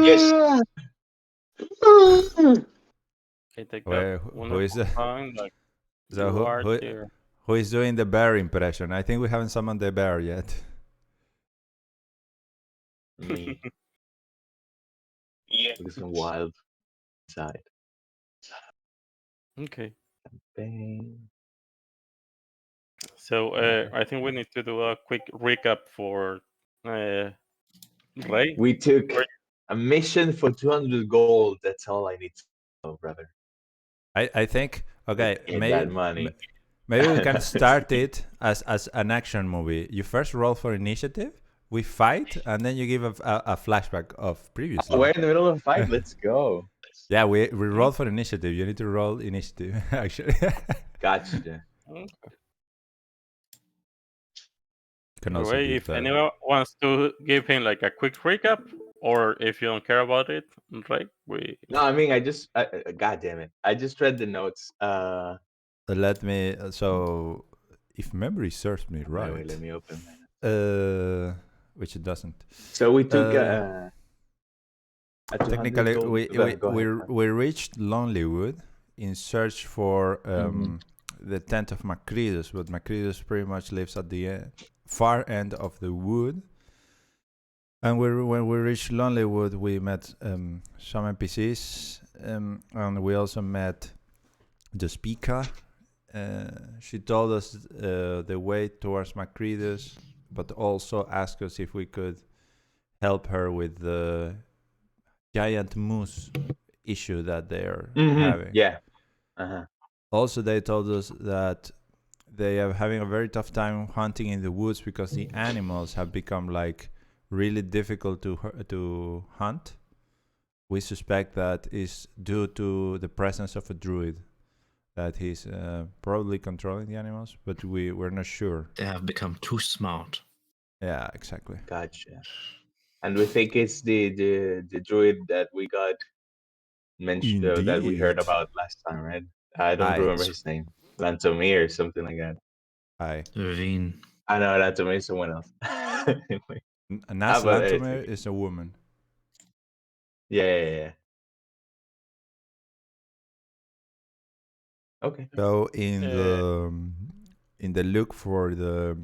Yes. I take that Where, one who of is time. Like so you are there. who is doing the bear impression? I think we haven't summoned the bear yet. Me. Yeah. Looking wild inside. Okay. Bang. So I think we need to do a quick recap for Ray. We took a mission for 200 gold. That's all I need to know, brother. I think okay, Get that money. maybe we can start it as an action movie. You first roll for initiative, we fight, and then you give a flashback of previously. Oh, we're in the middle of a fight. Let's go. Yeah, we roll for initiative. You need to roll initiative, actually. Gotcha. Can also Ray, give if anyone wants to give him like a quick recap, or if you don't care about it, Ray, we. No, I mean, God damn it. I just read the notes. let me. So, if memory serves me right, wait, let me open that. which it doesn't. So we took technically, we reached Lonelywood in search for the tent of Macreadus, but Macreadus pretty much lives at the far end of the wood. And when we reached Lonelywood, we met some NPCs, and we also met the speaker. She told us the way towards Macreadus, but also asked us if we could help her with the giant moose issue that they're having. Yeah. Also, they told us that they are having a very tough time hunting in the woods because the animals have become like really difficult to hunt. We suspect that is due to the presence of a druid, that he's probably controlling the animals, but we're not sure. They have become too smart. Yeah, exactly. Gotcha. And we think it's the druid that we got mentioned, that we heard about last time, right? I don't remember his name. Lantomir or something like that. Ravine. I know Lantomir is someone else. Nas Lantomir is a woman. Yeah. Okay. So in the look for the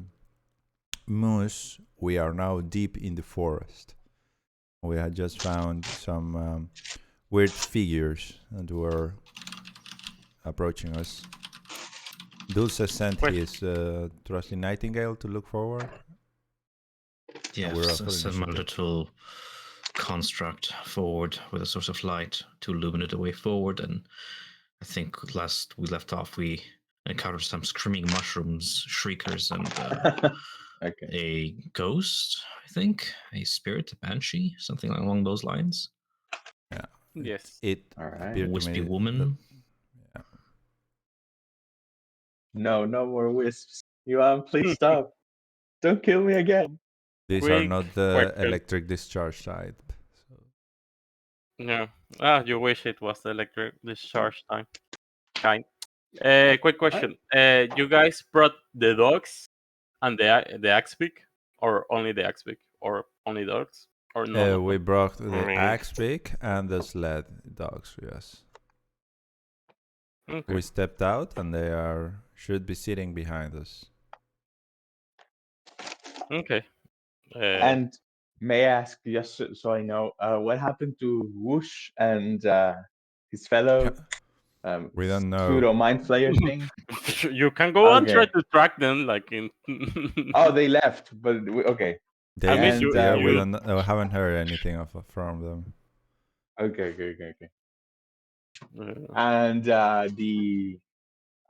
moose, we are now deep in the forest. We had just found some weird figures that were approaching us. Dulce sent his trusty nightingale to look forward. Yeah, some little construct forward with a source of light to illuminate the way forward. And I think last we left off, we encountered some screaming mushrooms, shriekers, and a ghost, I think, a spirit, a banshee, something along those lines. Yeah. Yes. It appeared wispy to me woman. Yeah. No more wisps. Yuan, please stop. Don't kill me again. These are not the electric discharge type. So. No. You wish it was the electric discharge time. Kind. Quick question. You guys brought the dogs and the axe pick, or only the axe pick, or only dogs, or no? We brought the axe pick and the sled dogs. Yes. Okay. We stepped out, and they should be sitting behind us. Okay. And may I ask, just so I know, what happened to Whoosh and his fellow we don't know pseudo mind flayer thing? You can go and try to track them, like in. Oh, they left, but okay. They we haven't heard anything from them. Okay. And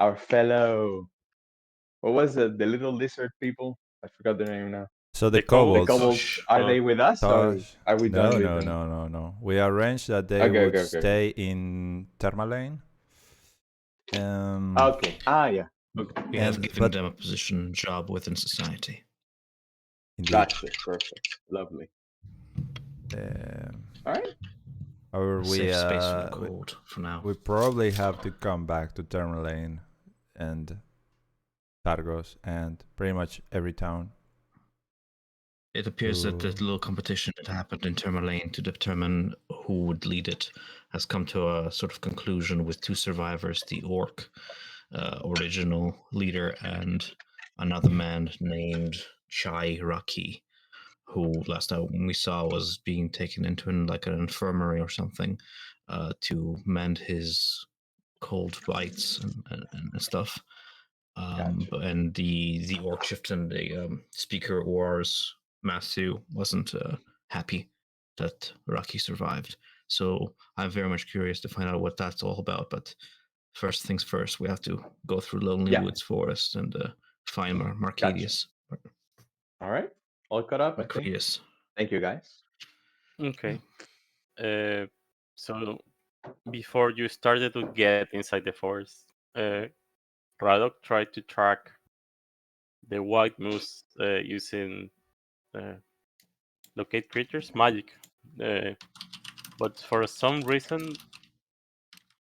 our fellow, what was it? The little lizard people? I forgot their name now. So the kobolds, are they with us, or are we done with them? No. We arranged that they would stay in Thermalane. Okay. Yeah. Okay. We have given them a position, job within society. Indeed. Gotcha. Perfect. Lovely. All right. However, safe space for the cold for now. We probably have to come back to Thermalane and Targos and pretty much every town. It appears that the little competition that happened in Tourmaline to determine who would lead it has come to a sort of conclusion with 2 survivors, the orc original leader and another man named Chai Raki, who last time we saw was being taken into an infirmary or something to mend his cold bites and stuff. And the orc chieftain, the speaker Wars Matthew, wasn't happy that Raki survived. So I'm very much curious to find out what that's all about. But first things first, we have to go through Lonely Woods Forest and find Macreadus. All right, all caught up. Macreadus. Thank you, guys. Okay. So before you started to get inside the forest, Radok tried to track the white moose using locate creatures magic, but for some reason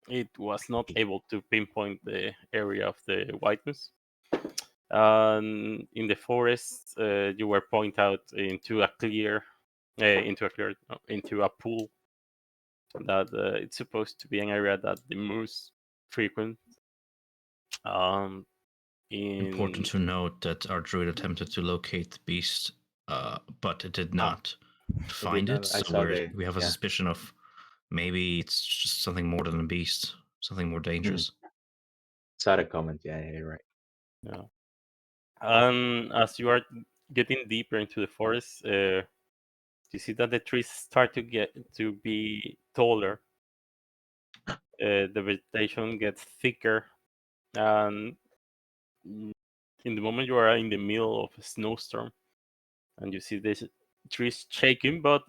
it was not able to pinpoint the area of the white moose. And in the forest, you were pointed out into a pool that it's supposed to be an area that the moose frequent. Important to note that our druid attempted to locate the beast, but it did not find it. So we have a suspicion of maybe it's just something more than a beast, something more dangerous. Saw the comment. Yeah, you're right. Yeah. And as you are getting deeper into the forest, you see that the trees start to be taller. The vegetation gets thicker, and in the moment you are in the middle of a snowstorm, and you see these trees shaking, but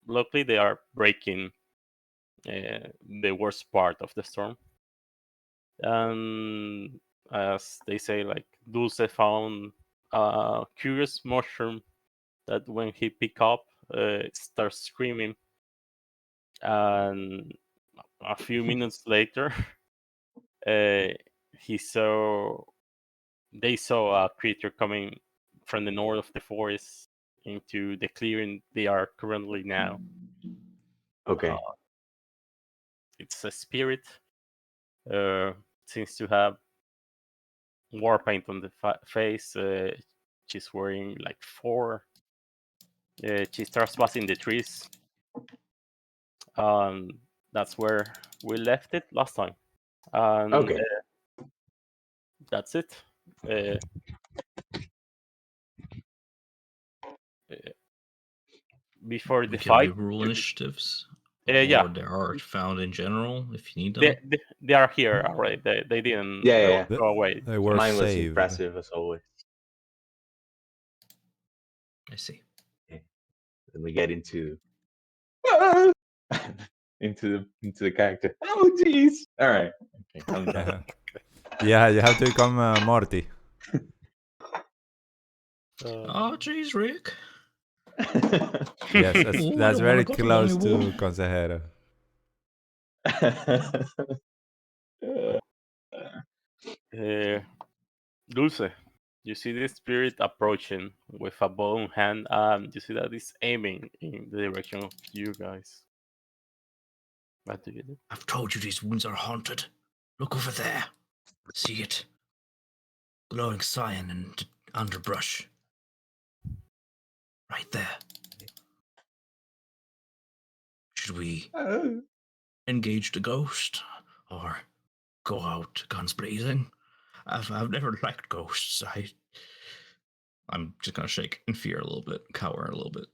luckily they are breaking the worst part of the storm. And as they say, like Dulce found a curious mushroom that when he pick up, it starts screaming. And a few minutes later, they saw a creature coming from the north of the forest into the clearing they are currently now. Okay. It's a spirit. Seems to have war paint on the face. She's wearing like 4. She starts passing the trees. That's where we left it last time. Okay. That's it. Before the fight, can we rule initiatives? Yeah, or there are found in general if you need them. They are here already. They didn't go away. They were Mine was saved. impressive as always. I see. Okay. Then we get into the character. Oh jeez. All right. Okay, I'm done. Yeah, you have to become Morty. Oh jeez, Rick. Yes, that's very close to Consejero. Dulce, you see the spirit approaching with a bow in hand, and you see that it's aiming in the direction of you guys. What do you do? I've told you these wounds are haunted. Look over there. See it? Glowing cyan in the underbrush. Right there. Should we engage the ghost or go out guns blazing? I've never liked ghosts. I'm just gonna shake in fear a little bit, cower a little bit.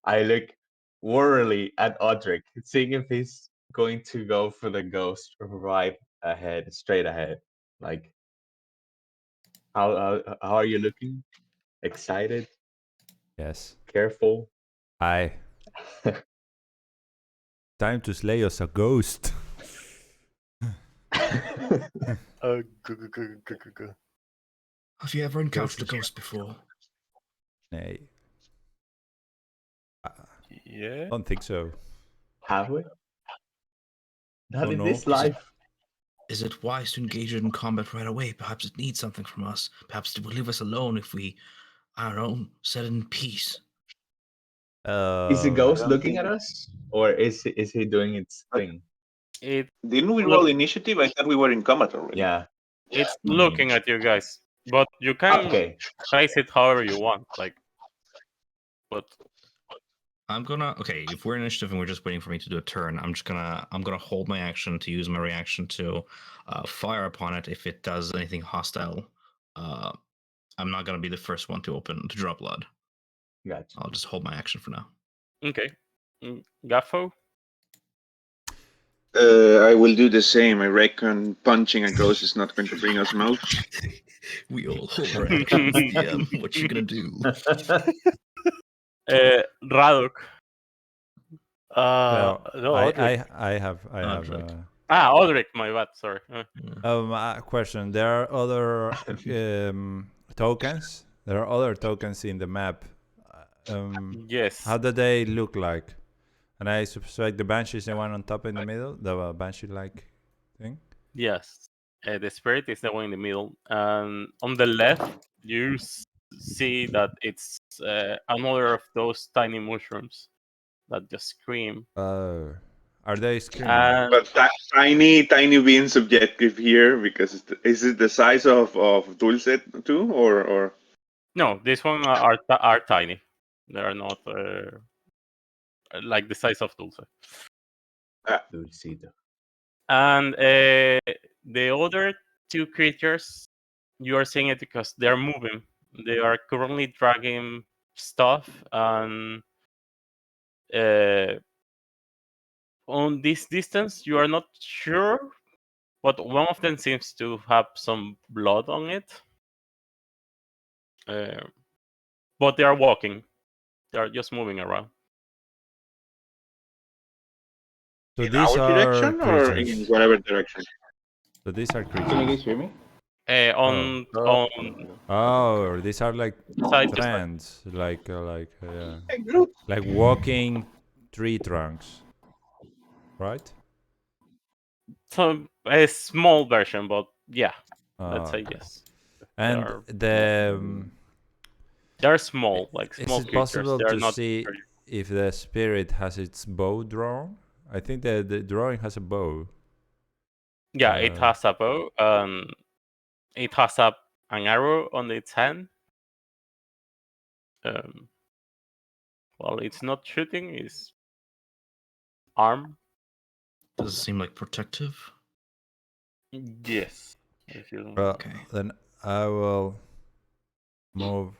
I look warily at Audric, seeing if he's going to go for the ghost right ahead, straight ahead. Like, how are you looking? Excited? Yes. Careful? Aye. Time to slay us a ghost. Have you ever encountered a ghost before? Nay. Yeah. Don't think so. Have we? Not in no. this life. Is it wise to engage it in combat right away? Perhaps it needs something from us. Perhaps it will leave us alone if we, I don't know, set it in peace. Is the ghost looking at us, or is he doing its thing? Didn't we roll initiative? I thought we were in combat already. Yeah. It's looking at you guys, but you can face it however you want. But I'm gonna if we're in initiative and we're just waiting for me to do a turn, I'm gonna hold my action to use my reaction to fire upon it if it does anything hostile. I'm not gonna be the first one to draw blood. Gotcha. I'll just hold my action for now. Okay, Gaffo. I will do the same. I reckon punching a ghost is not going to bring us much. We all hold our actions, DM. What you gonna do? Radok. No, I have. Aldrich, my bad. Sorry. Question. There are other tokens. There are other tokens in the map. Yes. How do they look like? And I suspect the Banshee is the one on top in the middle, the Banshee-like thing? Yes. The spirit is the one in the middle. And on the left, you see that it's another of those tiny mushrooms that just scream. Are they screaming? But tiny being subjective here, because is it the size of Dulce too, or? No, these ones are tiny. They are not like the size of Dulce. Dulcito. And the other two creatures, you are seeing it because they are moving. They are currently dragging stuff, and on this distance, you are not sure, but one of them seems to have some blood on it. But they are walking. They are just moving around. So in these our are direction or creatures. in whatever direction? So these are creatures. Can you guys hear me? On these are like side to side. trends, like walking tree trunks, right? So a small version, but yeah, let's say yes. And they're small, like small is it creatures. possible They're to not see very... if the spirit has its bow drawn? I think the drawing has a bow. Yeah, it has a bow. It has an arrow on its hand. Well, it's not shooting. It's arm. Does it seem like protective? Yes. Okay. Then I will move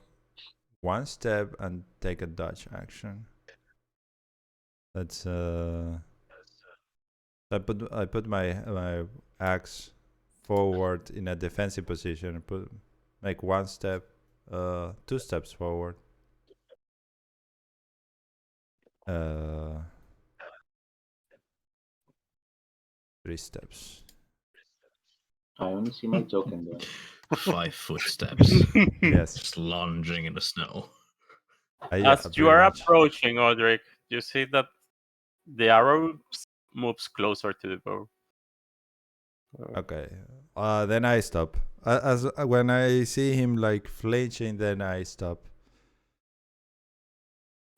one step and take a dodge action. That's I put my axe forward in a defensive position. Make one step, 2 steps forward. 3 steps. I only see my token there. 5 footsteps. Yes. Just lunging in the snow. As you are approaching, Odric, you see that the arrow moves closer to the bow. Okay. Then I stop. When I see him like flinching, then I stop.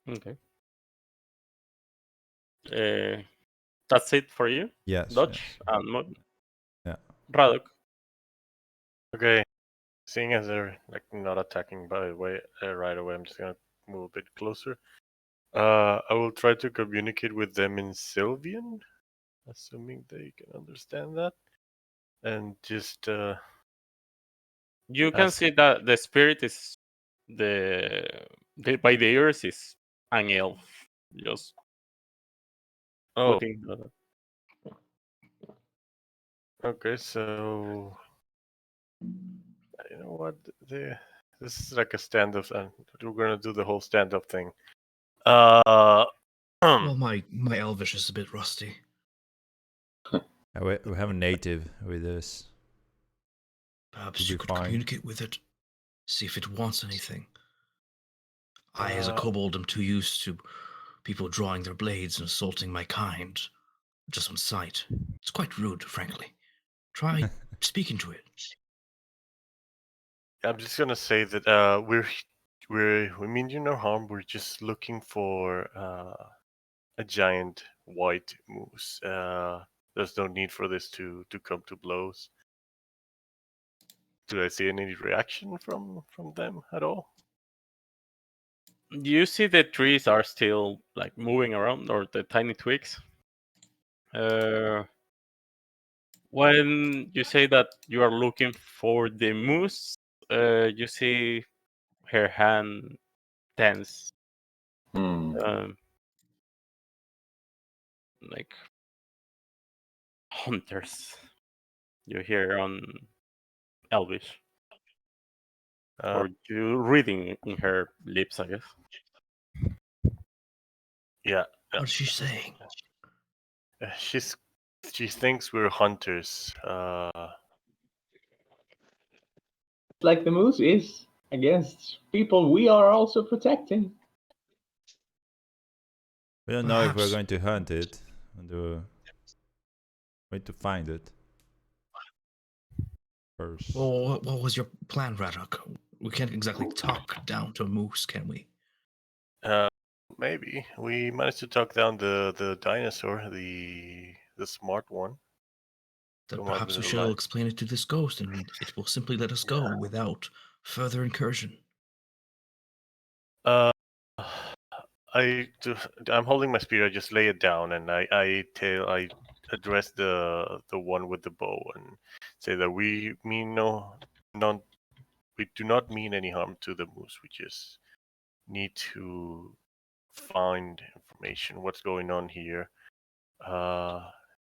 Okay. That's it for you? Yes. Dodge and move. Yeah. Radok. Okay. Seeing as they're like not attacking right away, I'm just gonna move a bit closer. I will try to communicate with them in Sylvian, assuming they can understand that, and just you can see that the spirit is by the ears is an elf. Just putting the... Okay, so you know what? This is like a stand-up, and we're gonna do the whole stand-up thing. Well, my Elvish is a bit rusty. We have a native with us. Perhaps you could communicate with it, see if it wants anything. I, as a kobold, am too used to people drawing their blades and assaulting my kind, just on sight. It's quite rude, frankly. Try speaking to it. I'm just gonna say that we mean you no harm. We're just looking for a giant white moose. There's no need for this to come to blows. Do I see any reaction from them at all? You see the trees are still like moving around, or the tiny twigs. When you say that you are looking for the moose, you see her hand tense. Like hunters. You hear on Elvish. Or you reading in her lips, I guess. Yeah. What's she saying? She thinks we're hunters. Like the moose is against people we are also protecting. We don't know if we're going to hunt it. And wait to find it first. Well, what was your plan, Radok? We can't exactly talk down to a moose, can we? Maybe we managed to talk down the dinosaur, the smart one. Then perhaps we shall explain it to this ghost, and it will simply let us go without further incursion. I'm holding my spear. I just lay it down, and I address the one with the bow and say that we do not mean any harm to the moose. We just need to find information. What's going on here?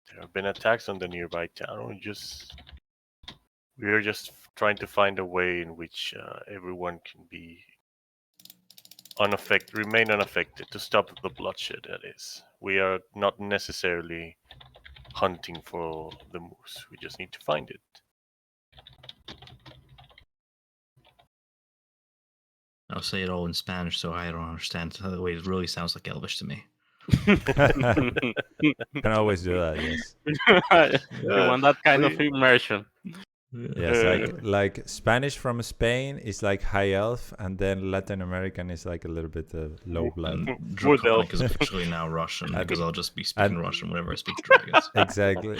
There have been attacks on the nearby town. We are just trying to find a way in which everyone can be remain unaffected, to stop the bloodshed. That is, we are not necessarily hunting for the moose. We just need to find it. I'll say it all in Spanish, so I don't understand the way it really sounds like Elvish to me. Can always do that, yes. You want that kind of immersion. Yes, like Spanish from Spain is like high elf, and then Latin American is like a little bit low blood. Draconic is officially now Russian, because I'll just be speaking Russian whenever I speak to dragons. Exactly.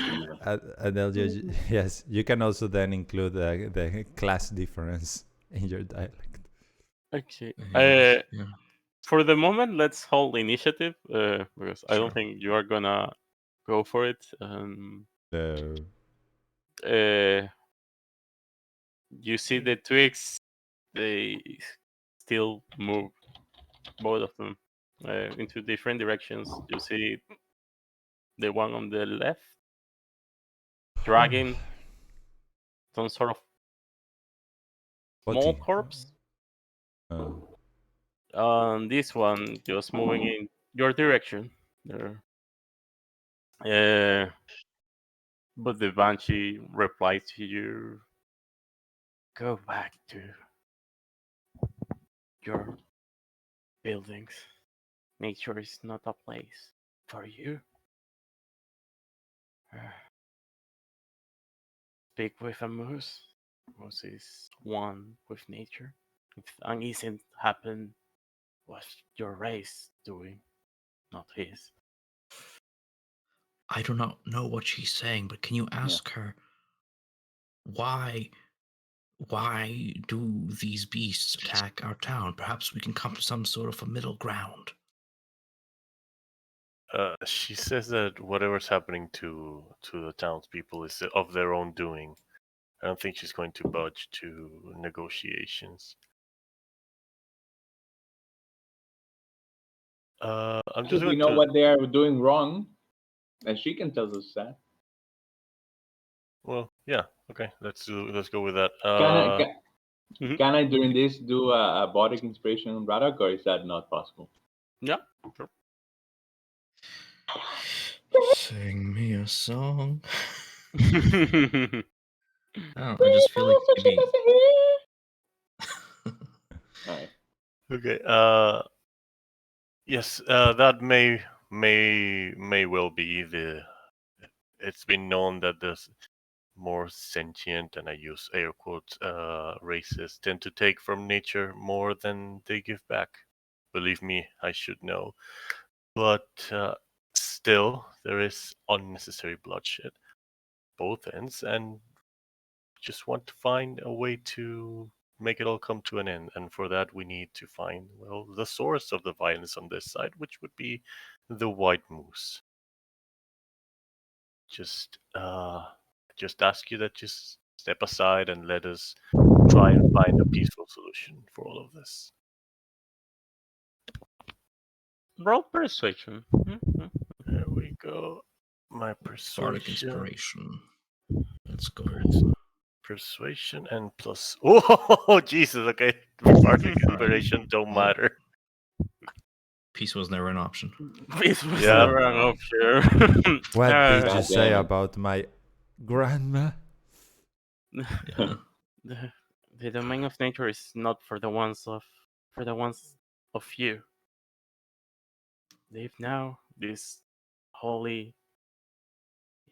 And they'll just, yes, you can also then include the class difference in your dialect. Okay. For the moment, let's hold initiative, because I don't think you are gonna go for it. You see the twigs, they still move, both of them, into different directions. You see the one on the left dragging some sort of small corpse. This one just moving in your direction. But the Banshee replies to you, "Go back to your buildings. Nature is not a place for you. Speak with a moose. Moose is one with nature. If an incident happened, was your race doing, not his." I do not know what she's saying, but can you ask her why do these beasts attack our town? Perhaps we can come to some sort of a middle ground. She says that whatever's happening to the townspeople is of their own doing. I don't think she's going to budge to negotiations. I'm just we know what they are doing wrong, and she can tell us that. Well, yeah. Okay, let's go with that. Can I during this do a bardic inspiration on Radok, or is that not possible? Yeah, sure. Sing me a song. I just feel like maybe. Alright. Okay. Yes. That may well be the. It's been known that more sentient, and I use air quotes, races tend to take from nature more than they give back. Believe me, I should know. But still, there is unnecessary bloodshed, both ends, and just want to find a way to make it all come to an end. And for that, we need to find, well, the source of the violence on this side, which would be the white moose. Just ask you that just step aside and let us try and find a peaceful solution for all of this. Roll persuasion. There we go. My Bardic persuasion. inspiration. Let's go. Persuasion and plus. Oh, Jesus. Okay. Bardic inspiration don't matter. Peace was never an option. This was Yeah. never an option. What did you God say damn it. about my grandma? Yeah. The domain of nature is not for the ones of you. Leave now this holy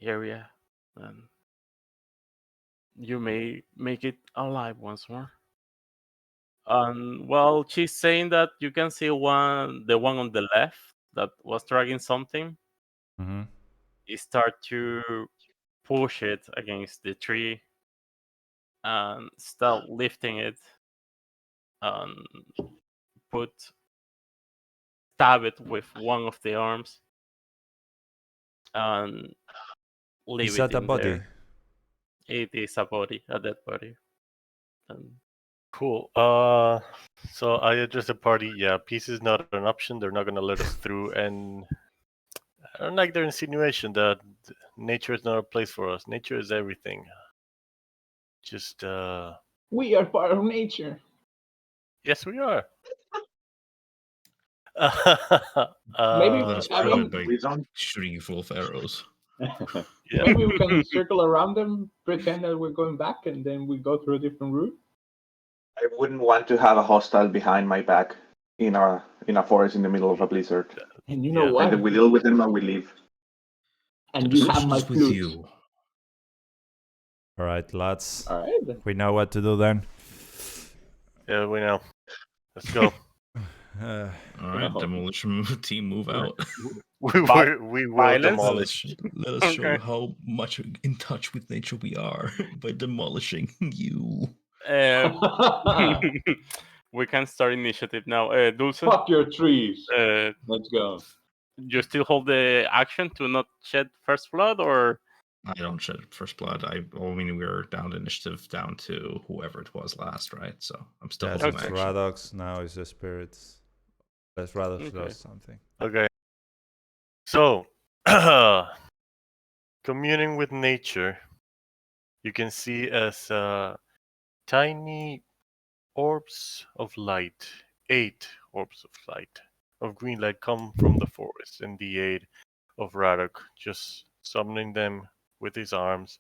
area, and you may make it alive once more. And well, she's saying that you can see the one on the left that was dragging something. Mm-hmm. You start to push it against the tree and start lifting it and stab it with one of the arms and leave Is it that a in body? there. It is a body, a dead body. And Cool. So I address the party. Yeah, peace is not an option. They're not gonna let us through, and I don't like their insinuation that nature is not a place for us. Nature is everything. Just We are part of nature. yes, we are. Maybe Let us I prove mean, it by We don't. shooting you full of arrows. Yeah. maybe we can circle around them, pretend that we're going back, and then we go through a different route. I wouldn't want to have a hostile behind my back in a forest in the middle of a blizzard. And you know Yeah. what? Either we deal with them or we leave. And The you have decision my is with flute. you. All right, lads. All right. Then. We know what to do then. Yeah, we know. Let's go. Uh, All right, demolition team, move out. We will Violence? demolish. Let us show Okay. how much in touch with nature we are by demolishing you. we can start initiative now. Dulce, Fuck your trees. uh, Let's go. you still hold the action to not shed first blood, or I don't shed first blood. I mean, we're down to initiative down to whoever it was last, right? So I'm still yes, holding it's my action. Radox. Now is the spirits. Let's Radox Okay. does something. Okay. So, communing with nature, you can see as tiny orbs of light, 8 orbs of light, of green light come from the forest in the aid of Radok, just summoning them with his arms,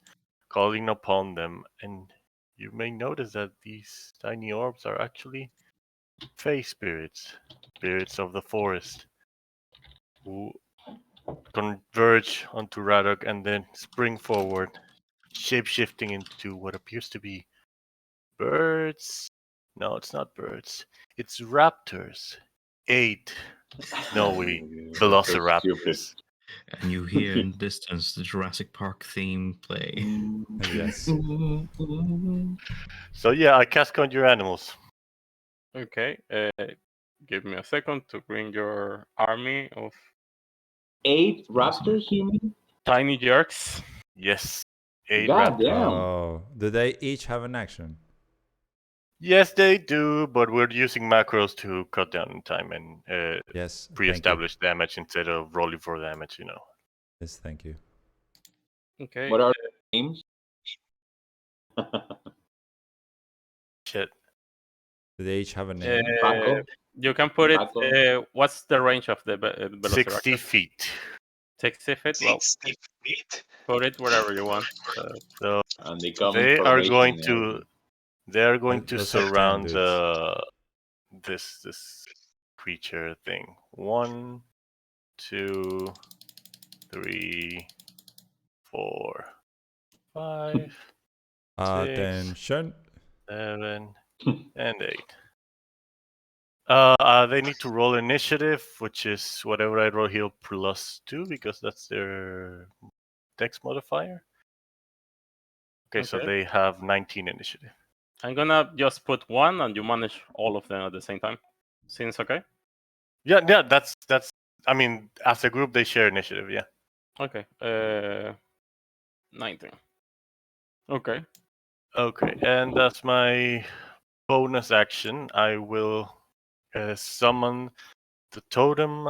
calling upon them, and you may notice that these tiny orbs are actually fey spirits, spirits of the forest, who converge onto Radok and then spring forward, shape-shifting into what appears to be birds. No, it's not birds. It's raptors. 8 snowy velociraptors. And you hear in the distance the Jurassic Park theme play. Yes. So yeah, I cast Conjure Animals. okay. Give me a second to bring your army of 8 raptors, you mean? tiny jerks. Yes, 8 God raptors. damn. Oh, do they each have an action? Yes, they do, but we're using macros to cut down in time and Yes. Thank you. pre-establish damage instead of rolling for damage, you know. Yes, thank you. Okay. What are their names? Shit. Do they each have a name? Paco? You can put it. Paco? What's the range of the 60 velociraptor? feet. 60 feet. Well, 60 feet. put it wherever you want. So And they come they in are formation going and to everything. they are going to Those are 10 surround dudes. this creature thing. 1, 2, 3, 4, 5, 6, Attention. 7, and 8. They need to roll initiative, which is whatever I roll here +2, because that's their dex modifier. Okay, so they have 19 initiative. I'm gonna just put 1, and you manage all of them at the same time. Seems okay? Yeah, that's. I mean, as a group, they share initiative. Yeah. Okay. 19. Okay. Okay, and as my bonus action, I will summon the totem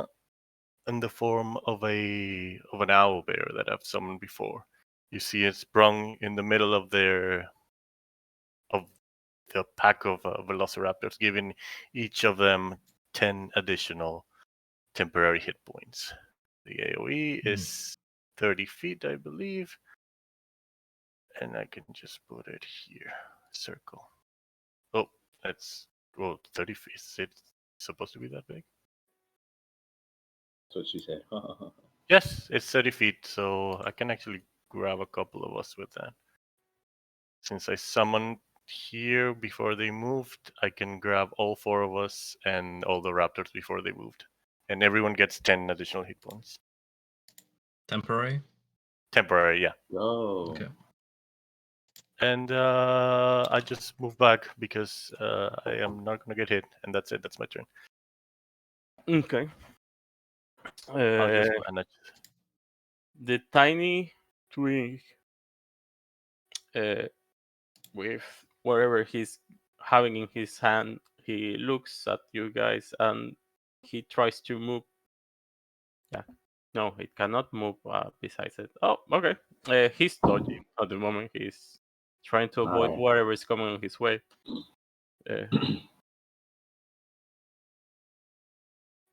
in the form of an owl bear that I've summoned before. You see it sprung in the middle of the pack of velociraptors, giving each of them 10 additional temporary hit points. The AoE is 30 feet, I believe. And I can just put it here. Circle. Oh, that's 30 feet. Is it supposed to be that big? That's what she said. Yes, it's 30 feet, so I can actually grab a couple of us with that. Since I summoned here before they moved, I can grab all 4 of us and all the raptors before they moved. And everyone gets 10 additional hit points. Temporary? Temporary, yeah. Oh. Okay. And I just move back because I am not going to get hit. And that's it. That's my turn. Okay. I'll just manage. The tiny twig with whatever he's having in his hand, he looks at you guys and he tries to move. Yeah. No, it cannot move besides it. Oh, okay. He's dodging at the moment. He's trying to avoid whatever is coming on his way.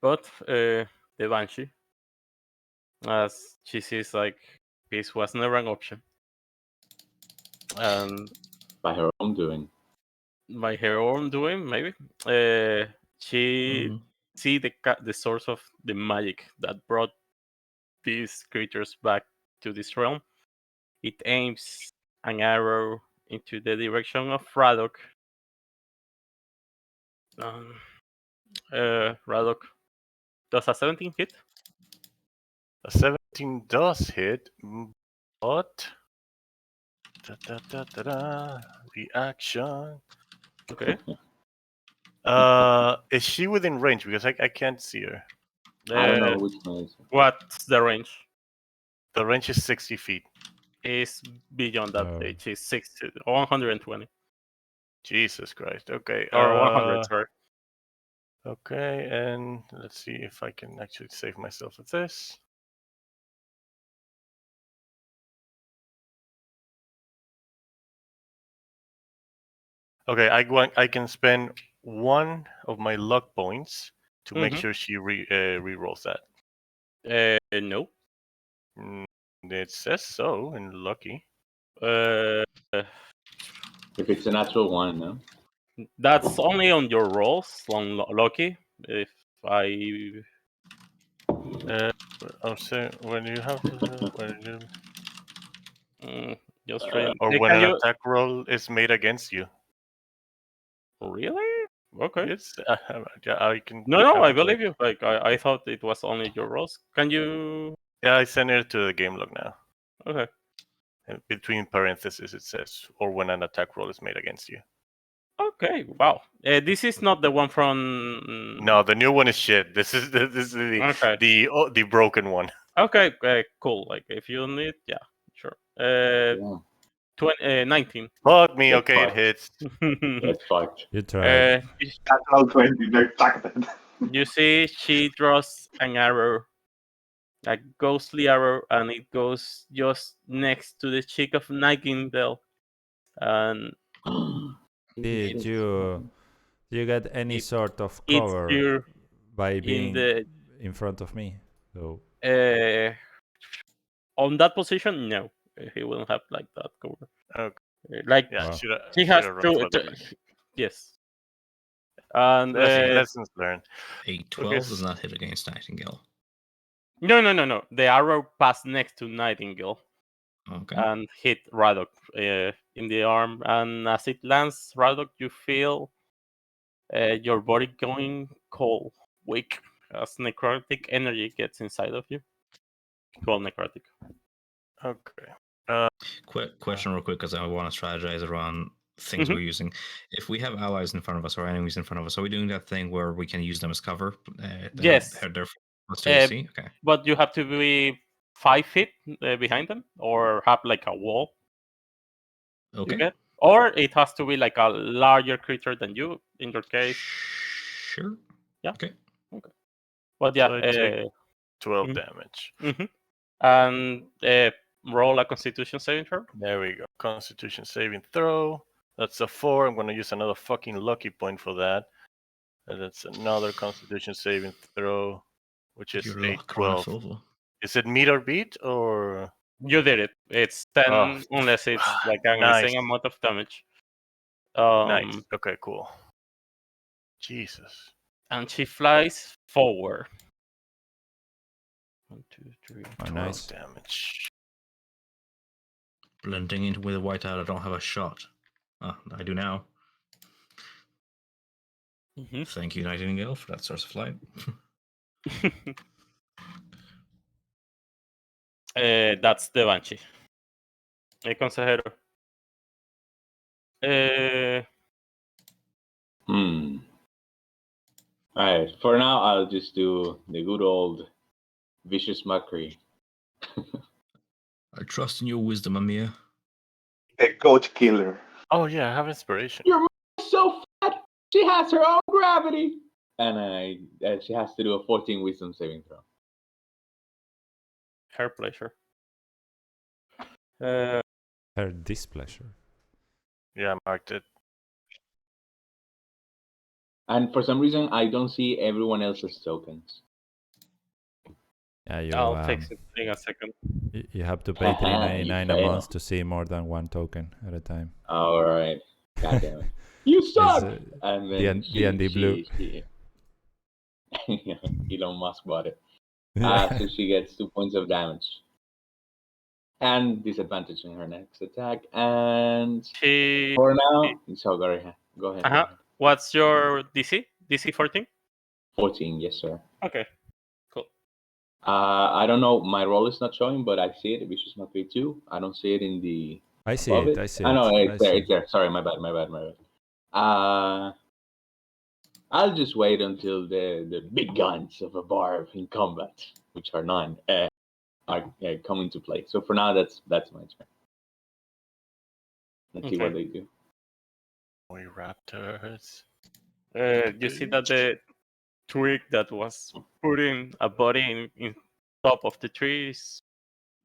But the Banshee, as she sees, like, this was never an option. And by her own doing. By her own doing, maybe. She see the source of the magic that brought these creatures back to this realm. It aims an arrow into the direction of Radok. Radok, does a 17 hit? A 17 does hit, but reaction. Okay. Is she within range? Because I can't see her. I don't know which one is. What's the range? The range is 60 feet. Is beyond that. It's 60 or 120. Jesus Christ. Okay. Or 100, sorry. Okay, and let's see if I can actually save myself with this. Okay, I can spend 1 of my luck points to make sure she re-rolls that. No. It says so in lucky. If it's a natural 1, no? That's only on your rolls on lucky. If I I'll say when you have just read. or when an attack roll is made against you. Really? Okay. It's I can. No, I believe you. Like I thought it was only your rolls. Can you? Yeah, I sent it to the game log now. Okay. And between parentheses, it says, or when an attack roll is made against you. Okay. Wow. This is not the one from. No, the new one is shit. This is the broken one. Okay. Cool. Like if you need, yeah, sure. 19. Fuck me. Okay, it hits. That's fucked. You tried. That's all 20. They're targeted. You see, she draws an arrow, a ghostly arrow, and it goes just next to the cheek of Nightingale. And did you get any sort of cover by being in front of me? So on that position, no, he wouldn't have like that cover. Okay. Like he has to. Yes. And lessons learned. A 12 does not hit against Nightingale. No. The arrow passed next to Nightingale. and hit Radok in the arm. And as it lands, Radok, you feel your body going cold, weak, as necrotic energy gets inside of you. 12 necrotic. Okay. Quick question, real quick, because I want to strategize around things we're using. If we have allies in front of us or enemies in front of us, are we doing that thing where we can use them as cover? Yes. Okay. But you have to be 5 feet behind them, or have like a wall. Okay. Or it has to be like a larger creature than you. In your case. Sure. Yeah. Okay. But yeah, so I take 12 damage. And roll a Constitution saving throw. There we go. Constitution saving throw. That's a 4. I'm going to use another fucking lucky point for that. And that's another Constitution saving throw, which is a 12. Is it meet or beat, or? You did it. It's 10 unless it's like an insane amount of damage. Nice. Okay, cool. Jesus. And she flies forward. 1, 2, 3. 12 damage. Blending into with a whiteout, I don't have a shot. I do now. Thank you, Nightingale, for that source of light. That's the Banshee. Consejero. Alright, for now, I'll just do the good old vicious mockery. I trust in your wisdom, Amir. A goat killer. Oh, yeah, I have inspiration. Your mother's so fat, she has her own gravity. And she has to do a 14 wisdom saving throw. Her pleasure. Her displeasure. Yeah, I marked it. And for some reason, I don't see everyone else's tokens. Yeah, I'll fix it in a second. You have to pay $3.99 a month to see more than one token at a time. All right. God damn it. You suck! And then D&D Blue. Elon Musk bought it. So she gets 2 points of damage. And disadvantage in her next attack. And for now, so go ahead. What's your DC? DC 14? 14, yes, sir. Okay, cool. I don't know. My roll is not showing, but I see it. Vicious Mockery 2. I don't see it in the. I see it. I know it's there. Sorry, my bad. I'll just wait until the big guns of a barb in combat, which are none, are come into play. So for now, that's my turn. Let's see what they do. We raptors. You see that the twig that was putting a body in top of the trees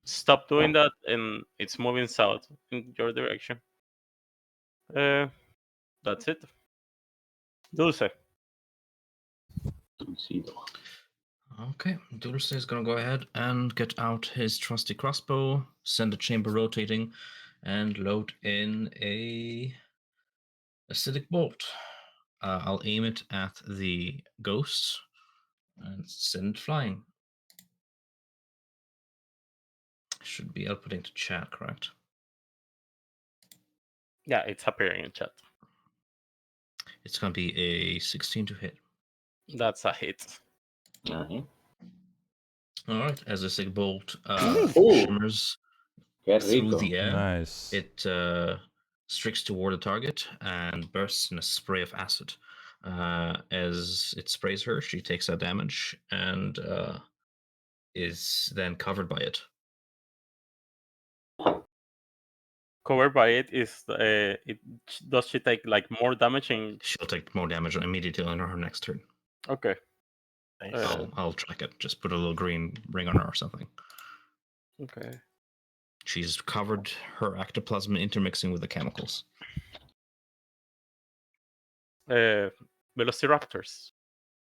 stop doing that, and it's moving south in your direction. That's it. Dulce. Okay, Dulce is gonna go ahead and get out his trusty crossbow, send a chamber rotating, and load in a acidic bolt. I'll aim it at the ghosts and send it flying. Should be outputting to chat, correct? Yeah, it's appearing in chat. It's gonna be a 16 to hit. That's a hit. All right. As a acidic bolt shimmers through the air, nice. It streaks toward the target and bursts in a spray of acid. As it sprays her, she takes that damage and is then covered by it. Covered by it is does she take like more damage? She'll take more damage immediately on her next turn. Okay. I'll track it. Just put a little green ring on her or something. Okay. She's covered her ectoplasm intermixing with the chemicals. Velociraptors.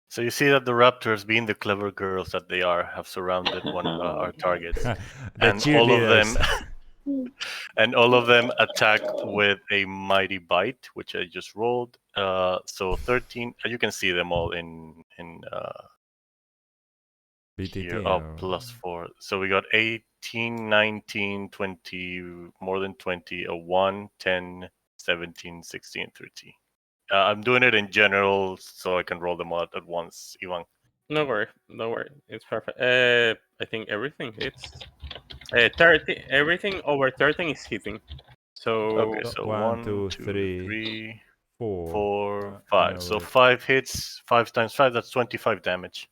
So you see that the raptors, being the clever girls that they are, have surrounded our targets, and all of them attack with a mighty bite, which I just rolled. So 13. You can see them all in BTT. +4. So we got 18, 19, 20, more than 20, a 1, 10, 17, 16, 30. I'm doing it in general so I can roll them out at once, Ivan. No worry. It's perfect. I think everything hits. 30. Everything over 13 is hitting. So okay, so 1, 2, 3, 4, 5. So 5 hits, 5 times 5. That's 25 damage.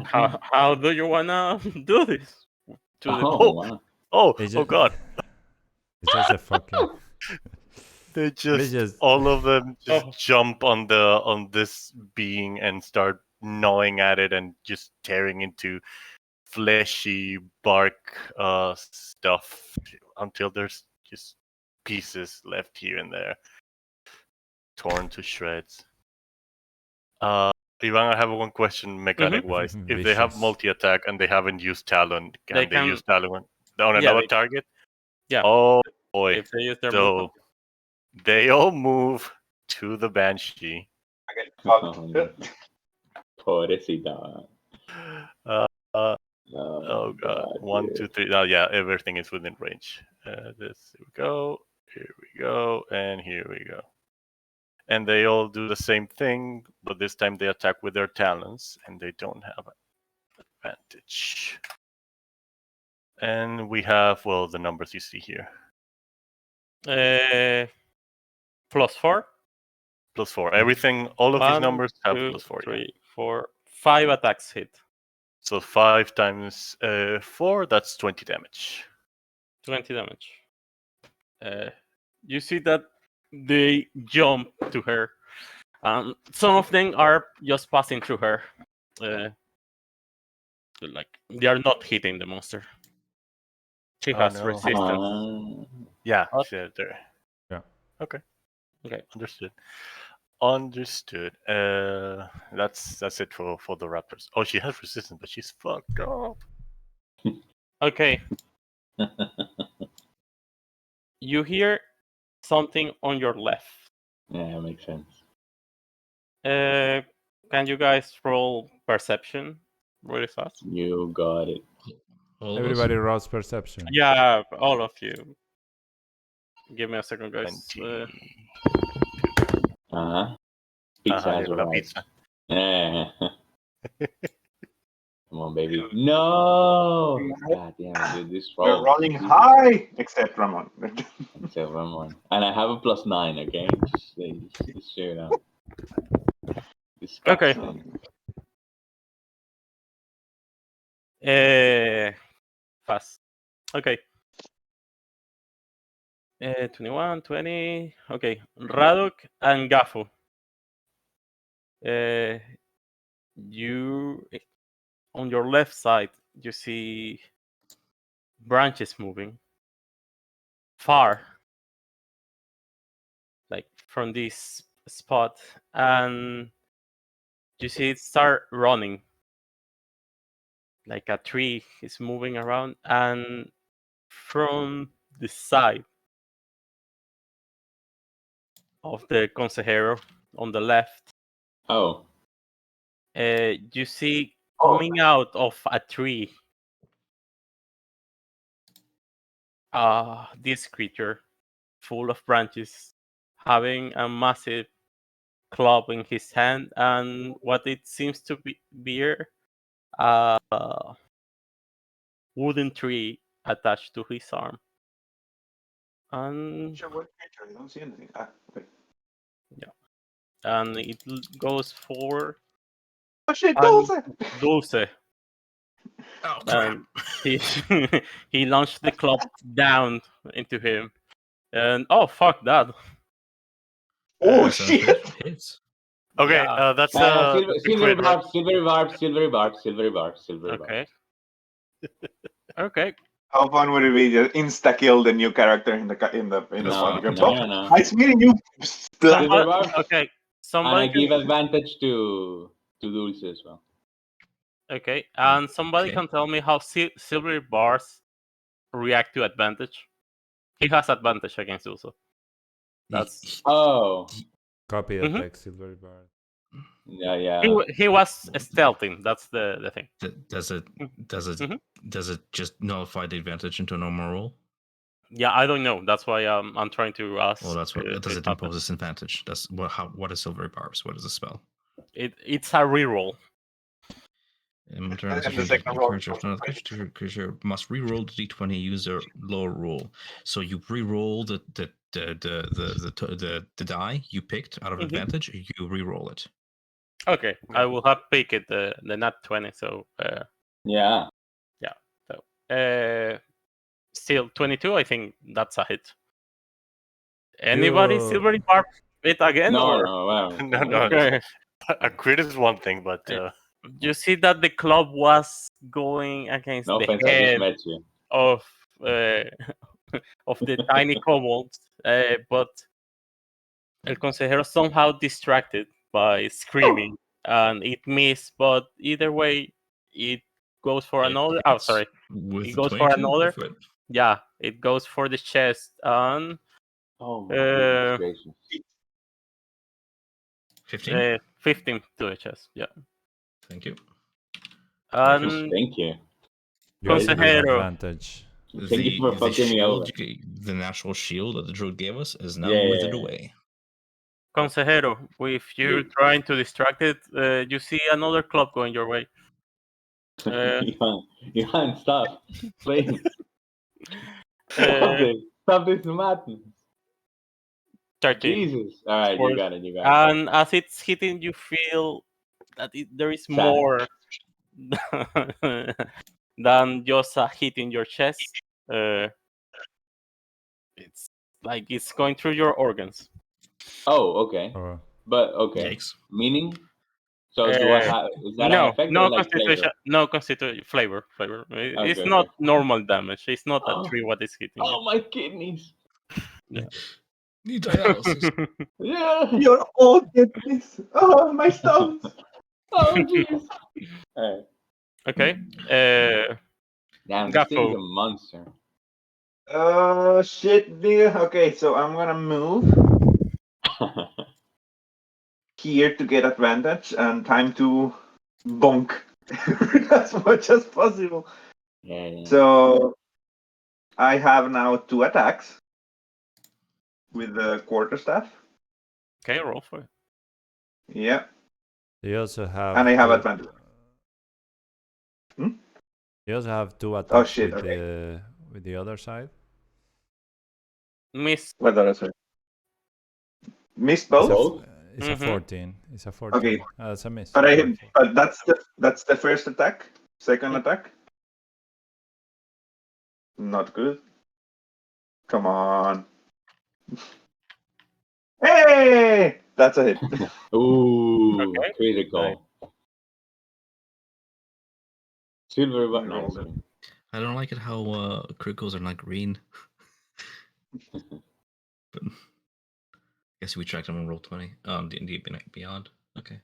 How do you wanna do this? Wow. Oh God! It's just a fucking. They just all of them just jump on this being and start gnawing at it and just tearing into fleshy bark stuff until there's just pieces left here and there, torn to shreds. Ivan, I have one question mechanic wise. If they have multi attack and they haven't used Talon, can they use Talon on another target? Yeah. Oh boy. If they use their so movement. they all move to the Banshee. Pobrecita. Oh god. 1, 2, 3. Oh yeah, everything is within range. Here we go. Here we go. And here we go. And they all do the same thing, but this time they attack with their talons, and they don't have advantage. And we have, well, the numbers you see here. +4. +4. Everything, all of these numbers have +4. 3, 4, 5 attacks hit. So 5 times 4, that's 20 damage. 20 damage. You see that they jump to her. Some of them are just passing through her. Like they are not hitting the monster. She has resistance. Yeah, there. Yeah. Okay. Okay. Understood. That's it for the raptors. Oh, she has resistance, but she's fucked up. Okay. You hear something on your left. Yeah, makes sense. Can you guys roll perception really fast? You got it. Everybody rolls perception. Yeah, all of you. Give me a second, guys. Pizza has arrived. Pizza. Yeah. Come on, baby. No! God damn, dude, this roll. We're rolling high, except Ramon. Except Ramon. And I have a +9, okay? Just share it out. Disgusting. Okay. Fast. Okay. 21, 20. Okay. Radok and Gafu. You on your left side, you see branches moving far, like from this spot, and you see it start running. Like a tree is moving around, and from the side of the consejero on the left, you see coming out of a tree this creature full of branches, having a massive club in his hand, and what it seems to be a wooden tree attached to his arm. And I don't see anything. yeah, and it goes for Dulce. And he launched the club down into him, and fuck that! Oh shit! Okay, that's silvery barb. Okay. Okay. How fun would it be to insta kill the new character in the spot? No. Nice meeting you. Okay. And I give advantage to Dulce as well. Okay, and somebody can tell me how silvery bars react to advantage. He has advantage against Dulce. That's copy attack silvery bar. Yeah. He was stealthing. That's the thing. Does it just nullify the advantage into a normal roll? Yeah, I don't know. That's why I'm trying to ask. Well, that's what does it impose this advantage? That's what is Silvery Barbs? What is the spell? It's a reroll. In turn, the creature must reroll the d20, use their lower roll. So you reroll the die you picked out of advantage. You reroll it. Okay, I will have picked the nat 20. So yeah. So still 22. I think that's a hit. Anybody Silvery Barb it again? No, or? No. Okay. A crit is one thing, but you see that the club was going against no the offense, I just head met you. of of the tiny kobolds, but El Consejero somehow distracted by screaming, and it missed. But either way, it goes for another. Oh, sorry, it goes for another. Yeah, it goes for the chest, and oh my goodness gracious. 15? 15 to the chest. Yeah. Thank you. Thank you. Consejero. Advantage. Thank you for fucking me over. The natural shield that the druid gave us is now withered away. Consejero, if you're trying to distract it, you see another club going your way. Johan, stop. Please. Stop this madness. 13. Jesus. Alright, you got it. And as it's hitting, you feel that there is more than just a hit in your chest. It's like it's going through your organs. Oh, okay. But okay. Yikes. Meaning? So do I have is that an effect or like flavor? No constitution flavor. It's not normal damage. It's not a 3 what is hitting you. Oh my kidneys. Yeah. Need dialysis. Yeah. Your old kidneys. Oh, my stones. Oh jeez. Alright. Okay. Damn, this thing is a monster. Oh shit, nigga. Okay, so I'm gonna move here to get advantage and time to bonk as much as possible. Yeah. So I have now 2 attacks with the quarterstaff. Okay, roll for it. Yeah. You also have. And I have advantage. You also have 2 attacks. Oh shit! With the other side. Miss. What other side? Miss both. It's a 14. It's a 14. Okay. It's a miss. But that's the first attack. Second attack. Not good. Come on. Hey! That's a hit. Ooh, okay. Critical. Right. Silver but no. I don't like it how criticals are not green. But I guess we tracked them on Roll20. D&D Beyond. Okay.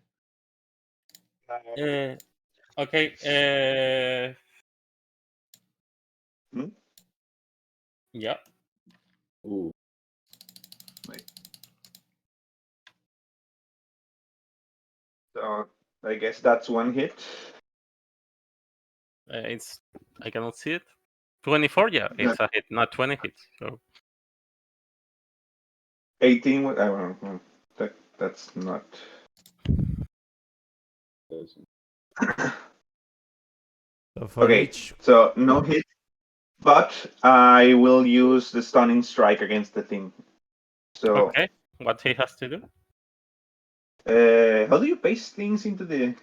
Okay. Yeah. Ooh. Wait. So I guess that's 1 hit. I cannot see it. 24, yeah, it's a hit, not 20 hits. So 18. I don't know. That's not. Okay, so no hit, but I will use the stunning strike against the thing. So okay, what he has to do? How do you paste things into the?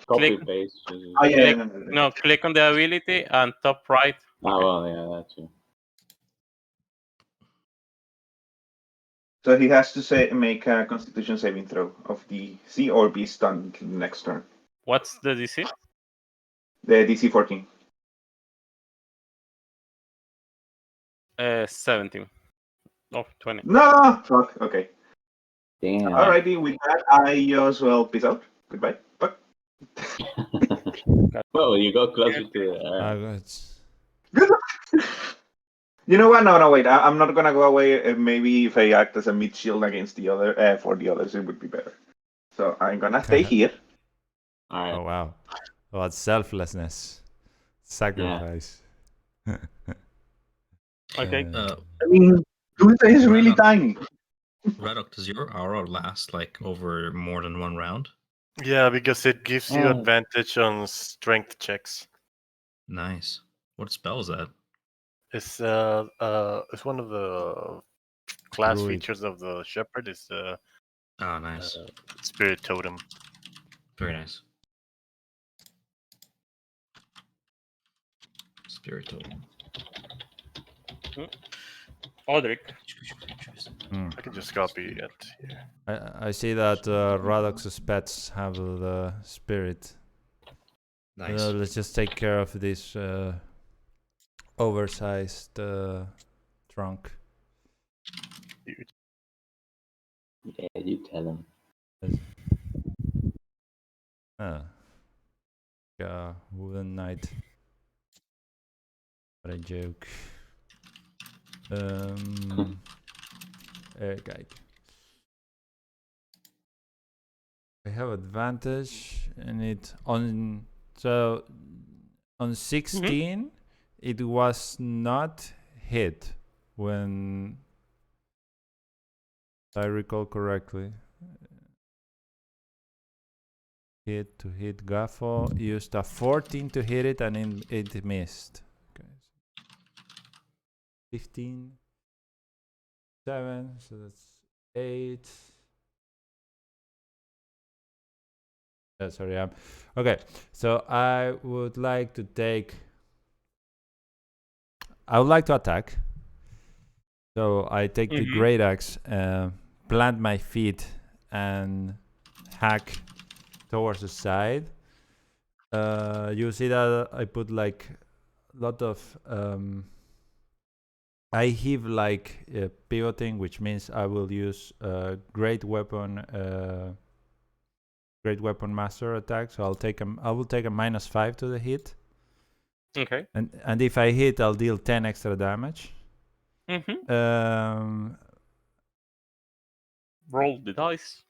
Copy paste. Oh yeah. No, click on the ability and top right. Oh well, yeah, that too. So he has to make a Constitution saving throw of DC or be stunned next turn. What's the DC? The DC 14. 17. Oh, 20. No! Fuck. Okay. Damn. Alrighty, with that, I as well peace out. Goodbye. Fuck. Well, you got closer to You know what? No, wait. I'm not gonna go away. Maybe if I act as a mid shield against the other, for the others, it would be better. So I'm gonna stay here. All right. Oh wow. What selflessness. Sacrifice. Okay. I mean, Dulce is really tiny. Radok, does your aura last like over more than one round? Yeah, because it gives you advantage on strength checks. Nice. What spell is that? It's one of the class Druid. features of the shepherd. Is the nice. spirit totem. Very nice. Spirit totem. Odric. I can just copy it here. I see that Radox's pets have the spirit. Nice. Let's just take care of this oversized trunk. Yeah, you tell him. Yeah, wooden knight. What a joke. Air guide. I have advantage and it on 16 it was not hit when I recall correctly. Hit to hit Gaffo used a 14 to hit it and it missed. Okay. 15 7, so that's 8. Sorry, okay. So I would like to attack. So I take the great axe, plant my feet, and hack towards the side. You see that I put like a lot of I heave like pivoting, which means I will use great weapon master attack. So I will take a -5 to the hit. Okay. And if I hit, I'll deal 10 extra damage. Roll the dice.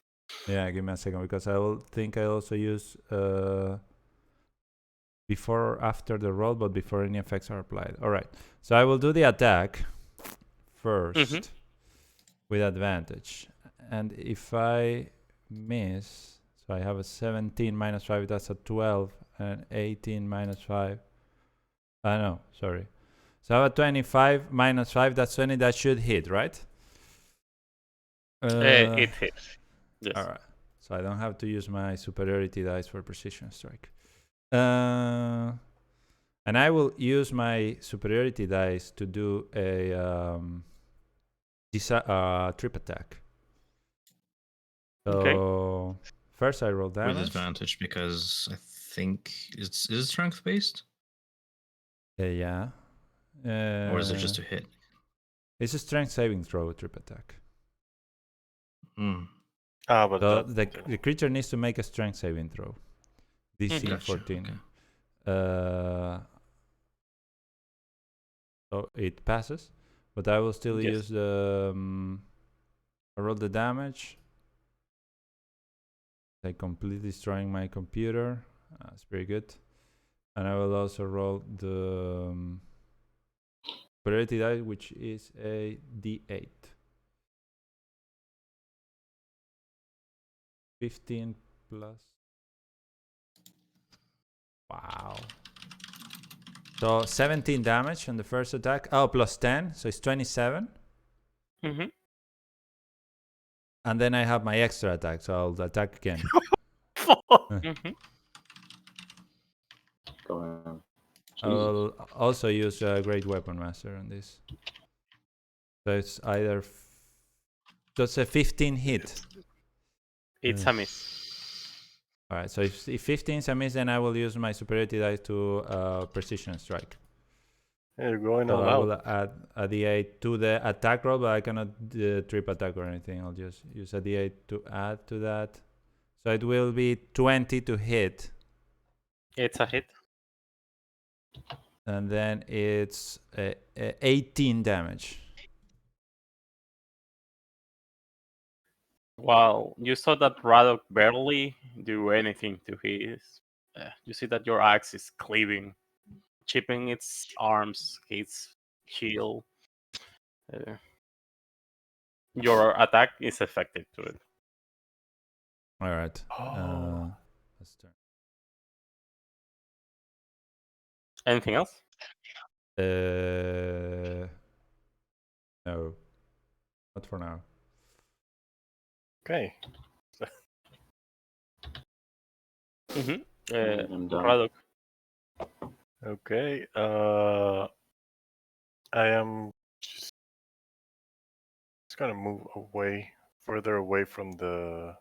Yeah, give me a second because I also use before or after the roll, but before any effects are applied. All right. So I will do the attack first with advantage. And if I miss, so I have a 17 -5, that's a 12, and 18 -5. No, sorry. So I have a 25 -5, that's 20, that should hit, right? It hits. Yes. All right. So I don't have to use my superiority dice for precision strike. And I will use my superiority dice to do a trip attack. So first I roll damage. With advantage because I think is it strength based? Yeah. Or is it just a hit? It's a strength saving throw, trip attack. But so the creature needs to make a strength saving throw. DC 14. Okay. So it passes, but I will still use the I roll the damage. Like completely destroying my computer. That's pretty good. And I will also roll the priority die, which is a D8. 15 plus. Wow. So 17 damage on the first attack. Oh, plus 10, so it's 27. And then I have my extra attack, so I'll attack again. I will also use a Great Weapon Master on this. So it's either... So it's a 15 hit. It's a miss. Alright, so if 15 is a miss, then I will use my superiority die to precision strike. Yeah, you're going so all I out. will add a d8 to the attack roll, but I cannot trip attack or anything. I'll just use a d8 to add to that. So it will be 20 to hit. It's a hit. And then it's 18 damage. Well, you saw that Radok barely do anything to his. You see that your axe is cleaving, chipping its arms, its shield. Your attack is effective to it. All right. Let's turn. Anything else? No. Not for now. Okay. Radok. Okay. I am just gonna move away, further away from the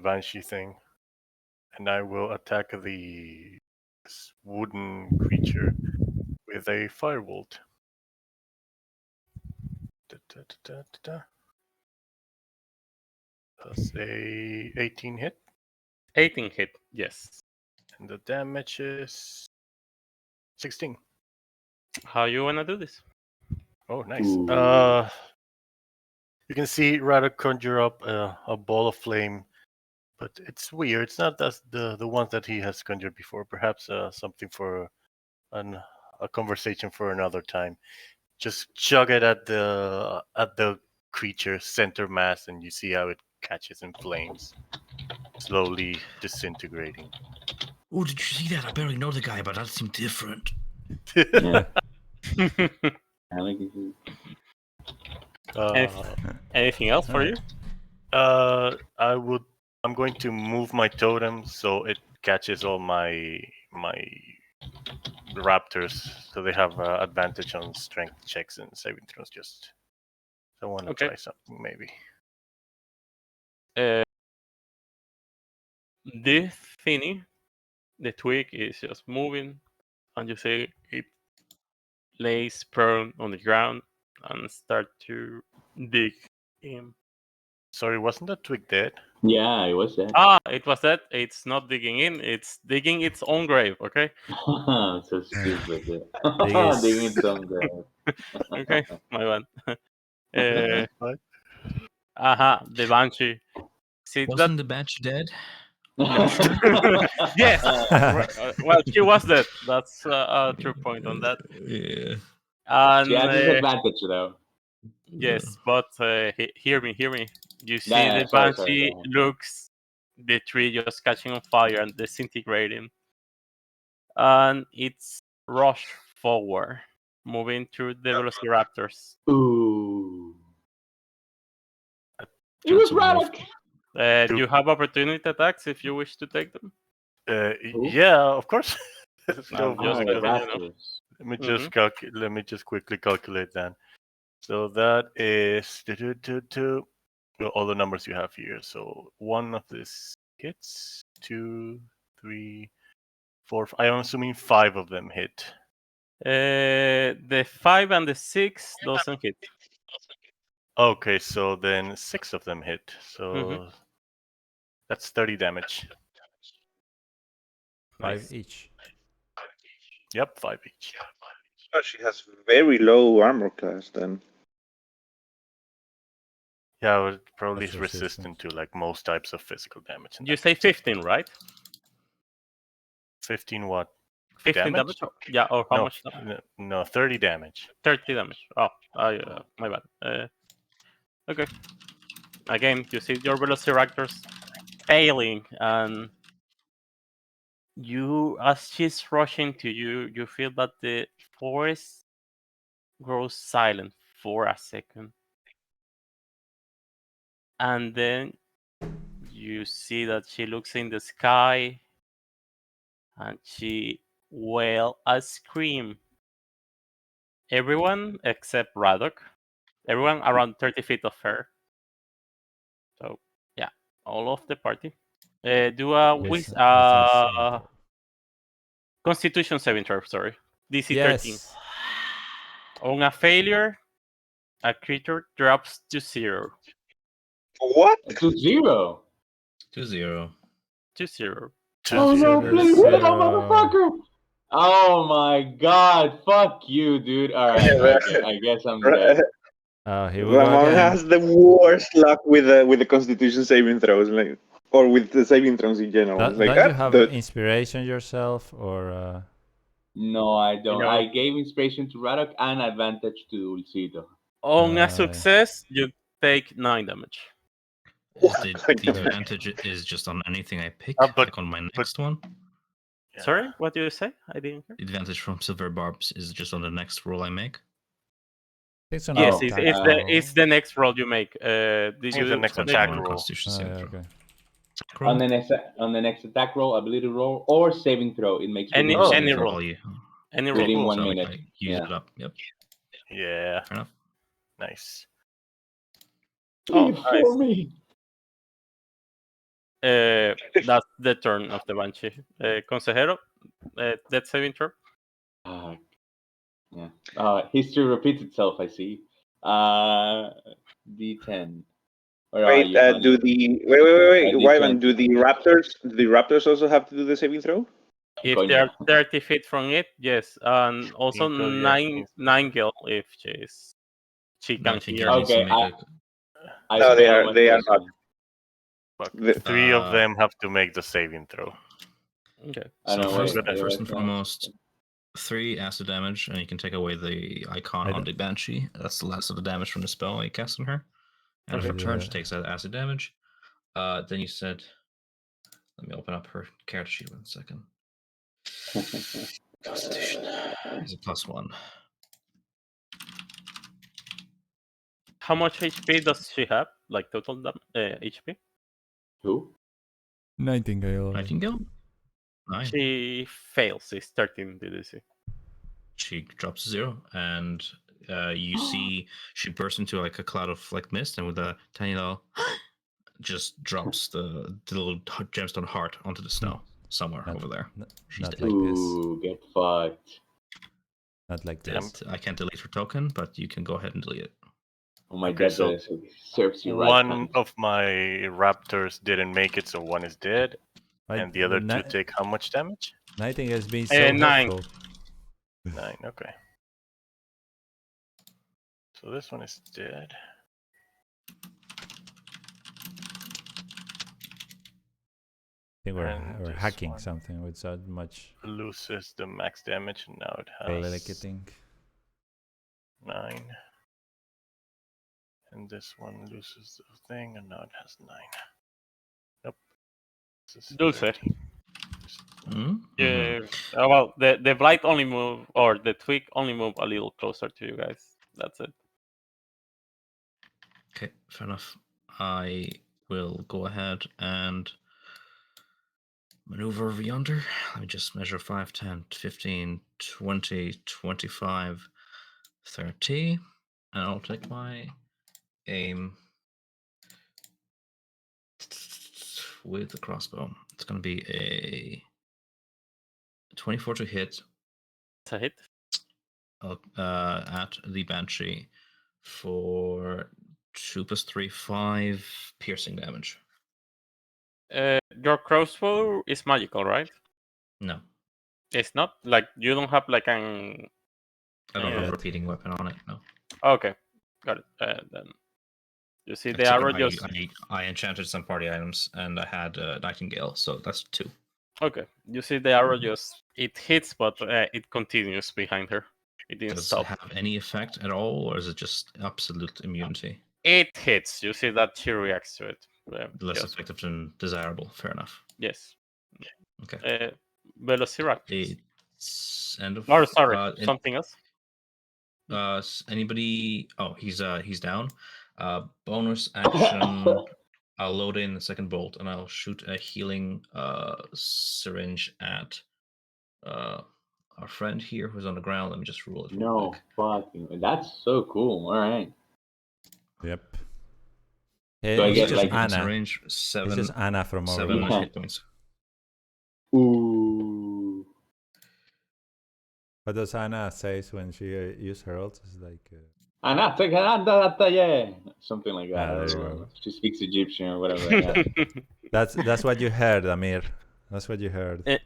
Banshee thing, and I will attack this wooden creature with a firebolt. That's a 18 hit. 18 hit, yes. And the damage is 16. How you wanna do this? Oh, nice. You can see Radha conjure up a ball of flame, but it's weird. It's not as the ones that he has conjured before. Perhaps something for a conversation for another time. Just chug it at the creature's center mass, and you see how it catches in flames, slowly disintegrating. Oh, did you see that? I barely know the guy, but that seemed different. Anything else for you? I'm going to move my totem so it catches all my raptors, so they have advantage on strength checks and saving throws. Just I want to try something maybe. This thingy, the twig is just moving, and you see it lays prone on the ground and start to dig in. Sorry, wasn't that twig dead? Yeah, it was dead. It was dead. It's not digging in. It's digging its own grave. Okay. So stupid. Digging its own grave. Okay, my bad. The Banshee. See, Wasn't the Banshee dead? Yes. Well, she was dead. That's a true point on that. Yeah. And she has disadvantage though. Yes, but hear me. You see the Banshee looks the tree just catching on fire and disintegrating, and it's rush forward, moving through the Velociraptors. Ooh. It was Radok. You have opportunity attacks if you wish to take them. Yeah, of course. So let me just quickly calculate that. So that is all the numbers you have here. So one of these hits, 2, 3, 4. I am assuming 5 of them hit. The 5 and the 6 doesn't hit. Okay, so then 6 of them hit. So that's 30 damage. 5 each. Yep, 5 each. Oh, she has very low armor class then. Yeah, it probably is resistant to like most types of physical damage. You say 15, right? 15 what? 15 damage? Yeah, or how much? No, 30 damage. 30 damage. Oh, my bad. Okay. Again, you see your Velociraptors failing, and as she's rushing to you, you feel that the forest grows silent for a second. And then you see that she looks in the sky, and she wails a scream. Everyone except Radok. Everyone around 30 feet of her. So, yeah, all of the party. Do a Constitution saving throw, sorry. DC 13. On a failure, a creature drops to 0. What? To 0? To 0. To 0. Oh no, please, motherfucker! Oh my god, fuck you, dude. Alright, okay, I guess I'm dead. Here we go Ramon again. has the worst luck with the Constitution saving throws, like, or with the saving throws in general. It's like, Don't you have inspiration yourself, or? No, I don't. No. I gave inspiration to Radok and advantage to Dulcito. On a success, you take 9 damage. The advantage is just on anything I pick, like on my next one. Yeah. Sorry, what do you say? I didn't hear. The advantage from Silver Barbs is just on the next roll I make. It's Yes, it's the next roll you make. Did It's you the next attack roll. Constitution saving throw. Okay. On the next attack roll, ability roll, or saving throw, it makes any within any one roll. minute. Any Within roll. 1 So minute. I use it up. Yep. Yeah. Fair enough. Nice. Oh, Leave for me. That's the turn of the Banshee. Consejero, death saving throw. Yeah. History repeats itself, I see. D10. Where are Wait, you, honey? wait. D10. Wyvern, do the Raptors also have to do the saving throw? If they are 30 feet from it, yes. And also Nineteen, 9 gil if she can hear. Okay, No, they are not. But 3 of them have to make the saving throw. Okay. So first and foremost, 3 acid damage, and you can take away the icon on the Banshee. That's the last of the damage from the spell I cast on her. And for turn, she takes that acid damage. Then you said, let me open up her character sheet 1 second. Constitution is a +1. How much HP does she have? Like total HP? Who? Nightingale. 9. She fails. It's 13 DDC. She drops to 0, and you see she bursts into like a cloud of like mist, and with a tiny little just drops the little gemstone heart onto the snow somewhere over there. Not dead. like Ooh, get fucked. Not like this. I can't delete her token, but you can go ahead and delete it. Oh my Okay, god, so that serves you right. One of my raptors didn't make it, so one is dead. And the other 2 take how much damage? Nightingale has been so 9. helpful. 9, okay. So this one is dead. I think we're hacking something with so much. Loses the max damage, and now it has Clicking. 9. And this one loses the thing, and now it has 9. Nope. Dulce. Mm-hmm. Yeah. Well, the blight only move, or the twig only move a little closer to you guys. That's it. Okay, fair enough. I will go ahead and maneuver over yonder. Let me just measure 5, 10, 15, 20, 25, 30. And I'll take my aim with the crossbow. It's going to be a 24 to hit. It's a hit. At the Banshee for 2 + 3, 5 piercing damage. Your crossbow is magical, right? No. It's not? Like, you don't have like an... I don't have a repeating weapon on it, no. Okay, got it. Then you see the arrow just... I enchanted some party items, and I had Nightingale, so that's 2. Okay, you see the arrow just... It hits, but it continues behind her. It didn't stop. Does it have any effect at all, or is it just absolute immunity? It hits. You see that she reacts to it. Less effective than desirable. Fair enough. Yes. Okay. Velociraptor. It's end of. Oh, sorry. Something else. Anybody? Oh, he's down. Bonus action. I'll load in the second bolt, and I'll shoot a healing syringe at our friend here who's on the ground. Let me just roll it real quick. Fucking, that's so cool. All right. Yep. So I get like Anna. Range 7. It's just Anna from over 7 here. hit points. Ooh. What does Anna say when she uses her ult? It's like Anna, yeah, something like that. I don't know. She speaks Egyptian or whatever. Yeah. That's what you heard, Amir. That's what you heard.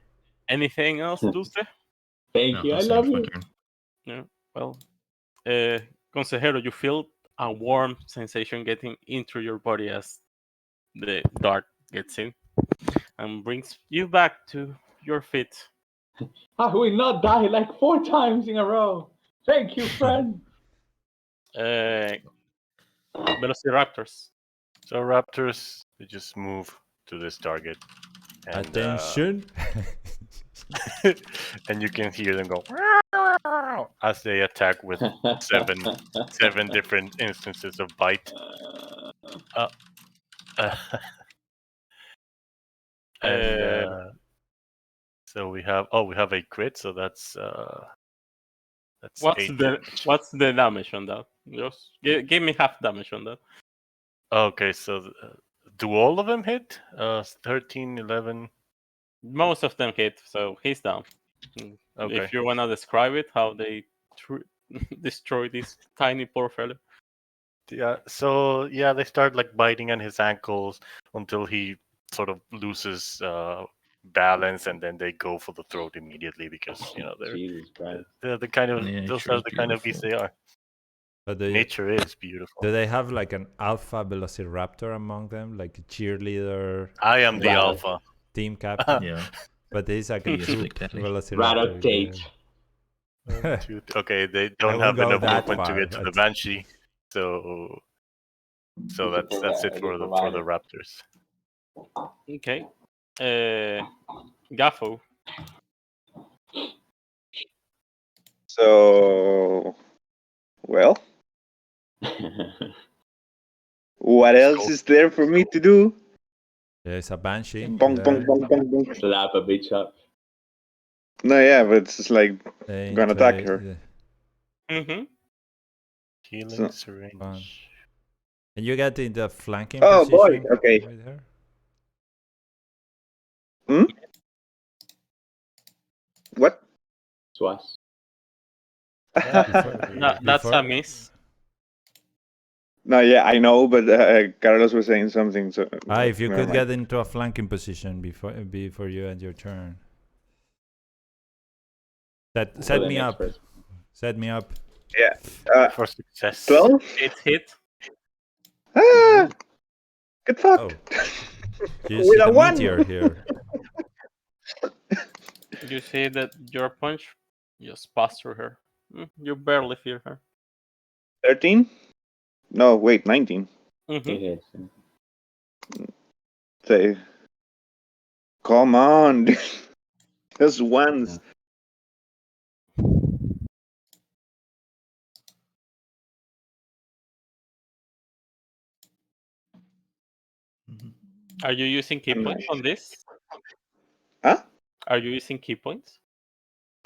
Anything else, Dulce? Thank you. I love you. Yeah. Well, Consejero, you feel a warm sensation getting into your body as the dart gets in and brings you back to your feet. I will not die like 4 times in a row. Thank you, friend. Velociraptors. So raptors, they just move to this target. And, Attention. and you can hear them go as they attack with seven different instances of bite. And so we have a crit, so that's what's 8 the damage. what's the damage on that? Just give me half damage on that. Okay, so do all of them hit? 13, 11. Most of them hit, so he's down. Okay. If you wanna describe it, how they destroy this tiny poor fellow. Yeah. So yeah, they start like biting on his ankles until he sort of loses balance, and then they go for the throat immediately because they're the kind of those are the kind of beasts they are. But Nature is beautiful. Do they have like an alpha velociraptor among them, like a cheerleader? I am the alpha. Team captain. Yeah. But there's like a troop velociraptor. Rotate. Okay, they don't have enough movement to get to the Banshee, so that's it for the Raptors. Okay. Gaffo. So, well, what else is there for me to do? There's a Banshee. Bonk, bonk, bonk, bonk, bonk. Slap a bitch up. No, yeah, but it's just like gonna attack her. Mm-hmm. Healing syringe. Fun. And you get in the flanking Oh position. boy, okay. With her? What? Twice. That's a miss. No, yeah, I know, but Carlos was saying something. So if you could get into a flanking position before you end your turn. Set me up. Set me up. Yeah. For success. 12? It hit. Ah! Get fucked. You see the meteor here. You see that your punch just passed through her. You barely feel her. 13? No, wait, 19. Mm-hmm. Say, come on. Just once. Are you using key points on this? Huh? Are you using key points?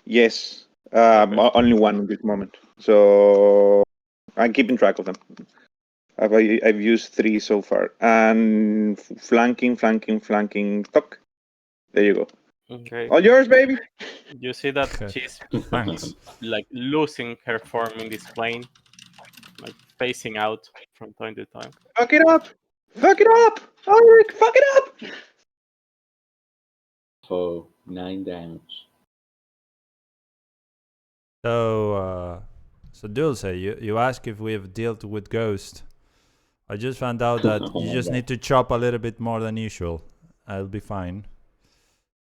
Yes. Okay. Only one at this moment. So I'm keeping track of them. I've used 3 so far. And flanking. Tuck. There you go. Okay. All yours, baby. You see that she's like losing her form in this plane, like facing out from time to time. Fuck it up! Ulrich, fuck it up! For 9 damage. So Dulce, you ask if we've dealt with Ghost. I just found out that you just need to chop a little bit more than usual. I'll be fine.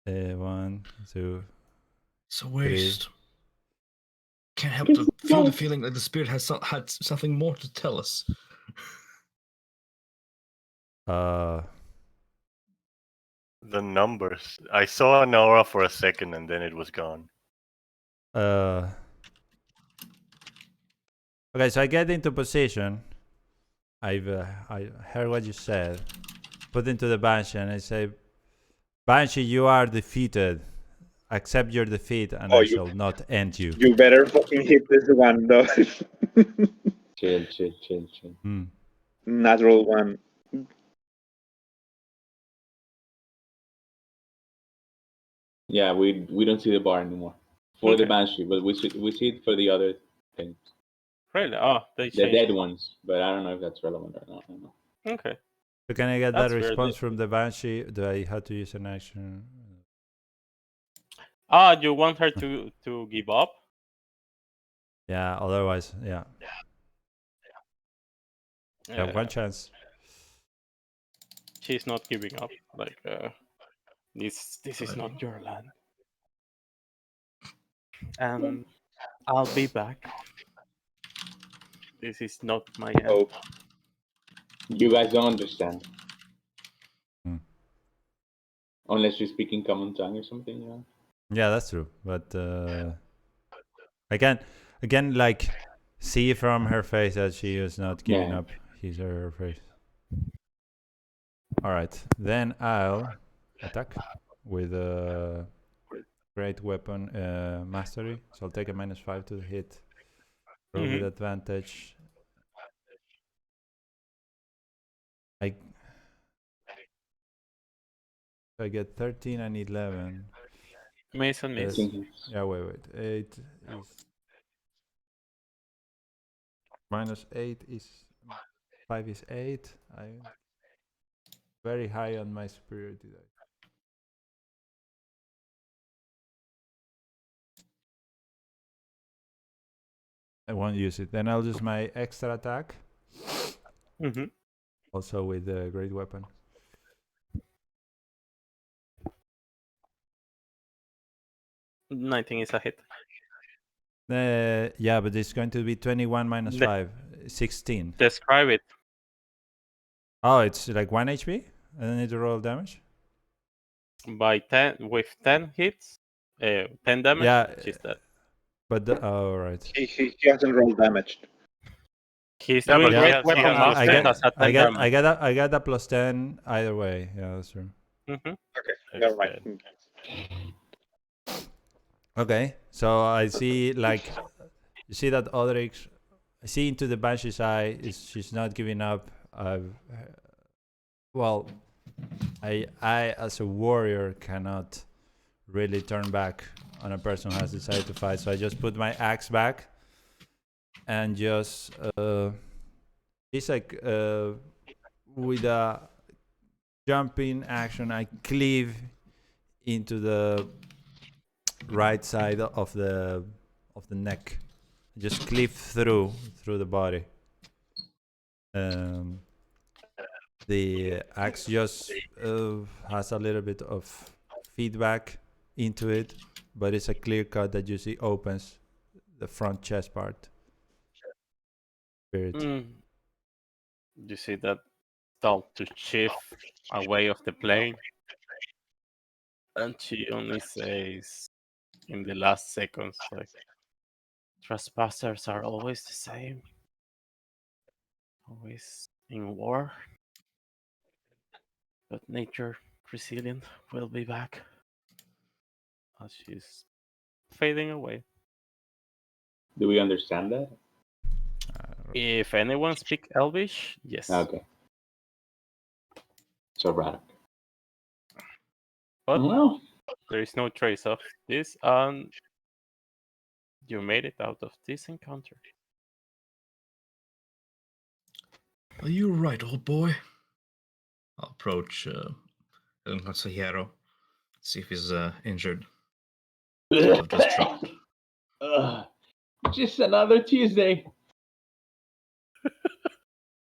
1, 2. It's a waste. Can't help to feel the feeling that the spirit had something more to tell us. The numbers. I saw an aura for a second and then it was gone. Okay, so I get into position. I heard what you said. Put into the Banshee and I say, Banshee, you are defeated. Accept your defeat and I shall not end you. You better fucking hit this one, though. Chill. Natural one. Yeah, we don't see the bar anymore for the Banshee, but we see it for the other things. Really? Oh, they changed. The dead ones, but I don't know if that's relevant or not. I don't know. Okay. So can I get that response from the Banshee? Do I have to use an action? You want her to give up? Yeah, otherwise, yeah. One chance. She's not giving up. Like this is not your land, and I'll be back. This is not my end. Oh, you guys don't understand. Unless you're speaking common tongue or something, you know? Yeah, that's true. But again, like, see from her face that she is not giving up his or her face. All right, then I'll attack with a great weapon mastery. So I'll take a -5 to the hit. Roll with advantage. I get 13 and 11. Miss and miss. Yeah, wait. 8 is -8 is 5 is 8. I'm very high on my superiority die. I won't use it. Then I'll use my extra attack. Also with the great weapon. 19 is a hit. Yeah, but it's going to be 21 minus 5. 16. Describe it. Oh, it's like 1 HP? I don't need to roll damage? By 10, with 10 hits, 10 damage, yeah, she's dead. But, right. He hasn't rolled damage. He's doing great weapon master. I got a +10 either way. Yeah, that's true. Okay, never mind. Okay, so I see, like, you see that Odrix, I see into the Banshee's eye, she's not giving up. Well, I as a warrior cannot really turn back on a person who has decided to fight, so I just put my axe back and just it's like with a jumping action, I cleave into the right side of the neck, just cleave through the body. The axe just has a little bit of feedback into it, but it's a clear cut that you see opens the front chest part. You see that start to shift away of the plane, and she only says in the last seconds, like, trespassers are always the same, always in war, but nature resilient will be back. As she's fading away. Do we understand that? If anyone speak Elvish, yes. Okay. So Braddock. But well, there is no trace of this, and you made it out of this encounter. Are you right, old boy? I'll approach El Consejero, see if he's injured. Just another Tuesday.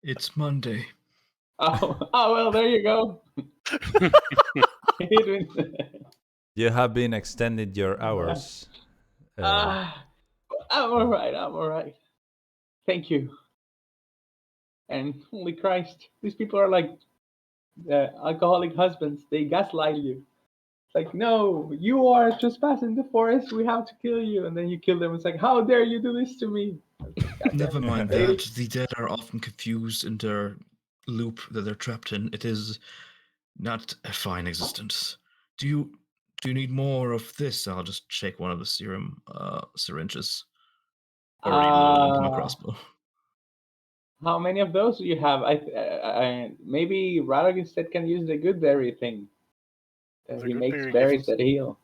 It's Monday. Oh, well, there you go. You have been extended your hours. I'm all right. Thank you. And holy Christ, these people are like alcoholic husbands. They gaslight you. It's like, no, you are trespassing the forest. We have to kill you. And then you kill them. It's like, how dare you do this to me? Never mind that. The dead are often confused in their loop that they're trapped in. It is not a fine existence. Do you need more of this? I'll just shake one of the serum syringes. Already loaded into my crossbow. How many of those do you have? I maybe Radog instead can use the good berry thing. He makes berries that heal.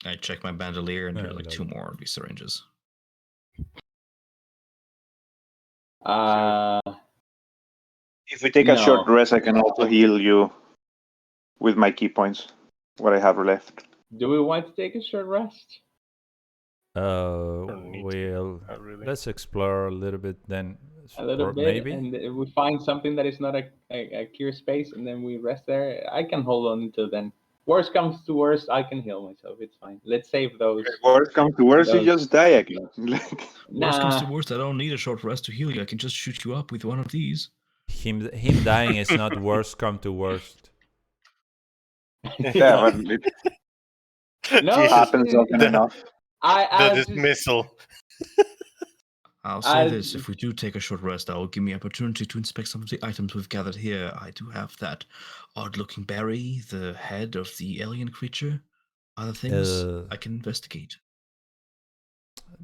I check my bandolier and there are like 2 more of these syringes. If we take a short rest, I can also heal you with my key points, what I have left. Do we want to take a short rest? Let's explore a little bit then. a little bit, maybe. and if we find something that is not a clear space, and then we rest there. I can hold on until then. Worst comes to worst, I can heal myself. It's fine. Let's save those. Worst comes to worst, you just die again. Worst comes to worst, I don't need a short rest to heal you. I can just shoot you up with one of these. Him dying is not worst come to worst. Yeah, but it happens often enough. The dismissal. I'll say this, if we do take a short rest, that will give me opportunity to inspect some of the items we've gathered here. I do have that odd-looking berry, the head of the alien creature. Other things I can investigate.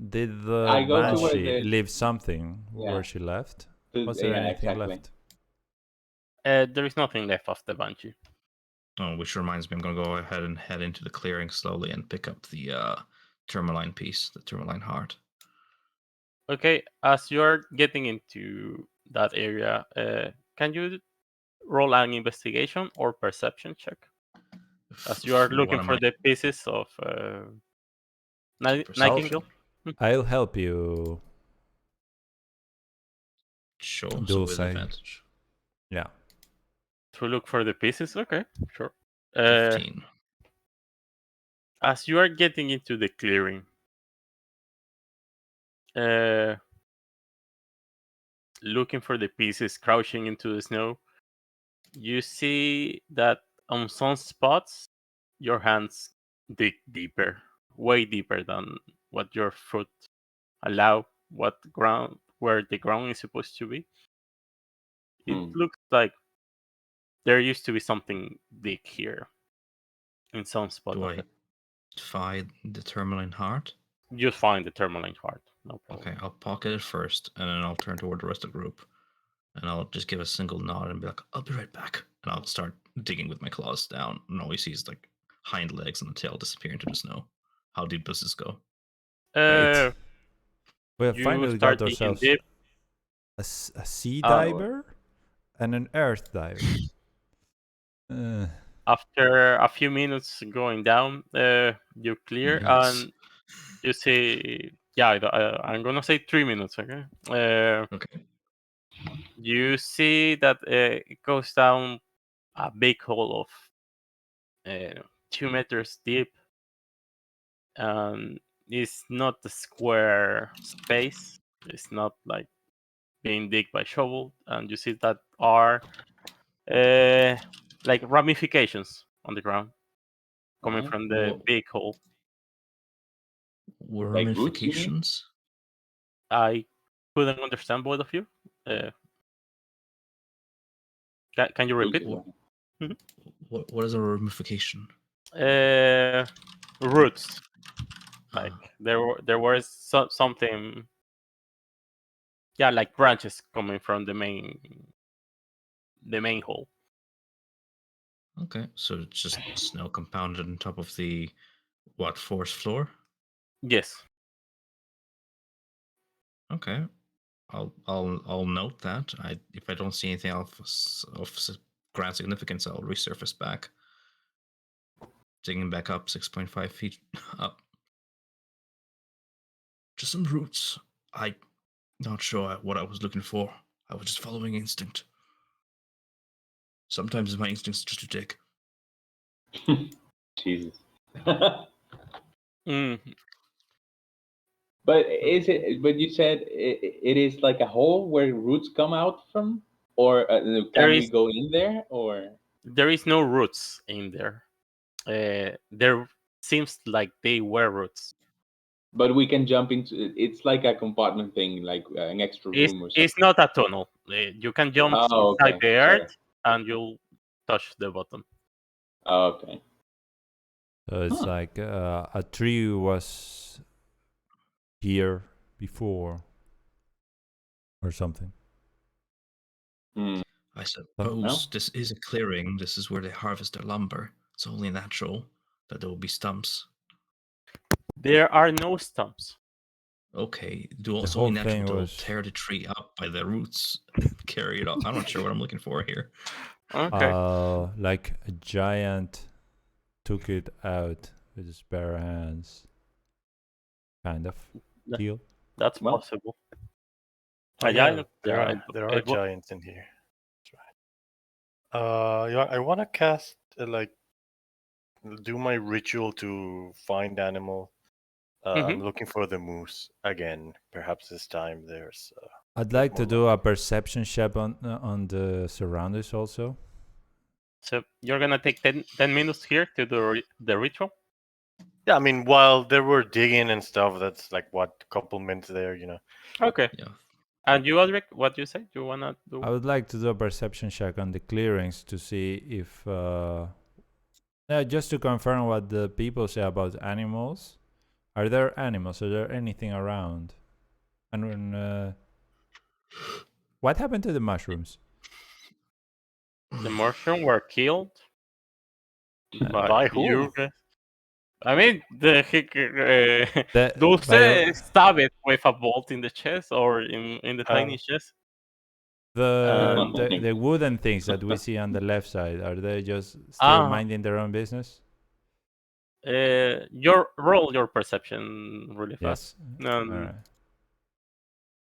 Did the Banshee leave something where she left? Was there anything left? There is nothing left of the Banshee. Oh, which reminds me, I'm going to go ahead and head into the clearing slowly and pick up the tourmaline piece, the tourmaline heart. Okay, as you're getting into that area, can you roll an investigation or perception check? As you are looking for the pieces of Nightingale. I'll help you. Sure, so with advantage. Yeah. To look for the pieces? Okay, sure. 15. As you are getting into the clearing, looking for the pieces, crouching into the snow, you see that on some spots, your hands dig deeper, way deeper than what your foot allow, where the ground is supposed to be. It looks like there used to be something big here in some spot. Do I find the tourmaline heart? You find the tourmaline heart. No problem. Okay, I'll pocket it first, and then I'll turn toward the rest of the group. And I'll just give a single nod and be like, I'll be right back. And I'll start digging with my claws down. And all you see is like hind legs and the tail disappear into the snow. How deep does this go? We have finally got ourselves a sea diver and an earth diver. After a few minutes going down, you clear and you see. Yeah, I'm gonna say 3 minutes. Okay. Okay. You see that it goes down a big hole of 2 meters deep, and it's not a square space. It's not like being digged by shovel, and you see that are like ramifications on the ground coming from the big hole. Ramifications? I couldn't understand both of you. Can you repeat? What is a ramification? Roots. Like there was something. Yeah, like branches coming from the main hole. Okay, so it's just snow compounded on top of the forest floor? Yes. Okay, I'll note that. If I don't see anything else of grand significance, I'll resurface back. Digging back up 6.5 feet up. Just some roots. I'm not sure what I was looking for. I was just following instinct. Sometimes my instinct is just to dig. Jesus. But is it? But you said it is like a hole where roots come out from, or can we go in there, or there is no roots in there. There seems like they were roots. But we can jump into. It's like a compartment thing, like an extra room or something. It's not a tunnel. You can jump inside the earth, and you'll touch the bottom. Okay. So it's like a tree was here before, or something. I suppose this is a clearing. This is where they harvest their lumber. It's only natural that there will be stumps. There are no stumps. Okay, it's only natural to tear the tree up by the roots and carry it off. I'm not sure what I'm looking for here. Okay. Like a giant took it out with his bare hands. Kind of deal. That's possible. There are giants in here. That's right. I want to cast do my ritual to find animal. I'm looking for the moose again. Perhaps this time there's. I'd like to do a perception check on the surroundings also. So you're gonna take 10 minutes here to do the ritual? Yeah, I mean, while they were digging and stuff, that's like what, couple minutes there, Okay. Yeah. And you, Aldrich, what do you say? You wanna do? I would like to do a perception check on the clearings to see if, just to confirm what the people say about animals. Are there animals? Are there anything around? And when, what happened to the mushrooms? The mushrooms were killed by who? I mean, those stab it with a bolt in the chest or in the tiny chest. The wooden things that we see on the left side, are they just still minding their own business? Roll your perception really fast. Yes. All right.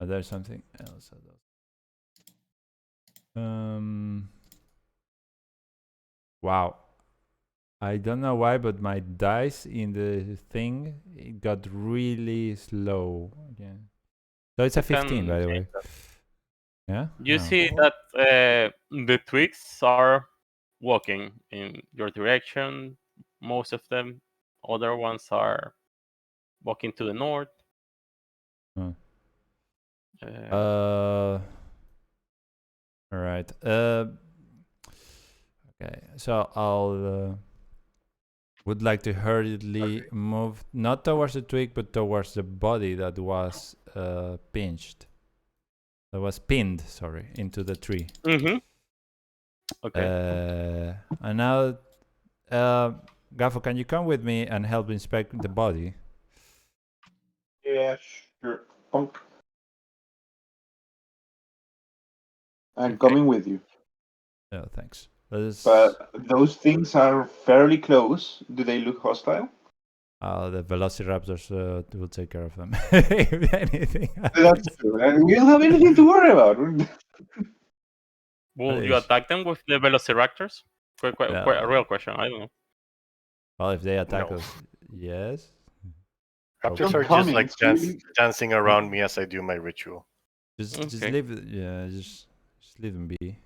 There's something else. Wow. I don't know why, but my dice in the thing, it got really slow again. So it's a 15, by the way. Yeah. You see that the twigs are walking in your direction. Most of them. Other ones are walking to the north. All right. Okay. So I'll would like to hurriedly move not towards the twig, but towards the body that was pinched. That was pinned. Sorry, into the tree. Okay. And now, Gaffo, can you come with me and help inspect the body? Yeah, sure. I'm coming with you. Yeah, thanks. But those things are fairly close. Do they look hostile? The velociraptors will take care of them. If anything. That's true. And we don't have anything to worry about. Will you attack them with the velociraptors? Quite a real question. I don't know. Well, if they attack us, yes. Raptors are just like dancing around me as I do my ritual. Just leave. Yeah, just leave them be.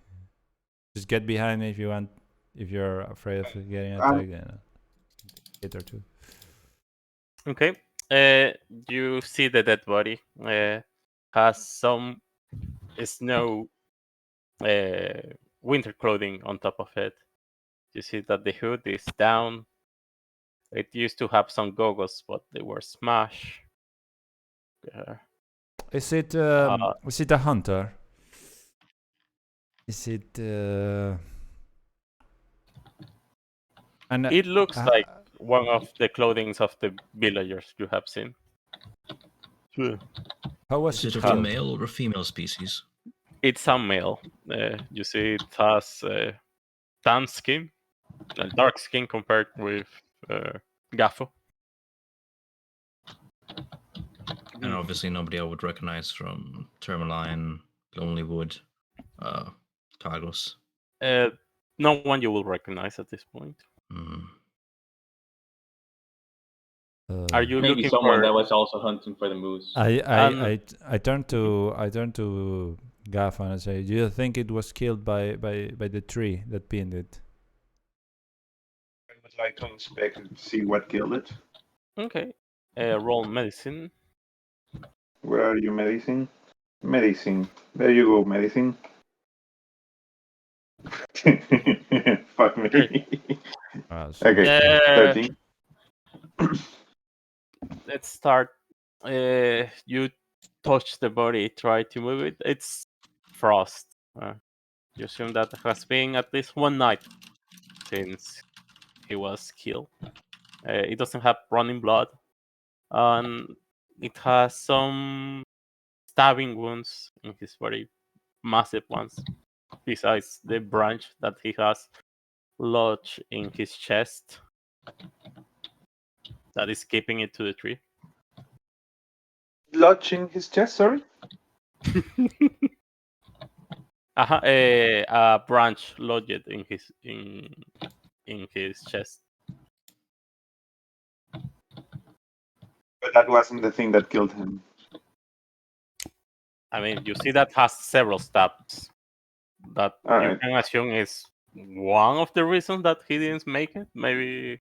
Just get behind me if you want. If you're afraid of getting attacked, then hit or two. Okay. You see the dead body has some snow winter clothing on top of it. You see that the hood is down. It used to have some goggles, but they were smashed. Is it a hunter? Is it? And it looks like one of the clothings of the villagers you have seen. How was it a male or a female species? It's a male. You see, it has tan skin, dark skin compared with Gaffo. And obviously nobody I would recognize from Tourmaline, Lonely Wood, Cargos. No one you will recognize at this point. Are you maybe looking someone for... that was also hunting for the moose? I turn to Gaff and I say, do you think it was killed by the tree that pinned it? I would like to inspect and see what killed it. Okay. Roll medicine. Where are you, medicine? Medicine. There you go, medicine. Fuck me. Okay, 13. Let's start. You touch the body, try to move it. It's frost. You assume that it has been at least one night since he was killed. It doesn't have running blood. And it has some stabbing wounds in his body, massive ones, besides the branch that he has lodged in his chest that is keeping it to the tree. Lodge in his chest, sorry? A branch lodged in his chest. But that wasn't the thing that killed him. I mean, you see that has several stabs. That All you right. can assume is one of the reasons that he didn't make it. Maybe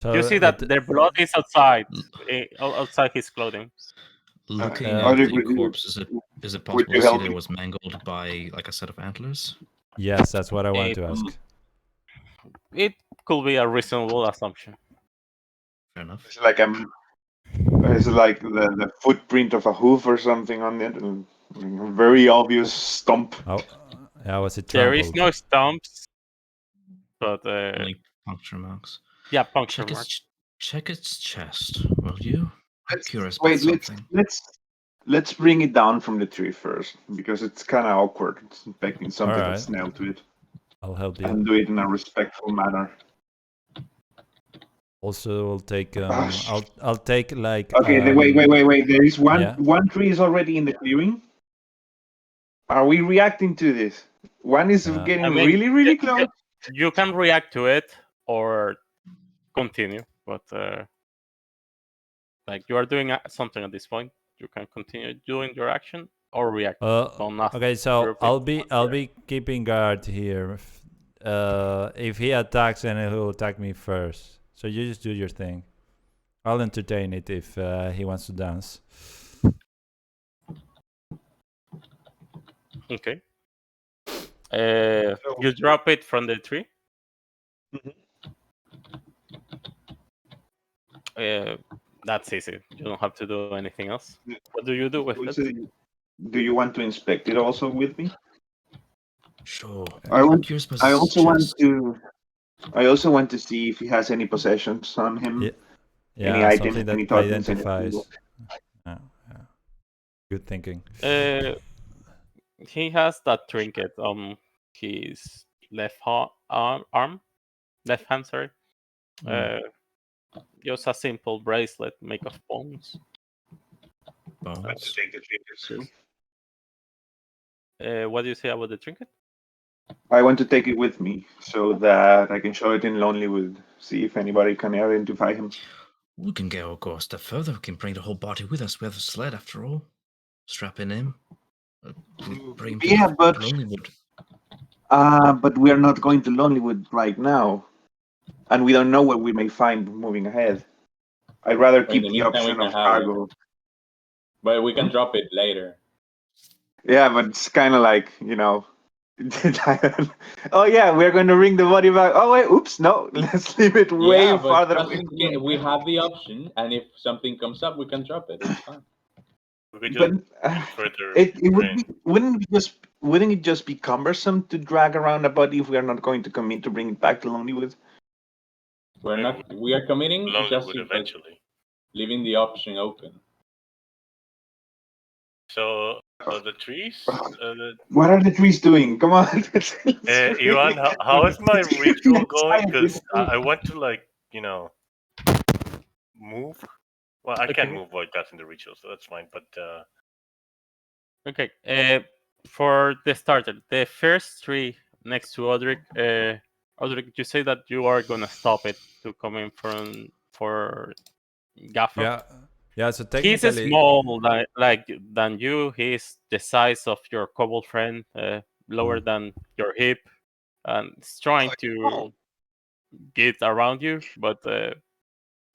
So, you see that the blood is outside his clothing. Looking Uh, at Audrey, the would you- corpse, is it would possible you to see help that it me? was mangled by like a set of antlers? yes, that's what I wanted to ask. It could be a reasonable assumption. Fair enough. It's like the footprint of a hoof or something on it. And a very obvious stomp. Oh, was it There trampled? is no stumps, but Only puncture marks. yeah, puncture marks. Check its chest, will you? I'm curious about Wait, something. let's bring it down from the tree first, because it's kind of awkward. It's infecting something Alright. that's nailed to it, I'll help you. and do it in a respectful manner. Also, I'll take. Gosh. I'll take like. Okay, wait. There is one. yeah. One tree is already in the clearing. Are we reacting to this? One is getting I mean, really close. You can react to it or continue, but like you are doing something at this point, you can continue doing your action or react. Okay, so I'll be keeping guard here. If he attacks, then he'll attack me first. So you just do your thing. I'll entertain it if he wants to dance. Okay. You drop it from the tree. That's easy. You don't have to do anything else. What do you do with it? Do you want to inspect it also with me? Sure. I also want to see if he has any possessions on him. Yeah, any something items, that any tokens, identifies. anything. Yeah. Good thinking. He has that trinket on his left arm, left hand. Sorry. Just a simple bracelet made of bones. Bones. Take the trinket too. What do you say about the trinket? I want to take it with me so that I can show it in Lonelywood. See if anybody can identify him. We can go a step further. We can bring the whole body with us. We have a sled after all. Strap in him. Bring him to Lonelywood. But we are not going to Lonelywood right now, and we don't know what we may find moving ahead. I'd rather keep the option of cargo. But we can drop it later. Yeah, but it's kind of like, oh yeah, we're going to bring the body back. Oh wait, oops, no, let's leave it way farther away. We have the option, and if something comes up, we can drop it. It's fine. Wouldn't it just be cumbersome to drag around a body if we are not going to commit to bring it back to Lonelywood? We are committing just eventually, leaving the option open. So the trees. What are the trees doing? Come on. Ivan, how is my ritual going? Because I want to move. Well, I can't move while that's in the ritual, so that's fine. But okay. For the starter, the first tree next to Odric, you say that you are gonna stop it to come in for Gaffer. Yeah. So technically, he's small, like than you. He's the size of your kobold friend, lower than your hip, and he's trying to get around you. But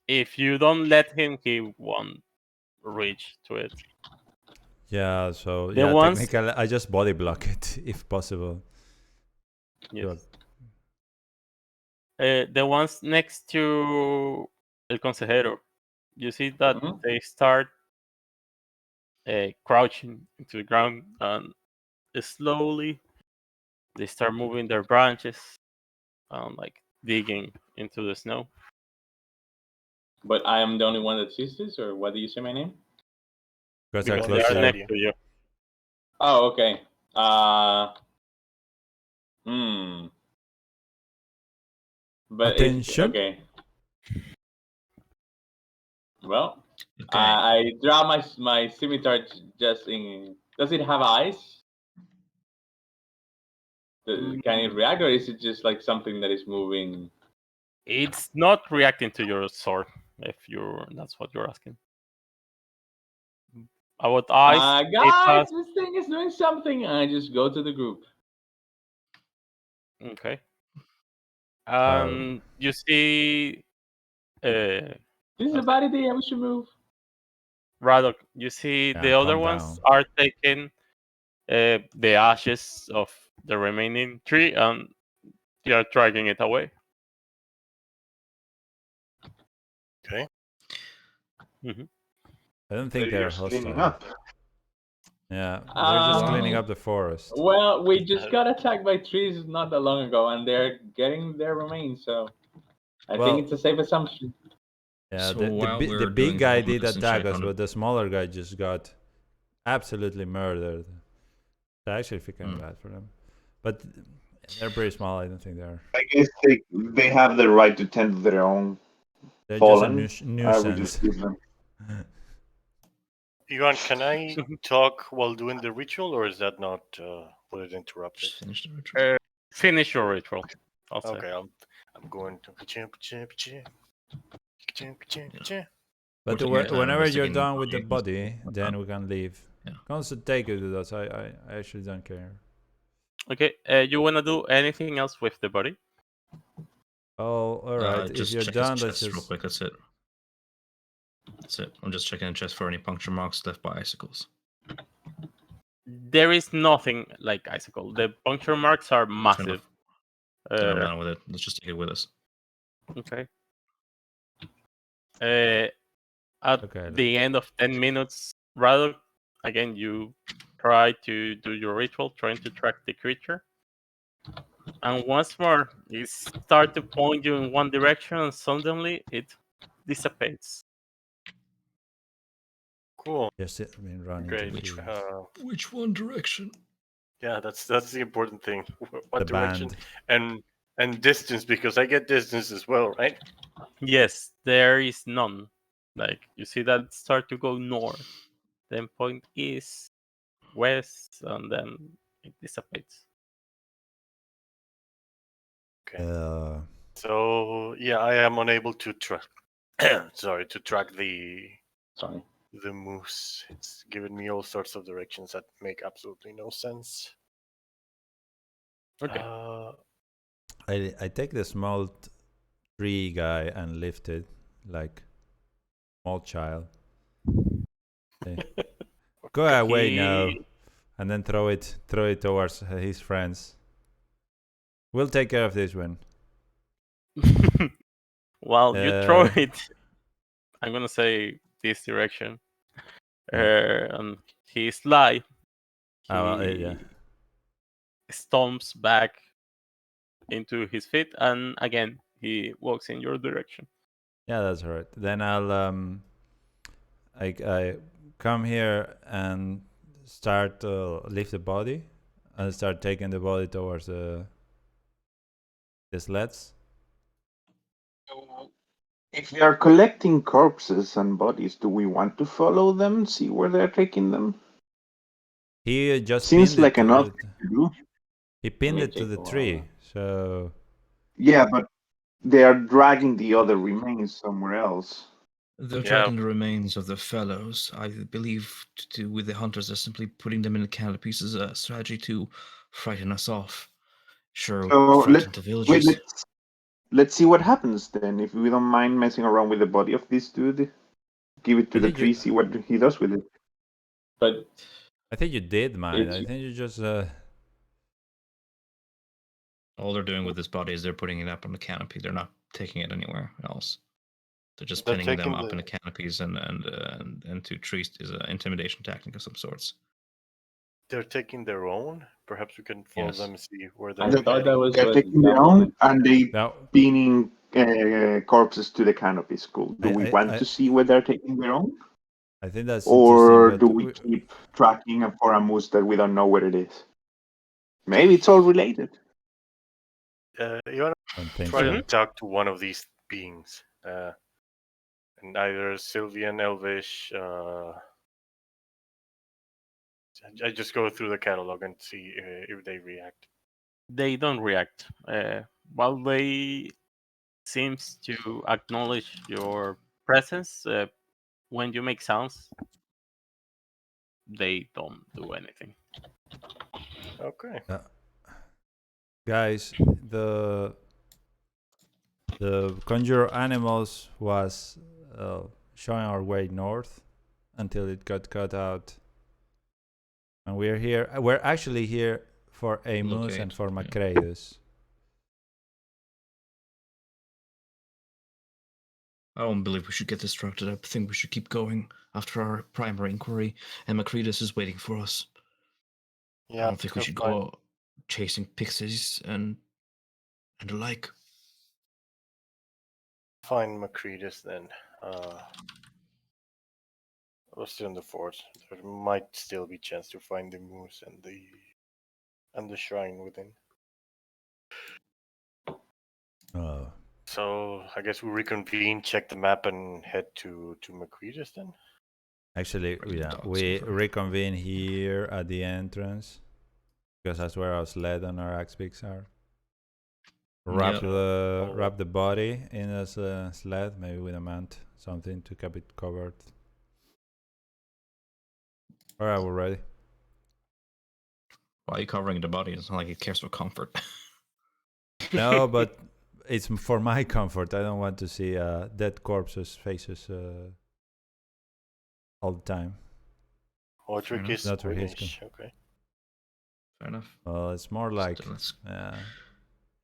if you don't let him, he won't reach to it. Yeah, so technically I just body block it if possible. Yes. The ones next to El Consejero, you see that they start crouching into the ground, and slowly they start moving their branches and like digging into the snow. But I am the only one that sees this, or what do you say my name? Because they are next to you. Oh, okay. But attention. Okay. Well, I draw my scimitar just in Does it have eyes? Can it react, or is it just like something that is moving? It's not reacting to your sword, if that's what you're asking. About eyes, guys, this thing is doing something. I just go to the group. Okay. You see, this is a bad idea. We should move. Radok, you see the other ones are taking the ashes of the remaining tree and they are dragging it away. Okay. Mm-hmm. I don't think they're just cleaning hostile. up. Yeah, they're just cleaning up the forest. Well, we just got attacked by trees not that long ago, and they're getting their remains, so I think it's a safe assumption. Yeah, So the big guy did attack us, but the smaller guy just got absolutely murdered. So I actually feel kind of bad for them. But they're pretty small, I don't think they are. I guess they have the right to tend to their own fallen. Just a nuisance. Ivan, can I talk while doing the ritual, or is that not, will it interrupt it? Finish the ritual. Finish your ritual. Okay, I'm going to... But whenever you're done with the body, then we can leave. Constant take it with us. I actually don't care. Okay, you wanna do anything else with the body? Oh, all right. If you're done, let's just real quick. That's it. That's it. I'm just checking the chest for any puncture marks left by icicles. There is nothing like icicle. The puncture marks are massive. I'm done with it. Let's just take it with us. Okay. At the end of 10 minutes, rather, again, you try to do your ritual, trying to track the creature. And once more, it starts to point you in one direction, and suddenly it dissipates. Cool. Yes, I mean, running. Great. Which one direction? Yeah, that's the important thing. What the direction? Band. And distance, because I get distance as well, right? Yes, there is none. Like, you see that start to go north. Then point east, west, and then it dissipates. Okay. So yeah, I am unable to track. to track the moose. It's given me all sorts of directions that make absolutely no sense. Okay. I take the small tree guy and lift it like small child. Okay. Go away now, and then throw it towards his friends. We'll take care of this one. While you throw it, I'm gonna say this direction. He slides. He stomps back into his feet, and again he walks in your direction. Yeah, that's right. Then I'll I come here and start to lift the body, and start taking the body towards the sleds. If we are collecting corpses and bodies, do we want to follow them, see where they're taking them? He just seems like an odd thing to do. He pinned it to the tree, so... Yeah, but they are dragging the other remains somewhere else. They're dragging the remains of their fellows. I believe with the hunters, they're simply putting them in the canopies as a strategy to frighten us off. Sure, so frighten the villagers. Let's see what happens then. If we don't mind messing around with the body of this dude, give it to the tree, see what he does with it. But I think you did mind. I think you just... All they're doing with this body is they're putting it up on the canopy. They're not taking it anywhere else. They're just pinning them up in the canopies and to trees is an intimidation tactic of some sorts. They're taking their own. Perhaps we can follow them and see where they're. I thought that was they're taking their own, and they pinning corpses to the canopies. Cool. Do we want to see where they're taking their own? I think that's or do we keep tracking for a moose that we don't know where it is? Maybe it's all related. You want to try to talk to one of these beings, and either Sylvian, Elvish, I just go through the catalog and see if they react. They don't react. While they seems to acknowledge your presence when you make sounds, they don't do anything. Okay. Guys, the conjure animals was showing our way north until it got cut out, and we're here. We're actually here for Amos and for Macreadus. I don't believe we should get distracted. I think we should keep going after our primary inquiry, and Macreadus is waiting for us. Yeah, I don't think we should go chasing pixies and the like. Find Macreadus then. We're still in the fort. There might still be chance to find the moose and the shrine within. So I guess we reconvene, check the map, and head to Macreadus then. Actually, yeah, we reconvene here at the entrance because that's where our sled and our axe picks are. Wrap the body in a sled, maybe with a mant, something to keep it covered. All right, we're ready. Why are you covering the body? It's not like it cares for comfort. No, but it's for my comfort. I don't want to see dead corpses' faces all the time. Ortric is not Swedish. Okay. Fair enough. Well, it's more like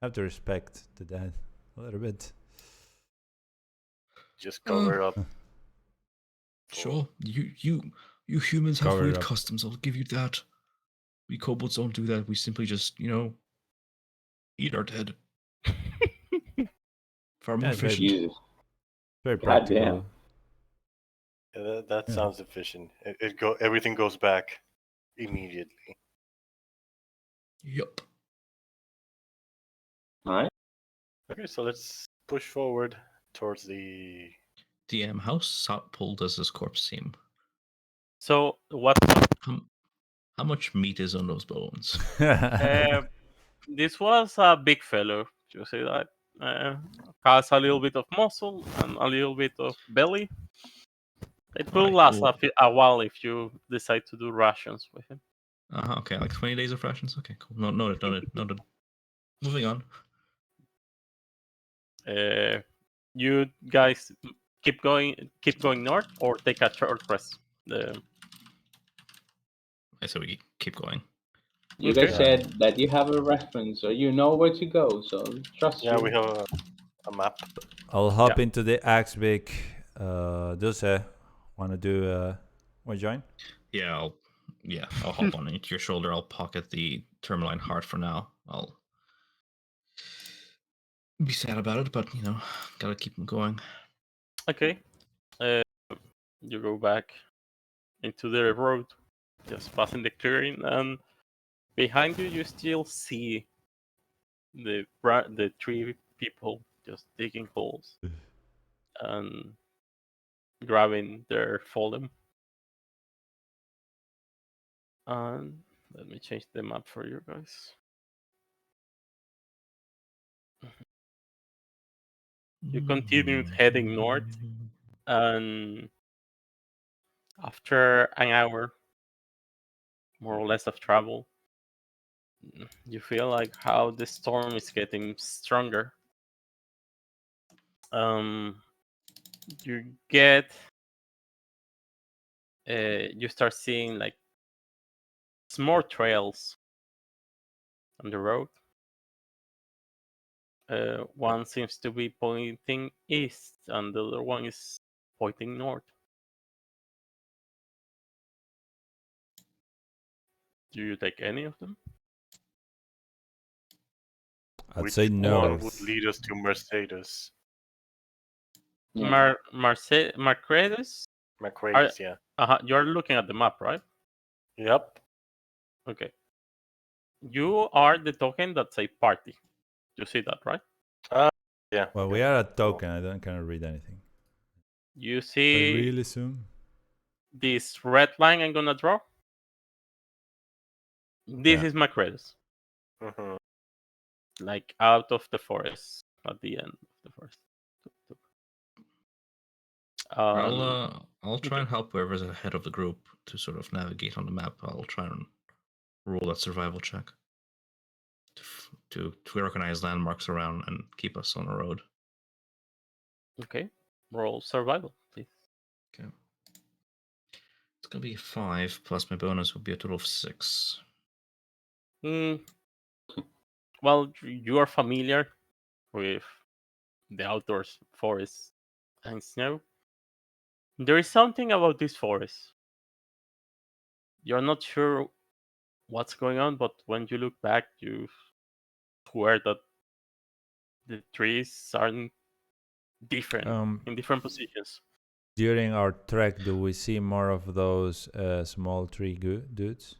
have to respect the dead a little bit. Just cover it up. Sure, you humans have weird customs. I'll give you that. We kobolds don't do that. We simply just, eat our dead. Far more efficient. Very practical. Yeah, that sounds efficient. Everything goes back immediately. Yup. All right. Okay, so let's push forward towards the DM. How pulled does this corpse seem? So what? How much meat is on those bones? This was a big fellow. You see that? Has a little bit of muscle and a little bit of belly. It will last a while if you decide to do rations with him. Okay, like 20 days of rations. Okay, cool. Noted. Moving on. You guys keep going north or take a short rest. I say we keep going. You guys said that you have a reference, so you know where to go. So trust you. Yeah, we have a map. I'll hop into the axe pick. Dulce, wanna do? Want to join? Yeah, I'll hop on your shoulder. I'll pocket the tourmaline heart for now. I'll be sad about it, but gotta keep them going. Okay. You go back into the road, just passing the clearing, and behind you, you still see the three people just digging holes and grabbing their fallen. And let me change the map for you guys. You continued heading north, and after an hour, more or less, of travel, you feel like how the storm is getting stronger. You start seeing like small trails on the road. One seems to be pointing east, and the other one is pointing north. Do you take any of them? I'd say north. Would lead us to Mercedes. Macreadus? Macreadus, yeah. You're looking at the map, right? Yep. Okay. You are the token that say party. You see that, right? Yeah. Well, we are a token. I don't kind of read anything. You see really soon. this red line I'm gonna draw? This is Macreadus. Mhm. Like out of the forest, at the end of the forest. I'll try and help whoever's ahead of the group to sort of navigate on the map. I'll try and roll that survival check to recognize landmarks around and keep us on the road. Okay, roll survival, please. Okay. It's gonna be 5 plus my bonus would be a total of 6. Well, you are familiar with the outdoors, forest, and snow. There is something about this forest. You're not sure what's going on, but when you look back, you swear that the trees are different in different positions. During our trek, do we see more of those small tree dudes?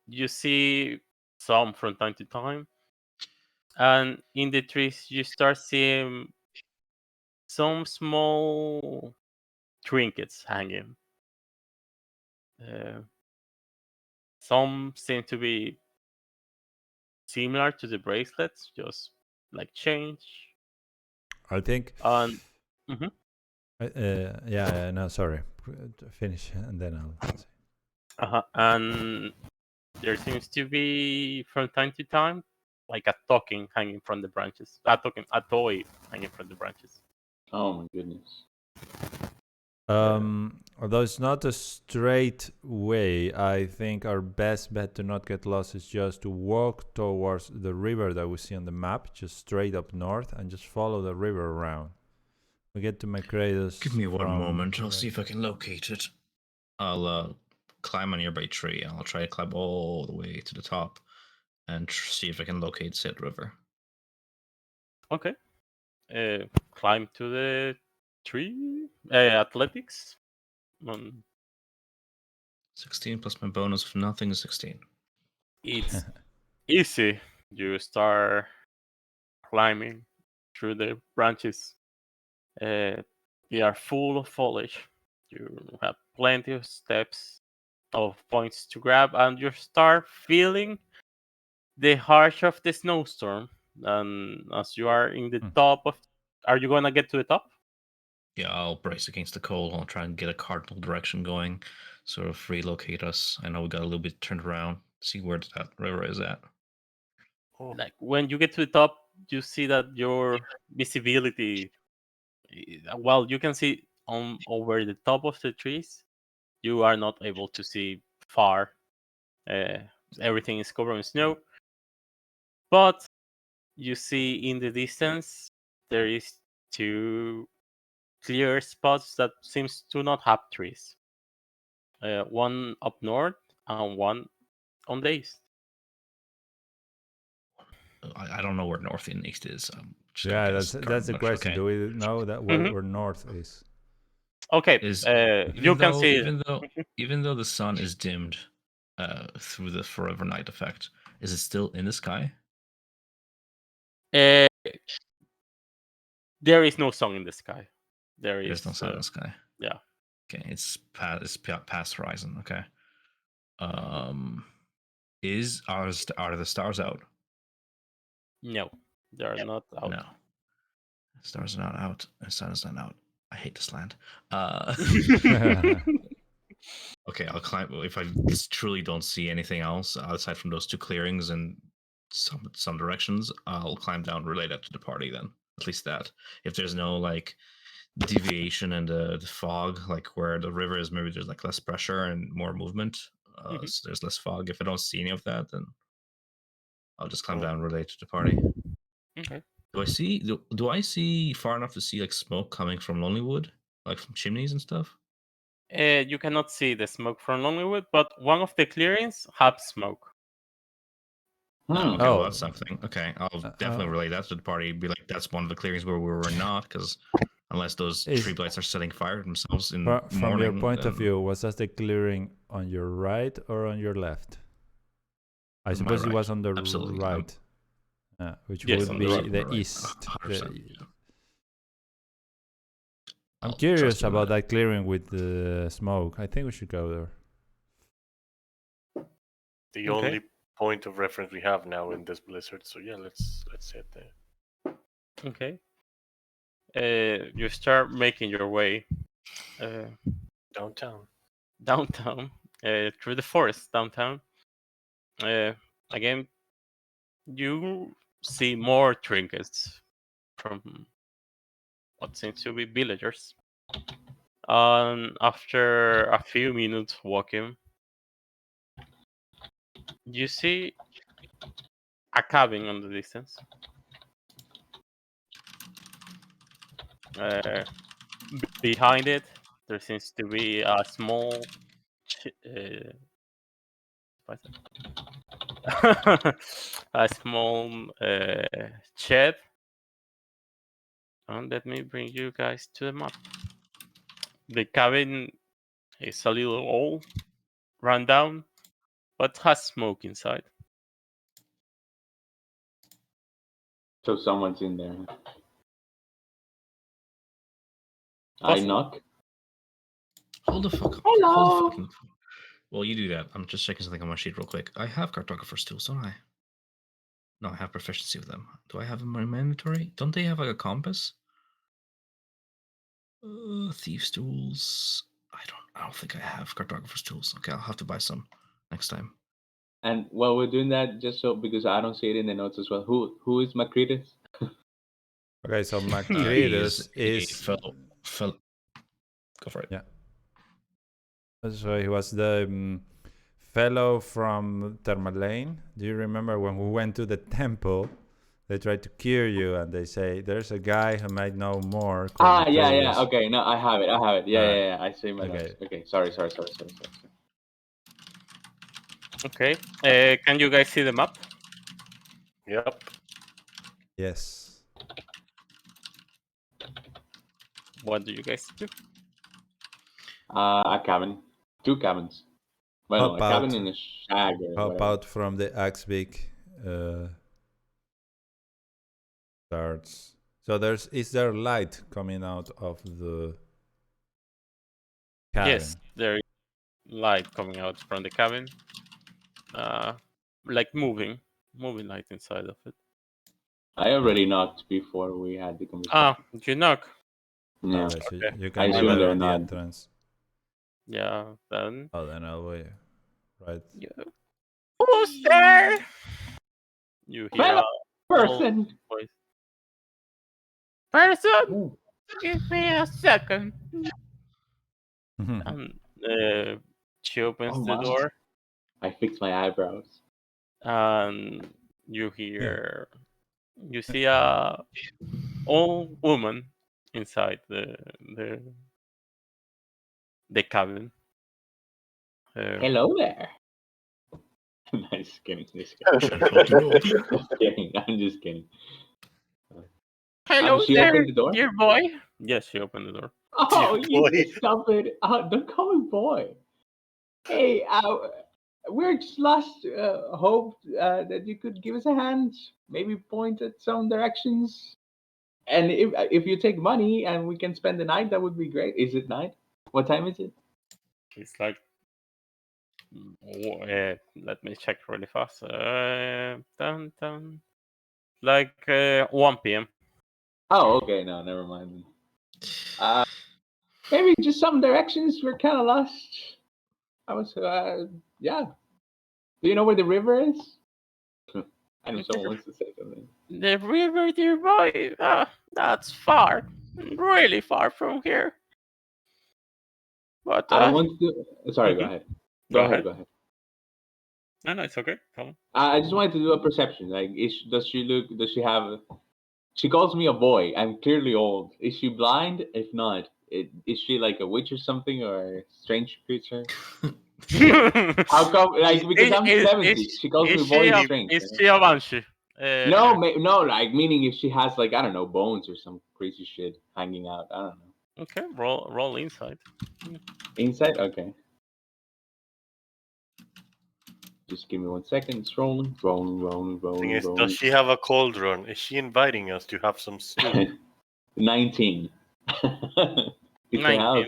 You see some from time to time, and in the trees you start seeing some small trinkets hanging. Some seem to be similar to the bracelets, just like change. I think. And No, sorry. Finish and then I'll say. And there seems to be from time to time like a token hanging from the branches. A toy hanging from the branches. Oh my goodness. Although it's not a straight way, I think our best bet to not get lost is just to walk towards the river that we see on the map, just straight up north, and just follow the river around. We get to Macreadus. Give me one moment. I'll see if I can locate it. I'll climb a nearby tree. I'll try to climb all the way to the top and see if I can locate said river. Okay. Climb to the tree. Athletics. 16 plus my bonus for nothing is 16. It's easy. You start climbing through the branches. They are full of foliage. You have plenty of steps, of points to grab, and you start feeling the harsh of the snowstorm. And as you are in the top of, are you gonna get to the top? Yeah, I'll brace against the cold. I'll try and get a cardinal direction going, sort of relocate us. I know we got a little bit turned around. See where that river is at. Like when you get to the top, you see that your visibility, well, you can see on over the top of the trees. You are not able to see far. Everything is covered in snow, but you see in the distance there is two clear spots that seems to not have trees. One up north and one on the east. I don't know where north and east is. Yeah, that's the question. Okay. Do we know that where north is? Okay. You can see even though the sun is dimmed through the forever night effect, is it still in the sky? There is no sun in the sky. There's no sun in the sky. Yeah. Okay, it's past horizon. Okay. Are the stars out? No, they are not out. No, stars are not out. The sun is not out. I hate this land. Okay, I'll climb. If I truly don't see anything else outside from those two clearings and some directions, I'll climb down, relay that to the party. Then at least that. If there's no like deviation in the fog, like where the river is, maybe there's like less pressure and more movement. So there's less fog. If I don't see any of that, then I'll just climb down, relay to the party. Okay. Do I see far enough to see like smoke coming from Lonelywood, like from chimneys and stuff? You cannot see the smoke from Lonelywood, but one of the clearings have smoke. Okay, well, that's something. Okay, I'll definitely relay that to the party. Be like, that's one of the clearings where we were not, because unless those tree blights are setting fire to themselves in the morning. From your point of view, was that the clearing on your right or on your left? I suppose it was on the right, which would be the east. I'm curious about that clearing with the smoke. I think we should go there. the only point of reference we have now in this blizzard. So yeah, let's head there. Okay. You start making your way downtown, through the forest downtown. Again, you see more trinkets from what seems to be villagers. After a few minutes walking, you see a cabin on the distance. Behind it, there seems to be a small a small shed. And let me bring you guys to the map. The cabin is a little old, run down, but has smoke inside. So someone's in there. I knock. Hold the fuck up. Hello. Hold the fucking... Well, you do that. I'm just checking something on my sheet real quick. I have cartographer's tools, don't I? No, I have proficiency with them. Do I have them in my inventory? Don't they have like a compass? Thieves' tools. I don't think I have cartographer's tools. Okay, I'll have to buy some next time. And while we're doing that, just so because I don't see it in the notes as well, who is Macreadus? Okay, so Macreadus is fellow. Go for it. Yeah. So he was the fellow from Thermalane. Do you remember when we went to the temple? They tried to cure you, and they say there's a guy who might know more. Yeah. Okay, no, I have it. Yeah. I see my notes. Okay, sorry. Okay. Can you guys see the map? Yep. Yes. What do you guys do? A cabin. 2 cabins. Well, a cabin in a shag or Hop whatever. out from the Axbeak starts. So is there light coming out of the cabin? Yes, there is light coming out from the cabin. Like moving light inside of it. I already knocked before we had the conversation. You knock. Yeah. So Okay. you I can assume leave they're the not. entrance. Yeah, then. Oh, then I'll wait. Right. Yeah. Who's there? You hear Fellow a person. voice. Person, give me a second. And she opens the door. I fixed my eyebrows. And you hear, you see a old woman inside the cabin. Hello there. Nice kidding. I'm just kidding. Hello she there, opened the door? dear boy. Yes, she opened the door. Oh, you stupid! Don't call me boy. Hey, we're just lost. Hoped that you could give us a hand, maybe point at some directions. And if you take money and we can spend the night, that would be great. Is it night? What time is it? It's like, let me check really fast. Like 1 p.m. Oh, okay. No, never mind. Maybe just some directions. We're kind of lost. I was, yeah. Do you know where the river is? I know someone wants to say something. The river, dear boy. That's far, really far from here. But I want to. Sorry, go ahead. Go ahead. No, it's okay. Come on. I just wanted to do a perception. Like, does she look? Does she have? She calls me a boy. I'm clearly old. Is she blind? If not, is she like a witch or something, or a strange creature? How come? Like, because I'm 70. She calls me boy and strange. Is she a banshee? No. Like, meaning if she has, like, I don't know, bones or some crazy shit hanging out. I don't know. Okay, roll inside. Inside? Okay. Just give me 1 second. It's rolling. Does she have a cauldron? Is she inviting us to have some stew? 19. It's 19. a house.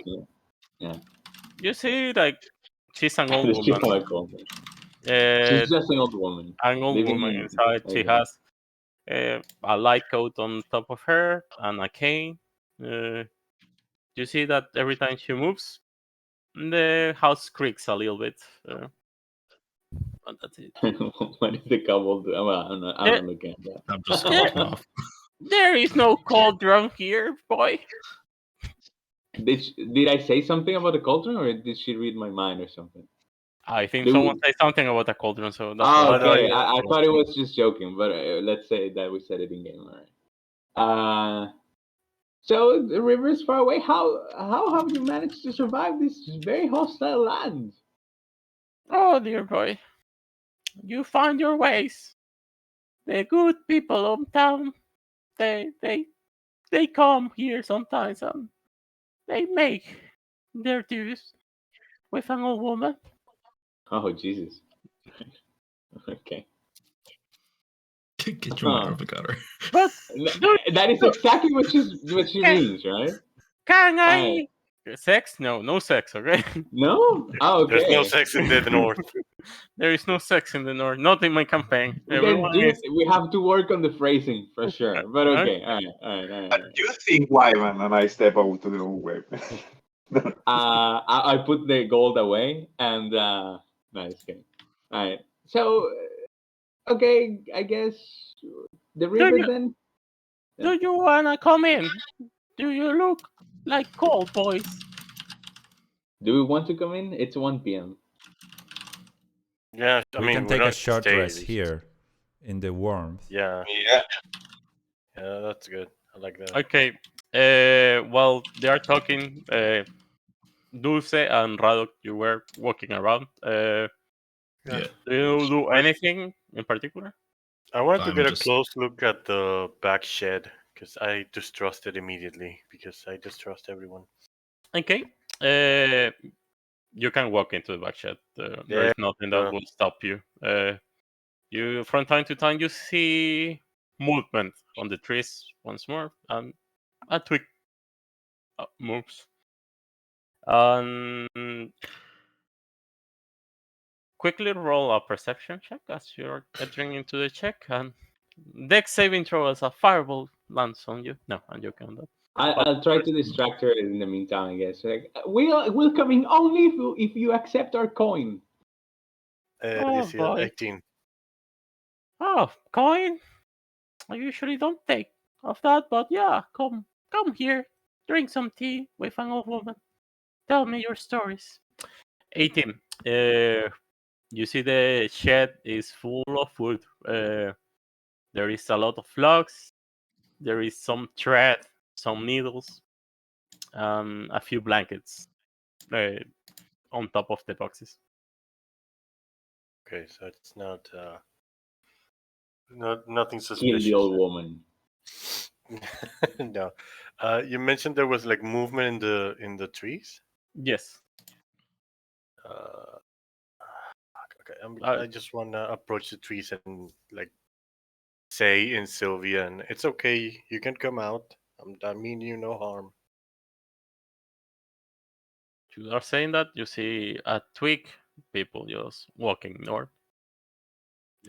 Yeah. You see, like, she's an old woman. She's just an old woman. An old living woman in- inside. She Okay. has a light coat on top of her and a cane. You see that every time she moves, the house creaks a little bit. But that's it. What is the couple do? Well, I'm not looking at that. I'm just walking off. There is no cauldron here, boy. Did I say something about the cauldron, or did she read my mind or something? I think Did someone we- said something about the cauldron, so that's Oh, why. okay. yeah. I thought it was just joking, but let's say that we said it in game. All right. So the river is far away. How have you managed to survive this very hostile land? Oh dear boy, you find your ways. The good people of town, they come here sometimes and they make their dues with an old woman. Oh Jesus. Okay. Get your mind off the gutter. But That is exactly what she means, right? can I? Sex? No, no sex. Okay. No? Oh, okay. There's no sex in the north. There is no sex in the north. Not in my campaign. We have to work on the phrasing for sure. But okay, all right. You think Wyman and I step out to the web. I put the gold away and nice game. All right. So okay, I guess the river then. Do you wanna come in? Do you look like cold boys? Do we want to come in? It's 1 p.m. Yeah, We can take a short rest here in the warmth. Yeah. Yeah. Yeah, that's good. I like that. Okay. While they are talking, Dulce and Radok, you were walking around. Yeah. Do you do anything in particular? I wanted to I'm get a just- close look at the back shed because I distrust it immediately because I distrust everyone. Okay. You can walk into the back shed. There is nothing that will stop you. You, from time to time, you see movement on the trees once more, and a twig moves. Quickly roll a perception check as you're entering into the check, and dex saving throw as a fireball lands on you. No, and you can. I'll try to distract her in the meantime. I guess we'll come in only if you accept our coin. This is boy. 18. Oh, coin? I usually don't take of that, but yeah, come here, drink some tea with an old woman. Tell me your stories. 18. You see the shed is full of wood. There is a lot of logs. There is some thread, some needles, a few blankets on top of the boxes. Okay, so it's nothing Kill suspicious. the old woman. No. You mentioned there was like movement in the trees. Yes. Okay, I just want to approach the trees and like say in Sylvian, it's okay, you can come out. I mean you no harm. You are saying that you see a twig, people just walking north,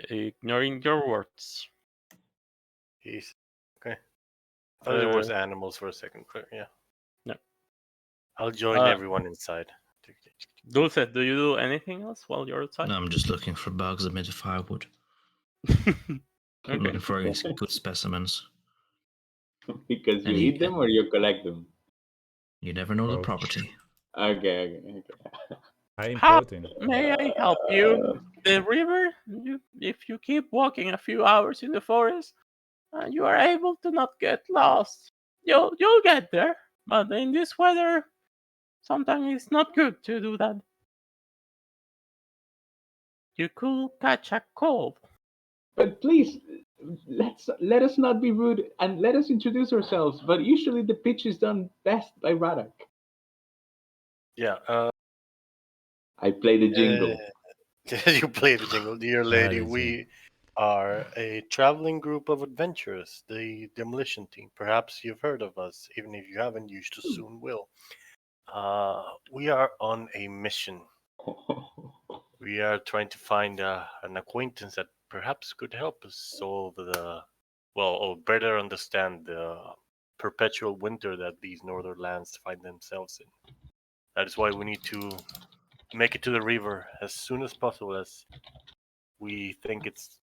ignoring your words. He's okay. I thought there was animals for a second, but yeah. No. I'll join everyone inside. Dulce, do you do anything else while you're outside? No, I'm just looking for bugs that made of firewood. I'm looking for good specimens. Because you eat them or you collect them? You never know the property. Okay. High in protein. May I help you? The river, if you keep walking a few hours in the forest, you are able to not get lost. You'll get there, but in this weather, sometimes it's not good to do that. You could catch a cold. But please, let us not be rude and let us introduce ourselves. But usually the pitch is done best by Radok. Yeah. I play the jingle. You play the jingle, dear lady. We are a traveling group of adventurers, the Demolition Team. Perhaps you've heard of us, even if you haven't. You soon will. We are on a mission. We are trying to find an acquaintance that perhaps could help us solve or better understand the perpetual winter that these northern lands find themselves in. That is why we need to make it to the river as soon as possible, as we think it's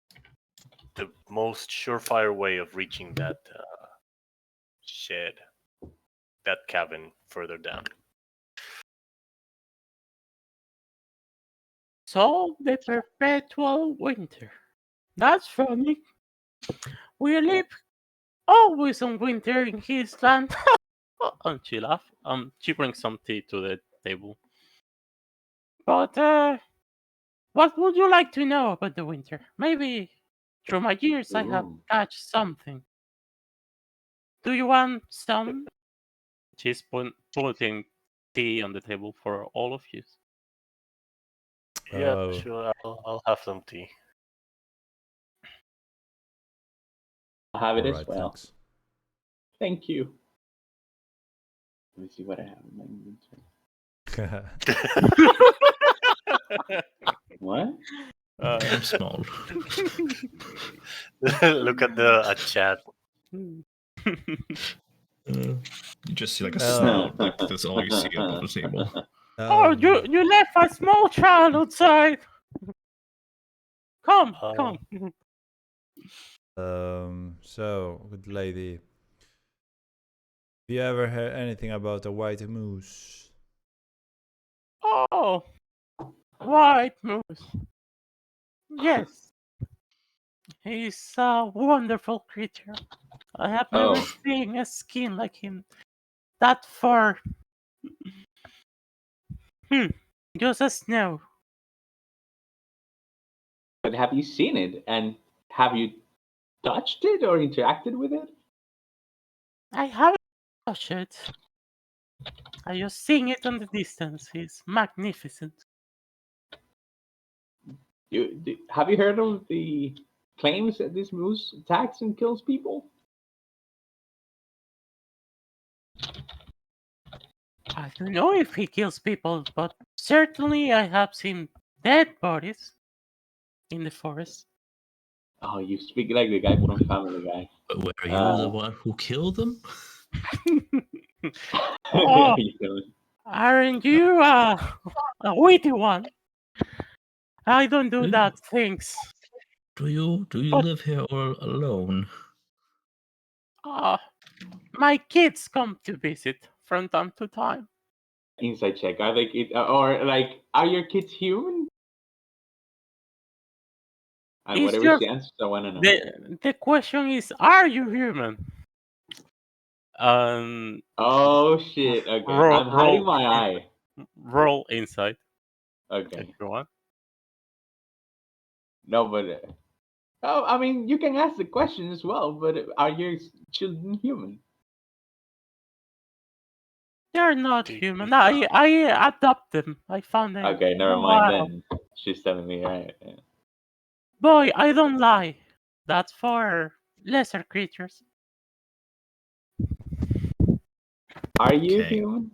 the most surefire way of reaching that shed, that cabin further down. So the perpetual winter. That's funny. We live always on winter in his land. And she laughs. She brings some tea to the table. But what would you like to know about the winter? Maybe through my years I have catch something. Do you want some? She's putting tea on the table for all of you. Yeah, sure. I'll have some tea. I'll have it as well. Thanks. Thank you. Let me see what I have in my inventory. What? I'm small. Look at the chat. You just see like a snout. Like that's all you see above the table. Oh, you left a small child outside. Come. So, good lady, have you ever heard anything about a white moose? Oh, white moose. Yes. He's a wonderful creature. I have never seen a skin like him. That fur. Just as snow. But have you seen it? And have you touched it or interacted with it? I haven't touched it. I just seen it on the distance. It's magnificent. Have you heard of the claims that this moose attacks and kills people? I don't know if he kills people, but certainly I have seen dead bodies in the forest. Oh, you speak like the guy from Family Guy. Were you the one who killed them? Oh, aren't you a witty one? I don't do that things. Do you live here all alone? My kids come to visit from time to time. Inside check. Are they kids, or like, are your kids human? And whatever she answers, I want to know. The question is, are you human? Oh shit! Okay, I'm hiding my eye. Roll insight. Okay. If you want. No, but I mean, you can ask the question as well. But are your children human? They're not human. I adopt them. I found them. Okay, never mind then. She's telling me right. Yeah. Boy, I don't lie. That's for lesser creatures. Are you human?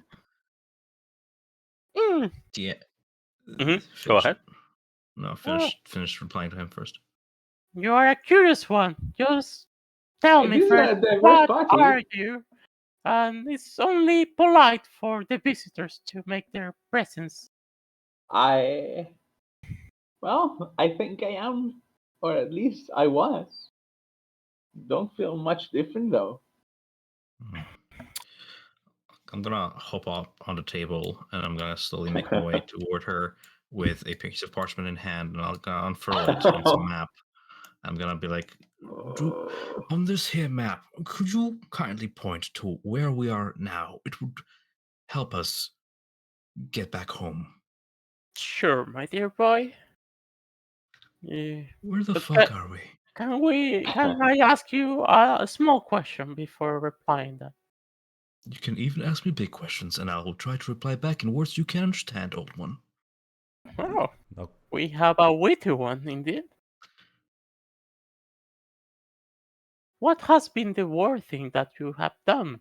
Yeah. Go ahead. No, finish replying to him first. You are a curious one. Just tell me first, what are you? And it's only polite for the visitors to make their presence. I think I am, or at least I was. Don't feel much different though. I'm gonna hop up on the table and I'm gonna slowly make my way toward her with a piece of parchment in hand, and I'll gonna unfurl it on some map. I'm gonna be like, on this here map, could you kindly point to where we are now? It would help us get back home. Sure, my dear boy. Where the fuck are we? Can I ask you a small question before replying that? You can even ask me big questions, and I will try to reply back in words you can understand, old one. Oh, no. We have a witty one, indeed. What has been the worst thing that you have done?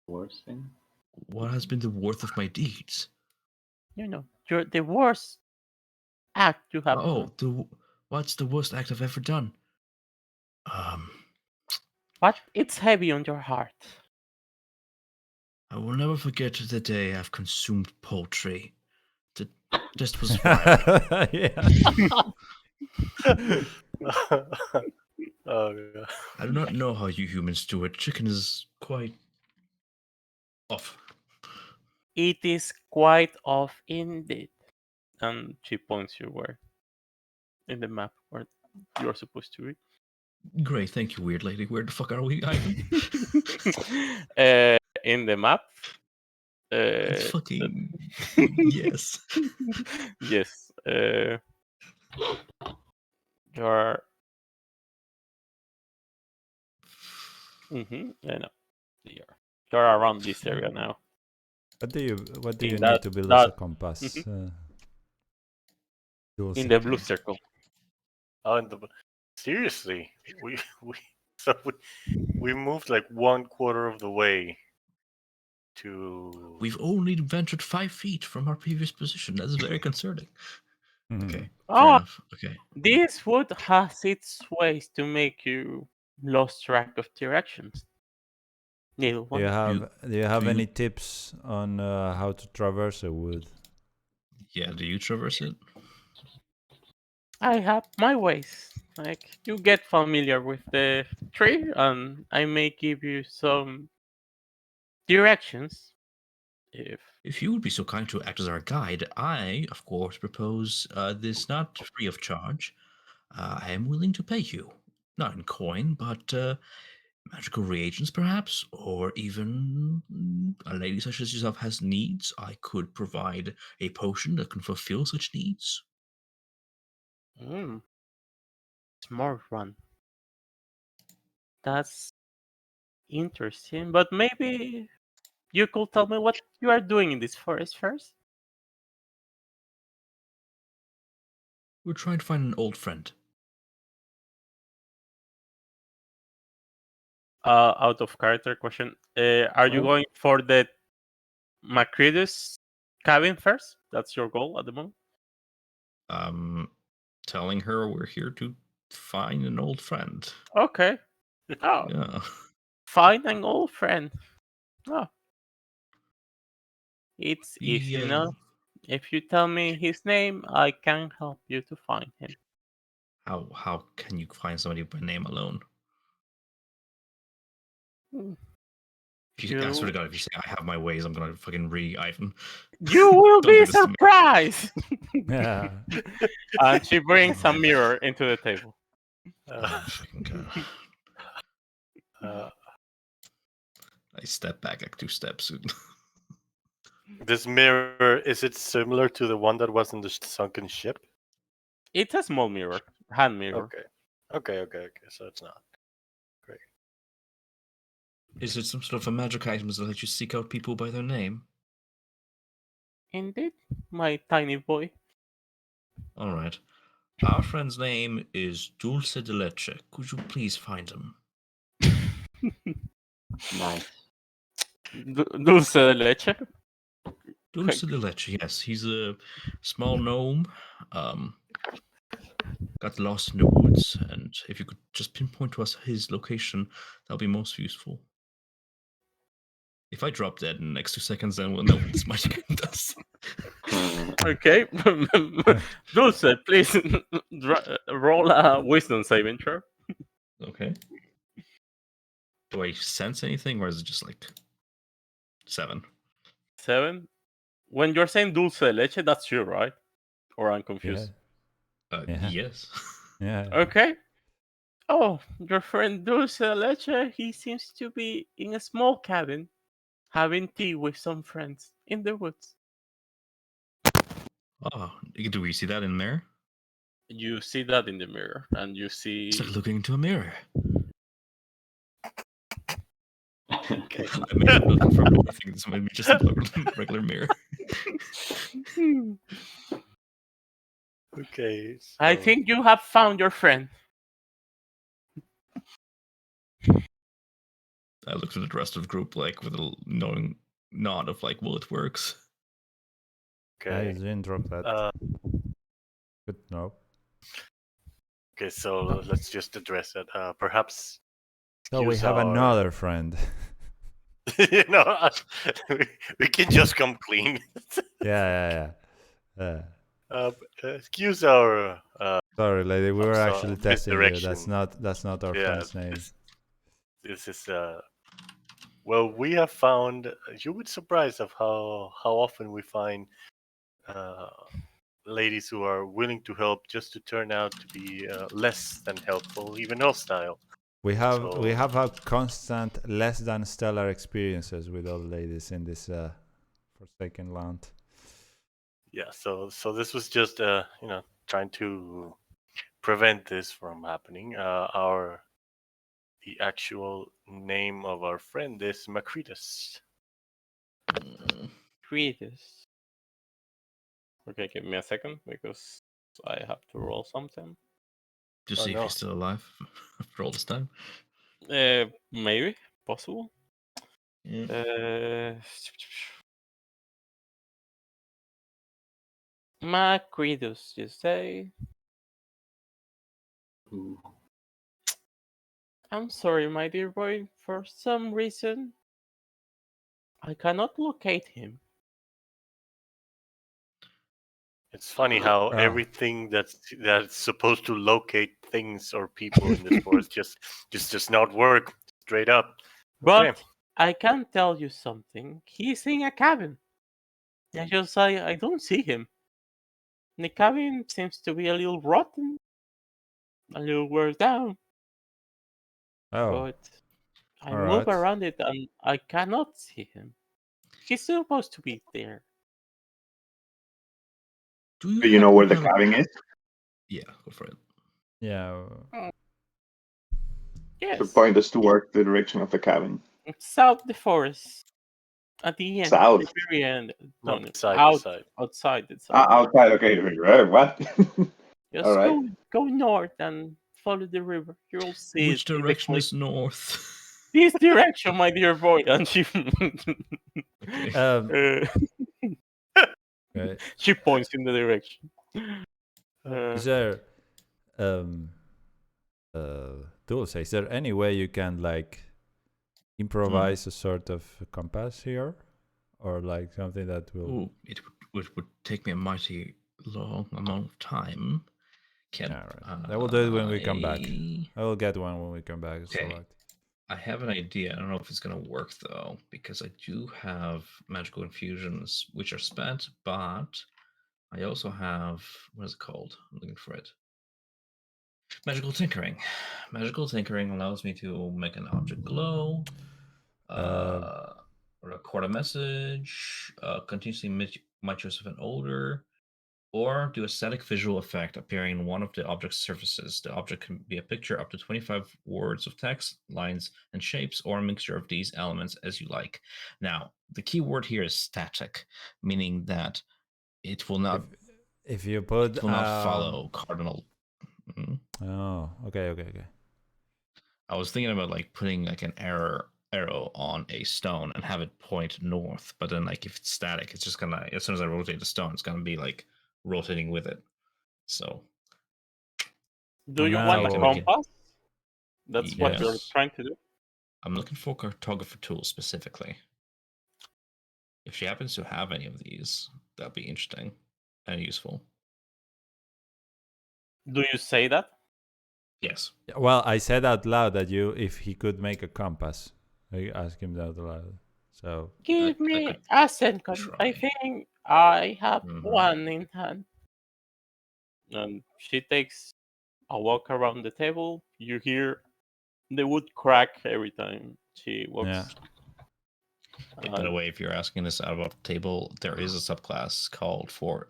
Worst thing? What has been the worth of my deeds? you're the worst act you have Oh, done. what's the worst act I've ever done? But it's heavy on your heart. I will never forget the day I've consumed poultry. This was vile. Yeah. Oh, yeah. I do not know how you humans do it. Chicken is quite off. It is quite off indeed. And she points you where in the map where you're supposed to be. Great, thank you, weird lady. Where the fuck are we, Ivan? In the map. It's fucking yes. Yes. You're. I know. You're around this area now. What do you In need to build as a compass? In the blue circle. Oh, seriously, we moved like 1/4 of the way to. We've only ventured 5 feet from our previous position. That's very concerning. Okay, fair enough. Okay. This wood has its ways to make you lose track of directions. Do you have any tips on how to traverse a wood? Yeah, do you traverse it? I have my ways. Like, you get familiar with the tree, and I may give you some directions. If you would be so kind to act as our guide, I, of course, propose this not free of charge. I am willing to pay you. Not in coin, but magical reagents, perhaps? Or even a lady such as yourself has needs. I could provide a potion that can fulfill such needs. Smart run. That's interesting, but maybe you could tell me what you are doing in this forest first? We're trying to find an old friend. Out of character question. Are you going for the Macreadus cabin first? That's your goal at the moment? Telling her we're here to find an old friend. Okay. Oh. Yeah. Find an old friend. Oh. It's easy enough. If you tell me his name, I can help you to find him. How can you find somebody by name alone? I swear to God, if you say I have my ways, I'm gonna fucking Ivan. You will be surprised. Yeah. And she brings a mirror into the table. I step back like 2 steps. This mirror, is it similar to the one that was in the sunken ship? It's a small mirror, hand mirror. Okay. So it's not. Great. Is it some sort of a magic item that lets you seek out people by their name? Indeed, my tiny boy. All right. Our friend's name is Dulce de Leche. Could you please find him? Nice. Dulce de Leche? Dulce de Leche, yes. He's a small gnome. Got lost in the woods, and if you could just pinpoint to us his location, that'll be most useful. If I drop dead in the next 2 seconds, then we'll know what this magic item does. Okay. Dulce, please roll a wisdom saving throw. Okay. Do I sense anything, or is it just like 7? 7? When you're saying Dulce de Leche, that's you, right? Or I'm confused? Yes. Yeah. Okay. Oh, your friend Dulce de Leche, he seems to be in a small cabin, having tea with some friends in the woods. Oh, do we see that in the mirror? You see that in the mirror, and you see... It's like looking into a mirror. Okay. I may have not confirmed anything. This might be just a regular mirror. Okay. So... I think you have found your friend. I looked at the rest of the group like with a knowing nod of like, well, it works. Okay. you didn't drop that. Good, no. Okay, so let's just address it. Perhaps. So we have another friend. You know, we can just come clean. Yeah. Excuse our. Sorry, lady. We were actually testing you. misdirection. That's not our friend's name. This is well, we have found. You would be surprised of how often we find ladies who are willing to help just to turn out to be less than helpful, even hostile. We have had constant less than stellar experiences with old ladies in this forsaken land. Yeah, so this was just trying to prevent this from happening. The actual name of our friend is Macreadus. Macreadus. Okay, give me a second because I have to roll something. To see if he's still alive after all this time. Maybe possible. Macreadus, you say? I'm sorry, my dear boy. For some reason, I cannot locate him. It's funny how everything that's supposed to locate things or people in this forest just does not work straight up. But okay. I can tell you something. He's in a cabin. I don't see him. The cabin seems to be a little rotten, a little wear down. But I move around it and I cannot see him. He's supposed to be there. Do you know where the cabin is? Yeah, go for it. Yeah. Yes. So point us toward the direction of the cabin. It's south the forest. At the end. South. The very end. Outside. Outside. Outside. Okay. What? Just go north and follow the river. You'll see. Which direction is north? This direction, my dear boy. And she. She points in the direction. Is there Dulce, is there any way you can like improvise a sort of compass here, or like something that will? Ooh, it would take me a mighty long amount of time. I will do it when we come back. I will get one when we come back. Okay. I have an idea. I don't know if it's gonna work though, because I do have magical infusions which are spent, but I also have, what is it called? I'm looking for it. Magical tinkering. Magical tinkering allows me to make an object glow, record a message, continuously make use of an odor, or do a static visual effect appearing in one of the object's surfaces. The object can be a picture up to 25 words of text, lines, and shapes, or a mixture of these elements as you like. Now, the key word here is static, meaning that it will not. If you put, it will not follow cardinal. Oh, okay. I was thinking about like putting like an arrow on a stone and have it point north, but then like if it's static, it's just gonna, as soon as I rotate the stone, it's gonna be like rotating with it. So do you want a compass? That's what you're trying to do? I'm looking for cartographer tools specifically. If she happens to have any of these, that'd be interesting and useful. Do you say that? Yes. Well, I said out loud that if he could make a compass. I asked him out loud. So give me a second. I think I have one in hand. And she takes a walk around the table. You hear the wood crack every time she walks. Yeah. By the way, if you're asking this out of the table, there is a subclass called for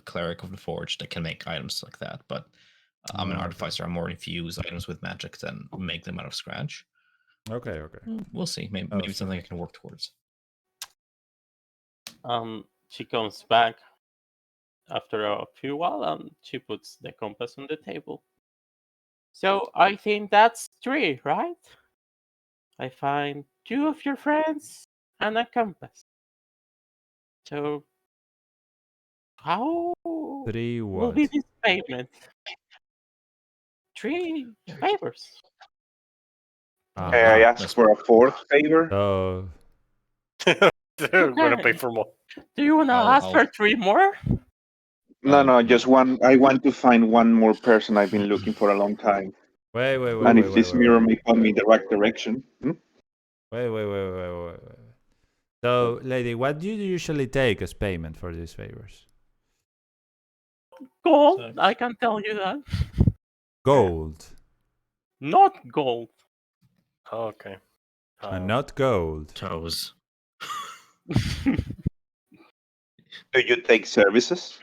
Cleric of the Forge that can make items like that. But I'm an artificer. I'm more infuse items with magic than make them out of scratch. Okay. We'll see. Maybe something I can work towards. She comes back after a few while and she puts the compass on the table. So I think that's 3, right? I find 2 of your friends and a compass. So How 3 will what? be this payment? 3 favors. I asked for a fourth favor. So They're gonna pay for more. Do you wanna ask for 3 more? No, just one. I want to find one more person I've been looking for a long time. wait. And if this mirror may point me in the right direction. Wait. So, lady, what do you usually take as payment for these favors? Gold, I can tell you that. Gold. Not gold. Okay. And not gold. Toes. Do you take services?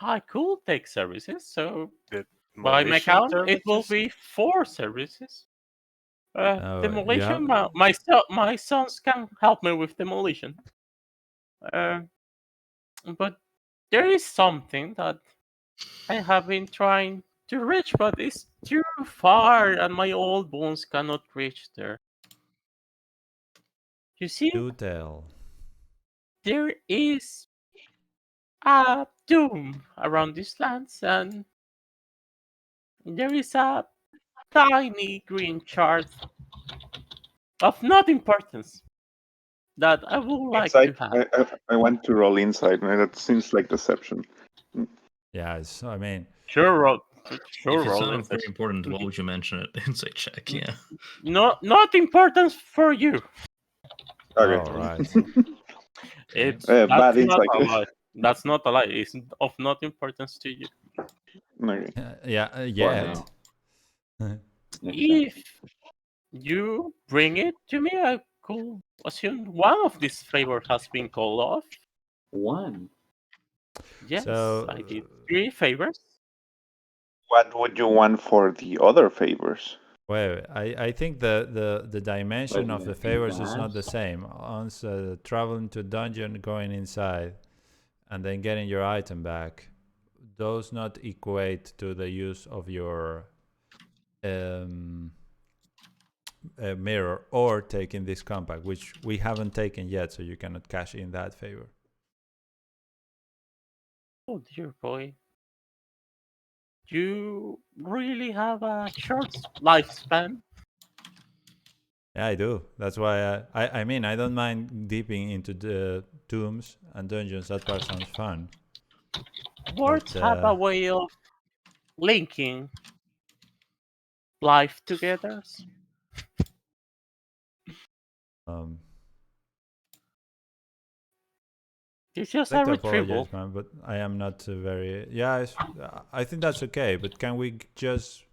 I could take services, so by my Demolition account, it will services? be 4 services. you Demolition, have- my sons can help me with demolition. But there is something that I have been trying to reach, but it's too far, and my old bones cannot reach there. You see, Do tell. there is a tomb around these lands, and there is a tiny green shard of not importance that I would like Inside? to have. I want to roll inside, man. That seems like deception. Yeah, I mean, Sure, If sure, it's roll not very important, why would you mention it? Insight check, yeah. not importance for you. Okay. all right. It's bad that's not insight. a lie. That's not a lie. It's of not importance to you. Okay. Yet. If you bring it to me, I could assume one of these favors has been called off. One. Yes, So, I did 3 favors. What would you want for the other favors? Well, I think the dimension But of the the favors is not the glass? same. Once traveling to a dungeon, going inside, and then getting your item back, those not equate to the use of your mirror or taking this compact, which we haven't taken yet, so you cannot cash in that favor. Oh dear boy. You really have a short lifespan. Yeah, I do. That's why I mean, I don't mind dipping into the tombs and dungeons. That part sounds fun. Words have a way of linking life together. It's just I'd a like to retrieval. apologize, man, but I am not very. Yeah, I think that's okay. But can we just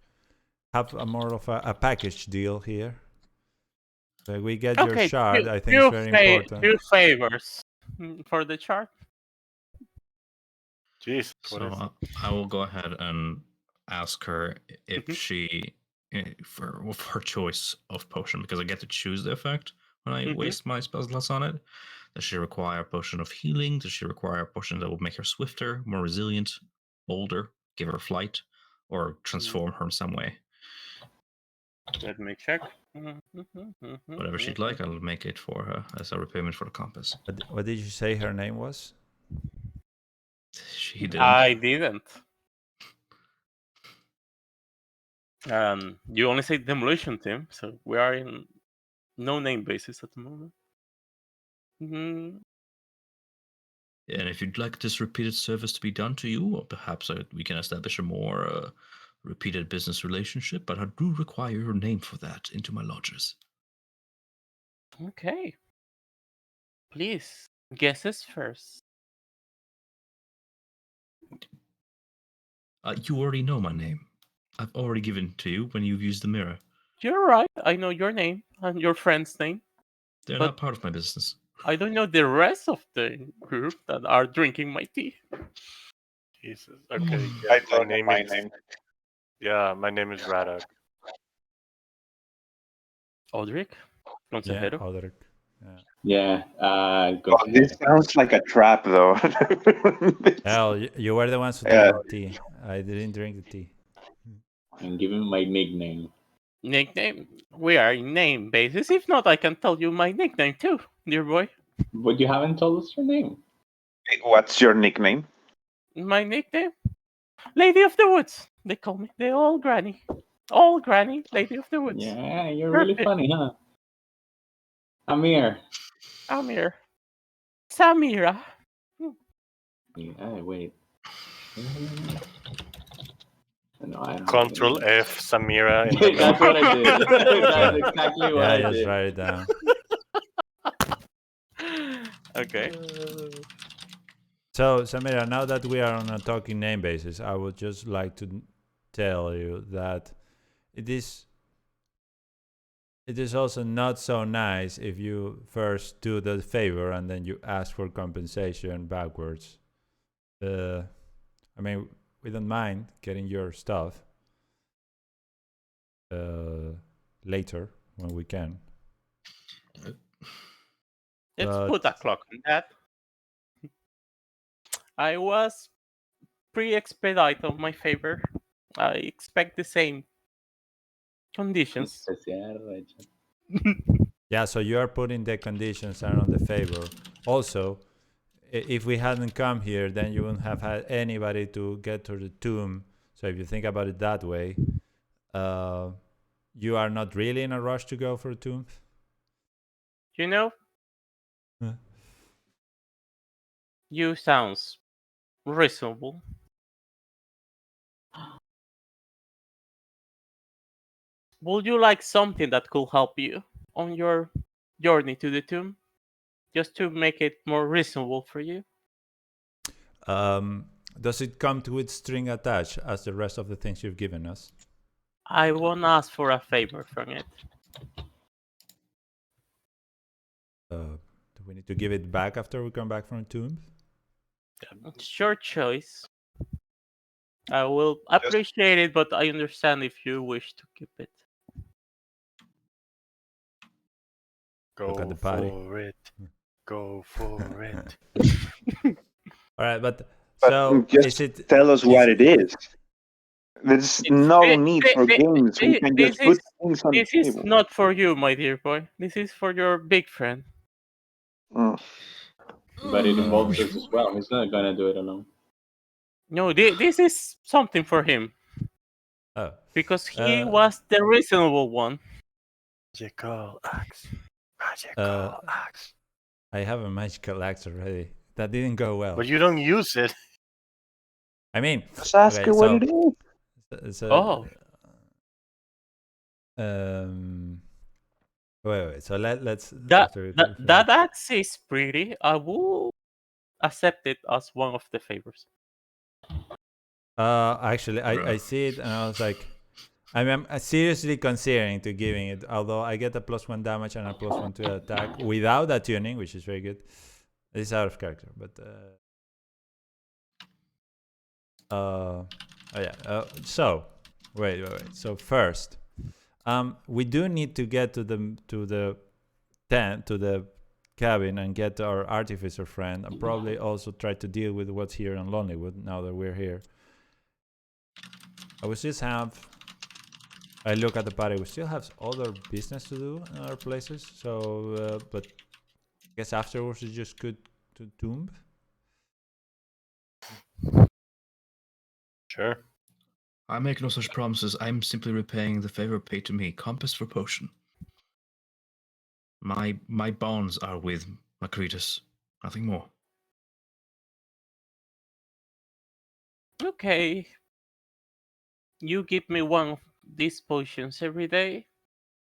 have a more of a package deal here? So we get your shard. I think it's very important. 2 favors for the chart. Jeez. So I will go ahead and ask her if she, for her choice of potion, because I get to choose the effect when I waste my spell slots on it. Does she require a potion of healing? Does she require a potion that will make her swifter, more resilient, bolder, give her flight, or transform her in some way? Let me check. Whatever she'd like, I'll make it for her as a repayment for the compass. What did you say her name was? She didn't. I didn't. You only say Demolition Team, so we are in no name basis at the moment. And if you'd like this repeated service to be done to you, or perhaps we can establish a more repeated business relationship, but I do require your name for that into my lodgers. Okay. Please, guesses first. You already know my name. I've already given it to you when you've used the mirror. You're right. I know your name and your friend's name. They're not part of my business. I don't know the rest of the group that are drinking my tea. Jesus. Okay. I don't know my name. Yeah, my name is Radak. Aldrich? Yeah, Aldrich. Yeah. This sounds like a trap, though. Hell, you were the ones who drank the tea. I didn't drink the tea. And give him my nickname. Nickname? We are in name basis. If not, I can tell you my nickname too, dear boy. But you haven't told us your name. What's your nickname? My nickname? Lady of the Woods. They call me. They're all Granny. All Granny, Lady of the Woods. Yeah, you're really funny, huh? Amir. Amir. Samira. Yeah, wait. No, I don't Control F, Samira. In the That's what I did. That's Yeah. exactly what Yeah, I just did. write it down. Okay. So, Samira, now that we are on a talking name basis, I would just like to tell you that it is also not so nice if you first do the favor and then you ask for compensation backwards. I mean, we don't mind getting your stuff later when we can. Let's put a clock on that. I was pre-expedite of my favor. I expect the same conditions. Yeah, so you are putting the conditions around the favor. Also, if we hadn't come here, then you wouldn't have had anybody to get to the tomb. So if you think about it that way, you are not really in a rush to go for a tomb. You know, you sounds reasonable. Would you like something that could help you on your journey to the tomb? Just to make it more reasonable for you? Does it come with string attached as the rest of the things you've given us? I won't ask for a favor from it. Do we need to give it back after we come back from the tomb? It's your choice. I will appreciate it, but I understand if you wish to keep it. Go Look at the party. for it. Go for it. All right, but so just tell us what it is. There's no need for games. We can just put things on the table. This is not for you, my dear boy. This is for your big friend. But it involves us as well. He's not gonna do it alone. No, this is something for him. Oh. Because he was the reasonable one. Magical axe. Magical axe. I have a magical axe already. That didn't go well. But you don't use it. I mean, just ask her what it is. Wait. So let's. That axe is pretty. I will accept it as one of the favors. Actually, I see it and I was like, I'm seriously considering to giving it. Although I get a +1 damage and a +1 to attack without attuning, which is very good. It's out of character, but so wait. So first, we do need to get to the tent, to the cabin, and get our artificer friend, and probably also try to deal with what's here in Lonelywood now that we're here. I look at the party. We still have other business to do in other places. So, but I guess afterwards we just could to tomb. Sure. I make no such promises. I'm simply repaying the favor paid to me. Compass for potion. My bonds are with Macreadus. Nothing more. Okay. You give me one of these potions every day.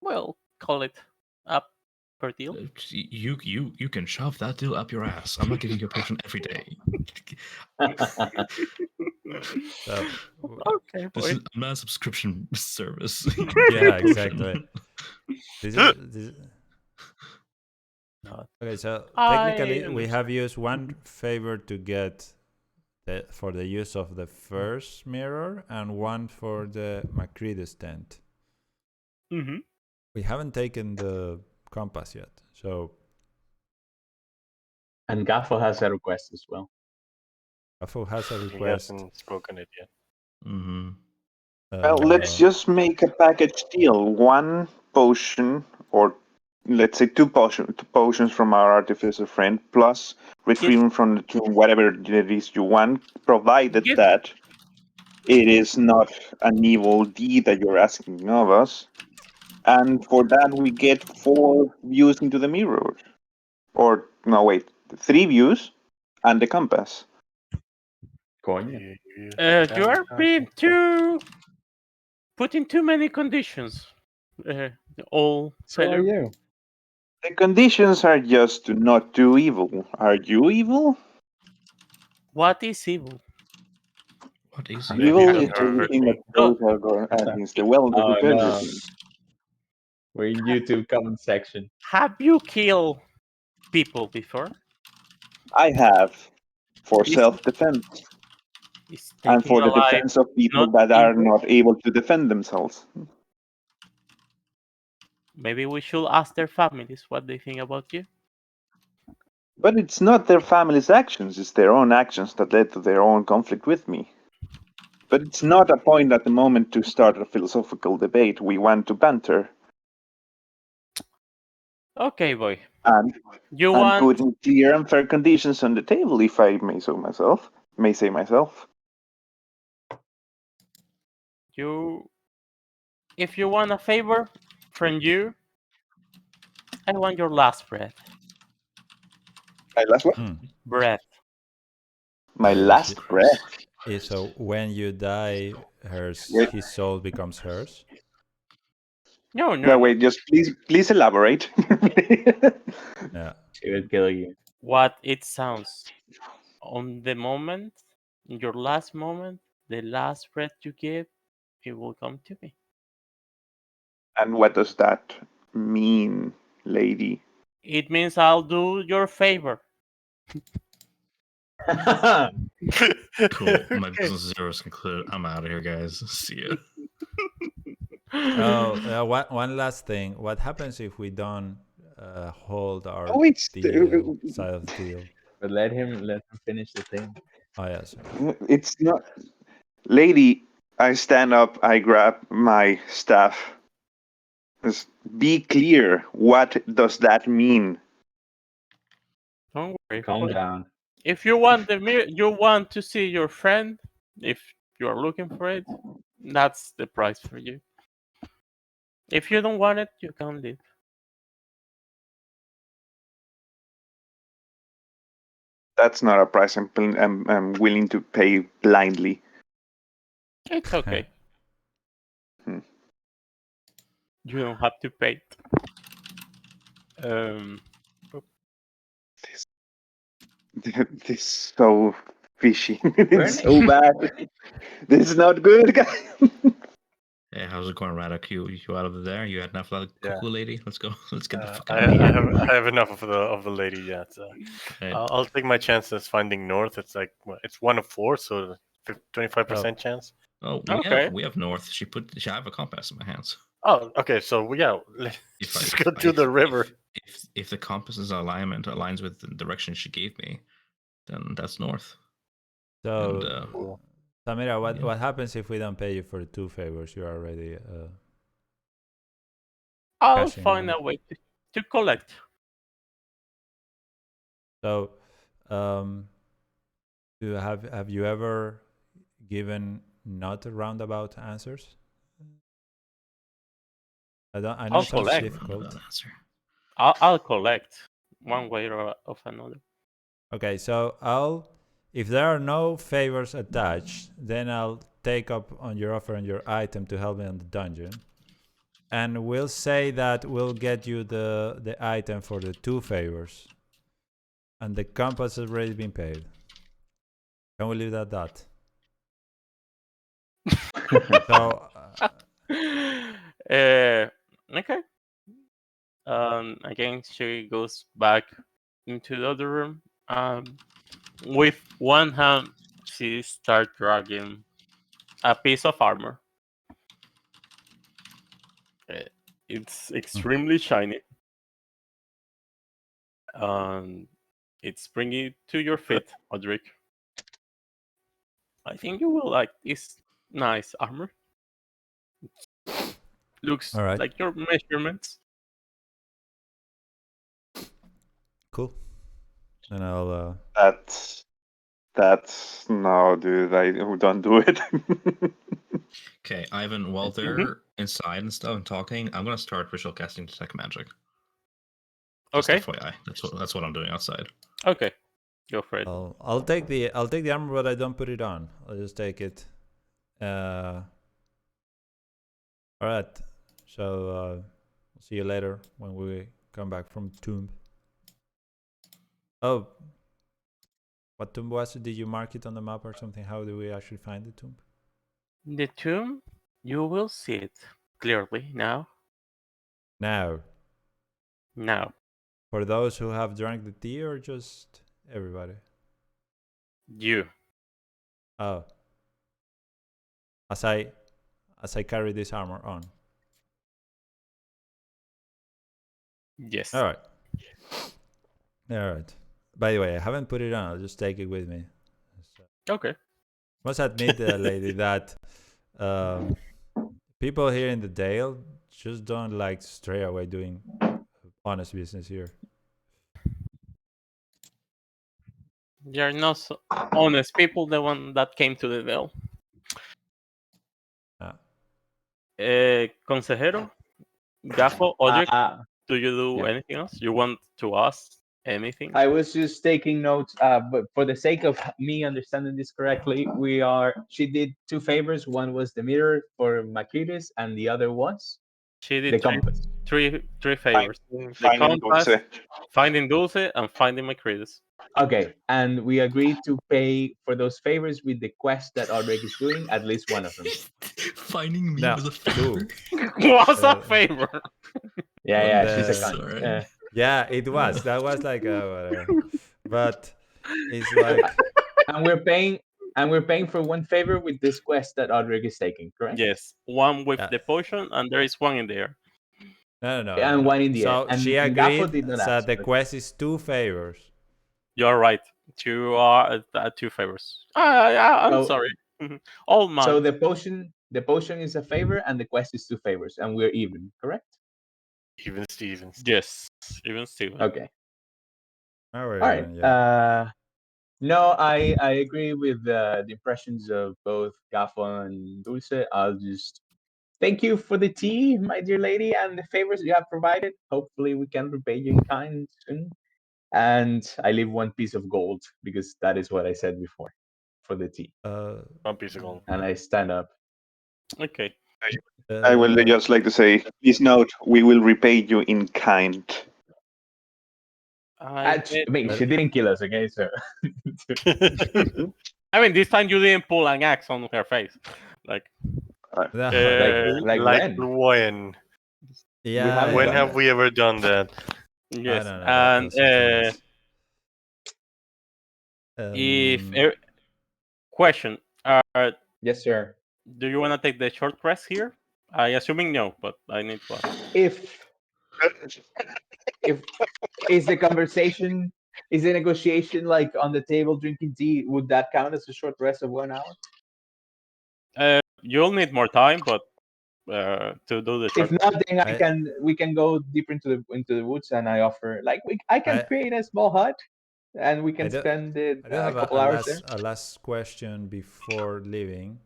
Well, call it up per deal. You can shove that deal up your ass. I'm not giving you a potion every day. Okay, boy. This is not a subscription service. Yeah, exactly. This is... Okay, so technically we have used one favor to get for the use of the first mirror and one for the Macreadus tent. Mm-hmm. We haven't taken the compass yet, so. And Gaffo has a request as well. Gaffo has a request. He hasn't spoken it yet. Mm-hmm. Well, let's just make a package deal. One potion or let's say two potions from our artificer friend, plus retrieving from the tomb whatever it is you want, provided that it is not an evil deed that you're asking of us. And for that, we get 4 views into the mirror. Or, no, wait, 3 views and the compass. Coño. You are being putting too many conditions. All So are failure. you. The conditions are just to not do evil. Are you evil? What is evil? What is Evil Because is of everything that everything. goes against the well of Oh, no. everything. We're in YouTube comment section. Have you killed people before? I have, for Is- self-defense, Is and taking for a the life defense of people not that are evil? not able to defend themselves. Maybe we should ask their families what they think about you. But it's not their family's actions, it's their own actions that led to their own conflict with me. But it's not a point at the moment to start a philosophical debate. We want to banter. Okay, boy. And You and want putting clear and fair conditions on the table, if I may say myself. you if you want a favor from you, I want your last breath. My last what? Breath. My last breath. So when you die, his soul becomes hers. No. Wait, just please elaborate. Yeah. She will kill you. What it sounds on the moment, in your last moment, the last breath you give, it will come to me. And what does that mean, lady? It means I'll do your favor. Cool. My business zero is concluded. I'm out of here, guys. See ya. One last thing. What happens if we don't hold our side of the deal? But let him finish the thing. Oh yeah, sorry. It's not, lady. I stand up. I grab my staff. Just be clear. What does that mean? Don't worry. Calm down. If you want you want to see your friend, if you are looking for it, that's the price for you. If you don't want it, you can leave. That's not a price I'm willing to pay blindly. It's okay. You don't have to pay it. This is so fishy. It's so bad. This is not good, guys. Hey, how's it going, Radok? You out of there? You had enough of the cool lady? Let's go. Let's get the fuck out of here. I have enough of the lady yet. I'll take my chances finding north. It's like it's 1 of 4, so 25% chance. Oh, we have north. She have a compass in my hands. Oh, okay. So yeah, let's go to the river. If the compass's alignment aligns with the direction she gave me, then that's north. So, Samira, what happens if we don't pay you for 2 favors? You're already. I'll find a way to collect. So, have you ever given not roundabout answers? I know it's difficult. I'll collect one way or of another. Okay, so if there are no favors attached, then I'll take up on your offer and your item to help me on the dungeon. And we'll say that we'll get you the item for the 2 favors. And the compass has already been paid. Can we leave it at that? So, okay. Again, she goes back into the other room. With one hand, she starts dragging a piece of armor. It's extremely shiny. It's bringing it to your feet, Audric. I think you will like this nice armor. Looks like your measurements. cool. And I'll. That's no, dude. I don't do it. Okay, Ivan. While they're inside and stuff and talking, I'm gonna start ritual casting detect magic. Just Okay. FYI, that's what I'm doing outside. Okay, go for it. I'll take the armor, but I don't put it on. I'll just take it. All right. So I'll see you later when we come back from tomb. Oh, what tomb was it? Did you mark it on the map or something? How do we actually find the tomb? The tomb, you will see it clearly now. Now. For those who have drank the tea, or just everybody? You. Oh. As I carry this armor on. Yes. All right. By the way, I haven't put it on. I'll just take it with me. Okay. Must admit, lady, that people here in the Dale just don't like to stray away doing honest business here. They are not so honest people, the one that came to the Dell. Consejero, Gafo, Odric, do you do anything else? You want to ask anything? I was just taking notes, but for the sake of me understanding this correctly, she did 2 favors. One was the mirror for Macreadus, and the other was she did the compass. Three favors: Finding Dulce. finding Dulce, and finding Macreadus. Okay, and we agreed to pay for those favors with the quest that Aldrich is doing, at least one of them. Finding me was a favor. Was a favor. Yeah, she's a cunt. Yeah, it was. That was like whatever. But it's like, and we're paying for one favor with this quest that Aldrich is taking, correct? Yes, one with the potion, and there is one in there. No. And one in the air. So she agreed that the quest is 2 favors. You're right. 2 are 2 favors. I'm sorry. All mine. So the potion is a favor, and the quest is 2 favors, and we're even, correct? Even Stevens. Yes, even Steven. Okay. All right. Yeah. No, I agree with the impressions of both Gafo and Dulce. I'll just thank you for the tea, my dear lady, and the favors you have provided. Hopefully, we can repay you in kind soon. And I leave 1 piece of gold because that is what I said before for the tea. 1 piece of gold. And I stand up. Okay. I will just like to say, please note, we will repay you in kind. I mean, she didn't kill us, okay? So. I mean, this time you didn't pull an axe on her face, like when? Yeah. When have we ever done that? Yes, and question. Yes, sir. Do you want to take the short rest here? I assuming no, but I need to ask. If is the conversation, is the negotiation like on the table drinking tea, would that count as a short rest of 1 hour? You'll need more time, but to do the short if not, then we can go deeper into the woods, and I offer I can create a small hut, and we can spend a couple hours there. A last question before leaving.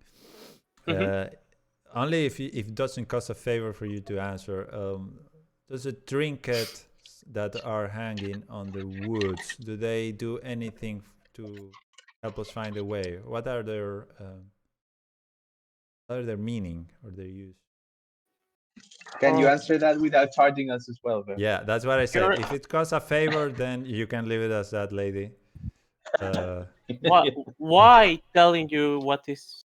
Only if it doesn't cost a favor for you to answer. Does a trinket that are hanging on the woods, do they do anything to help us find a way? What are their meaning or their use? Can you answer that without charging us as well, though? Yeah, that's what I said. If it costs a favor, then you can leave it as that, lady. Why telling you what is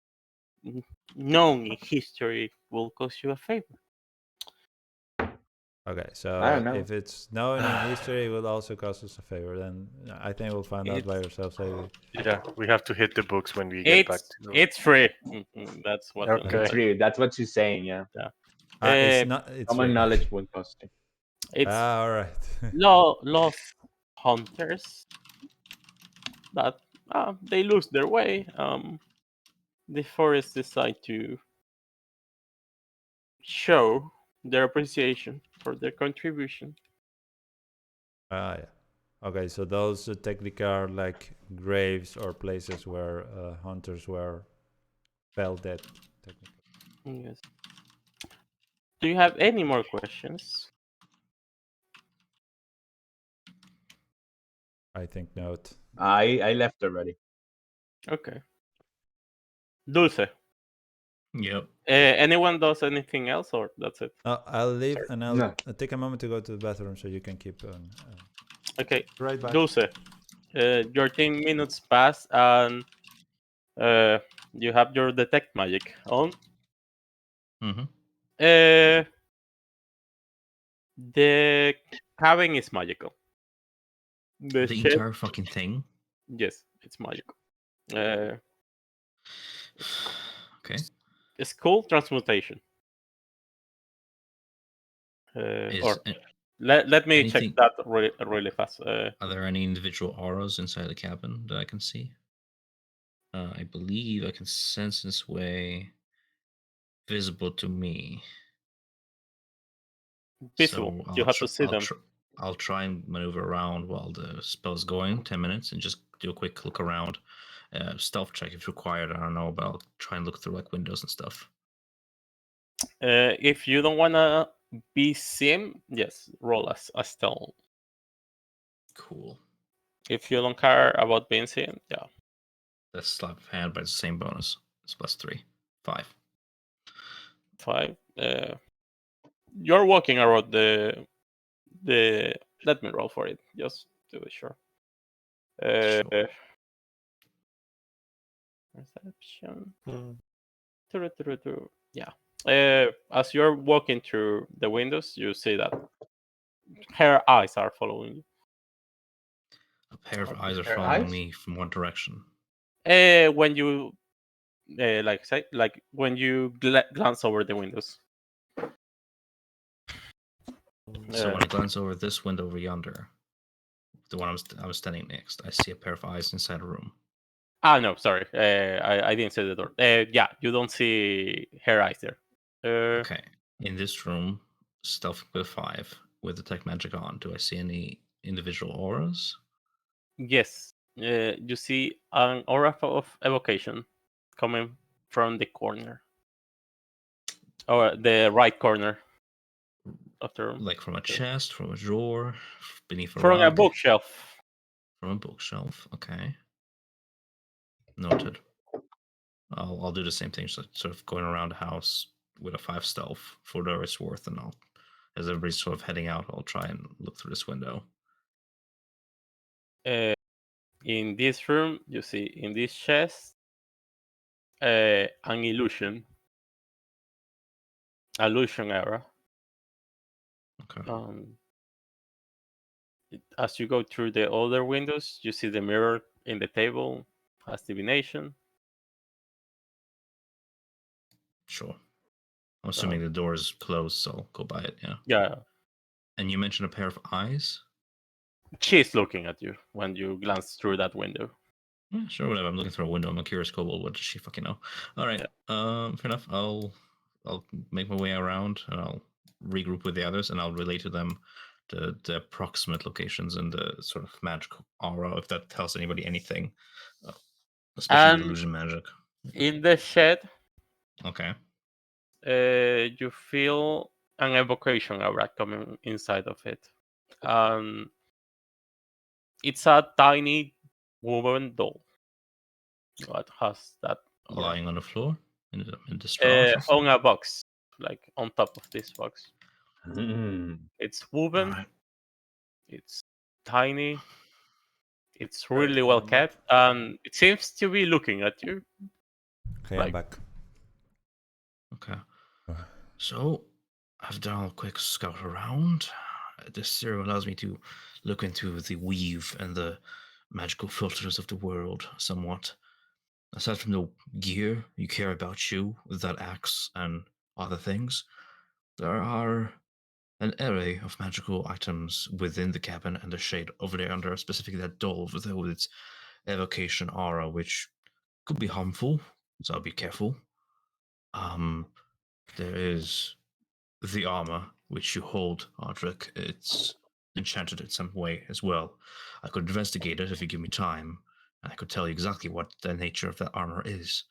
known in history will cost you a favor? Okay, so if it's known in history, it will also cost us a favor. Then I think we'll find out by ourselves, lady. Yeah, we have to hit the books when we get back to It's free. That's what. It's free. That's what she's saying. Yeah. It's not. It's common knowledge won't cost you. It's all right. Lost hunters that they lose their way. The forest decide to show their appreciation for their contribution. Yeah. Okay, so those technically are like graves or places where hunters fell dead. Technically. Yes. Do you have any more questions? I think not. I left already. Okay. Dulce. Yep. Anyone does anything else, or that's it? I'll leave and I'll No. take a moment to go to the bathroom so you can keep on. Okay. Right back. Dulce. Your 10 minutes pass and you have your detect magic on. Mm-hmm. The cabin is magical. The entire fucking thing. Yes, it's magical. Okay. It's cool transmutation. Let me check that really fast. Are there any individual auras inside the cabin that I can see? I believe I can sense this way. Visible to me. Visible. So you have to see them. I'll try and maneuver around while the spell's going, 10 minutes, and just do a quick look around. Stealth check if required, I don't know, but I'll try and look through like windows and stuff. If you don't want to be seen, yes, roll a stealth. Cool. If you don't care about being seen, yeah. That's sleight of hand, but it's the same bonus. It's +3. 5. 5. You're walking around the. Let me roll for it, just to be sure. Sure. Perception. Yeah. As you're walking through the windows, you see that her eyes are following you. A pair of eyes are following me from one direction. When you when you glance over the windows. So when I glance over this window over yonder, the one I'm standing next, I see a pair of eyes inside a room. Ah, no, sorry. I didn't say the door. Yeah, you don't see her eyes there. Okay. In this room, stealth with 5, with detect magic on, do I see any individual auras? Yes. You see an aura of evocation coming from the corner. Or the right corner of the room. Like from a chest, from a drawer, beneath a from rug? a bookshelf. From a bookshelf, okay. Noted. I'll do the same thing, so sort of going around the house with a 5 stealth for whatever it's worth, and as everybody's sort of heading out, I'll try and look through this window. In this room, you see in this chest an illusion era. Okay. As you go through the other windows, you see the mirror in the table has divination. Sure. I'm assuming the door is closed, so I'll go by it, yeah. Yeah. And you mentioned a pair of eyes? She's looking at you when you glance through that window. Yeah, sure, whatever. I'm looking through a window. I'm a curious kobold. What does she fucking know? All right. Yeah. Fair enough. I'll make my way around and I'll regroup with the others and I'll relay to them the approximate locations and the sort of magical aura, if that tells anybody anything, especially the illusion magic. In the shed, okay, you feel an evocation aura coming inside of it. It's a tiny woman doll that has that aura. Lying on the floor in the straw. On a box, like on top of this box. Mm. It's woven. Right. It's tiny. It's really well kept, and it seems to be looking at you. Okay, I'm back. Okay. So, I've done a quick scout around. This serum allows me to look into the weave and the magical filters of the world somewhat. Aside from the gear you care about you with that axe and other things, there are an array of magical items within the cabin and the shade over there under specifically that doll with its evocation aura, which could be harmful, so I'll be careful. There is the armor which you hold, Ardric. It's enchanted it some way as well. I could investigate it if you give me time, and I could tell you exactly what the nature of that armor is.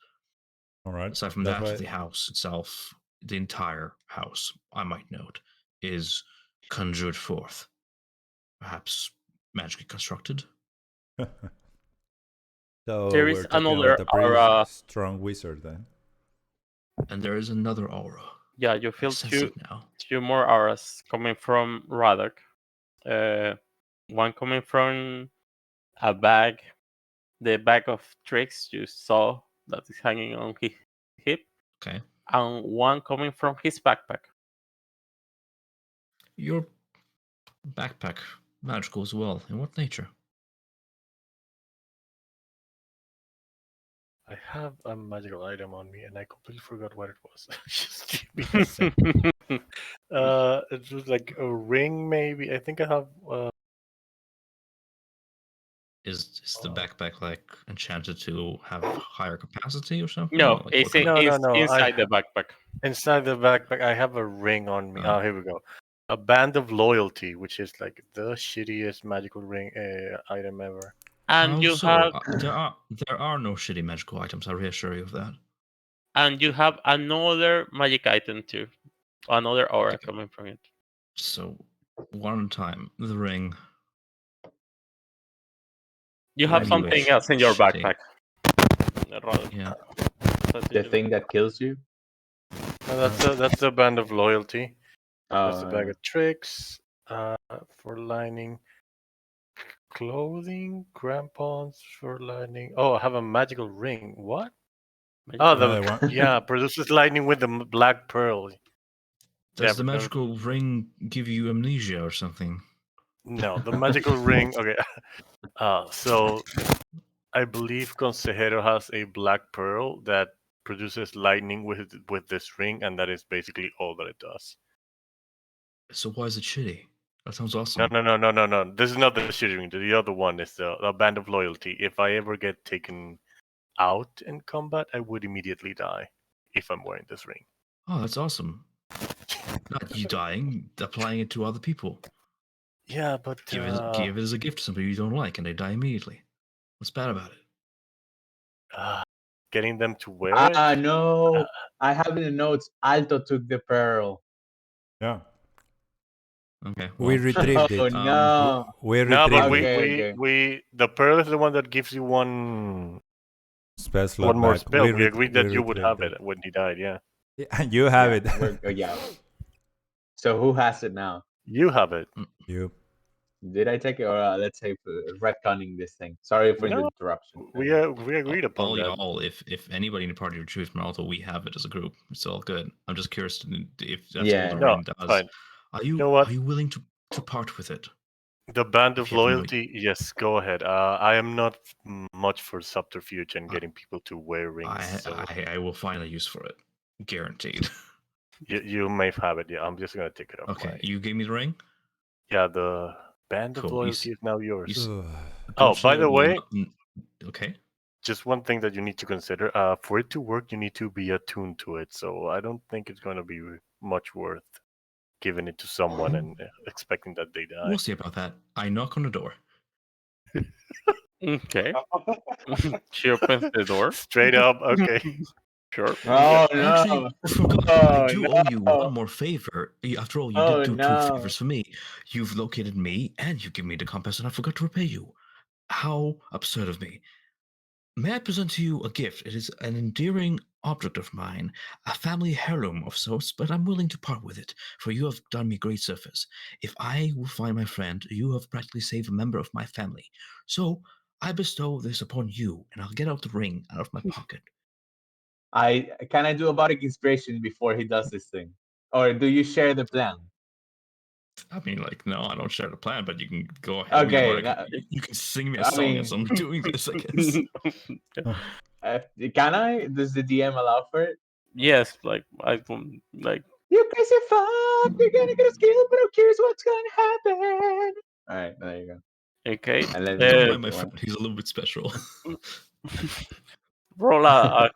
All right. Aside from that, the house itself, the entire house, I might note, is conjured forth. Perhaps magically constructed. So there we're is talking another about a pretty aura. strong wizard then. And there is another aura. Yeah, you feel two more auras coming from Radok. One coming from a bag, the bag of tricks you saw that is hanging on his hip. Okay. And one coming from his backpack. Your backpack, magical as well. In what nature? I have a magical item on me, and I completely forgot what it was. Just give me a second. It was like a ring, maybe. I think I have. Is the backpack like enchanted to have higher capacity or something? No, like, it's no. inside the backpack. Inside the backpack, I have a ring on me. Oh, here we go. A band of loyalty, which is like the shittiest magical ring item ever. And you have there are no shitty magical items. I reassure you of that. And you have another magic item too, another aura coming from it. So, one time, the ring. You have something else in your backpack. Yeah. The thing that kills you. No, that's a band of loyalty. That's a bag Oh, of tricks. For lining clothing, crampons for lining. Oh, I have a magical ring. What? One. Produces lightning with the black pearl. Does the magical ring give you amnesia or something? No, the magical ring. Okay. So I believe Consejero has a black pearl that produces lightning with this ring, and that is basically all that it does. So why is it shitty? That sounds awesome. No. This is not the shitty ring. The other one is the band of loyalty. If I ever get taken out in combat, I would immediately die if I'm wearing this ring. Oh, that's awesome. Not you dying, applying it to other people. Yeah, but give it as a gift to somebody you don't like, and they die immediately. What's bad about it? Getting them to wear it. No, I have in the notes. Alto took the pearl. Yeah. Okay. Well, we retrieved it. No. We retrieved it. We the pearl is the one that gives you one spell one more spell. We agreed that you would have it when he died. Yeah. You have it. Yeah. So who has it now? You have it. You. Did I take it, or let's say retconning this thing? Sorry for the interruption. We agreed upon that. Y'all, if anybody in the party retrieves from Alto, we have it as a group. It's all good. I'm just curious if that's all the ring does. Fine. Are you willing to part with it? The band of loyalty, yes, go ahead. I am not much for subterfuge and getting people to wear rings. I will find a use for it, guaranteed. You may have it. Yeah, I'm just gonna take it off. Okay, you gave me the ring. Yeah, the band of loyalty is now yours. By the way, okay. Just one thing that you need to consider: for it to work, you need to be attuned to it. So I don't think it's going to be much worth giving it to someone and expecting that they die. We'll see about that. I knock on the door. Okay. She opens the door. Straight up. Okay. Sure. Oh no! Actually, I forgot. I do owe you one more favor. After all, you did do 2 favors for me. You've located me, and you give me the compass, and I forgot to repay you. How absurd of me! May I present to you a gift? It is an endearing object of mine, a family heirloom of sorts, but I'm willing to part with it, for you have done me great service. If I will find my friend, you have practically saved a member of my family. So I bestow this upon you, and I'll get out the ring out of my pocket. Can I do a bardic inspiration before he does this thing, or do you share the plan? I mean, no, I don't share the plan, but you can go ahead. Okay, you can sing me a song as I'm doing this, I guess. Can I? Does the DM allow for it? Yes, like. You guys are fucked. You're gonna get a skill, but who cares what's gonna happen? All right, there you go. Okay. And then don't mind my friend. He's a little bit special. Roll a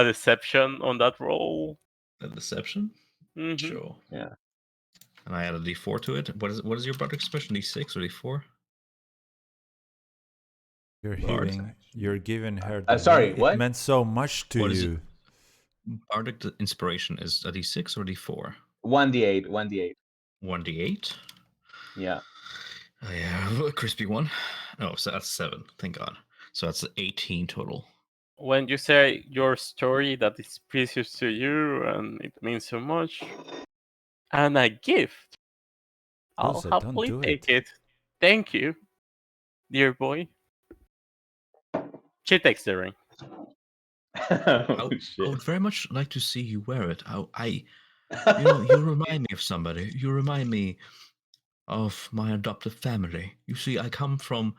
deception on that roll. A deception? Mm-hmm. Sure. Yeah. And I add a D4 to it. What is your product expression? D6 or D4? You're giving her the sorry, name. what? It meant so much to What is you. Bardic inspiration is a D6 or D4? 1d8, 1d8. 1D8? Yeah. I have a crispy one. Oh, so that's 7. Thank God. So that's 18 total. When you say your story that is precious to you and it means so much, and a gift, I'll Dulce, don't happily do take it. it. Thank you, dear boy. She takes the ring. Oh, I shit. would very much like to see you wear it. You remind me of somebody. You remind me of my adoptive family. You see, I come from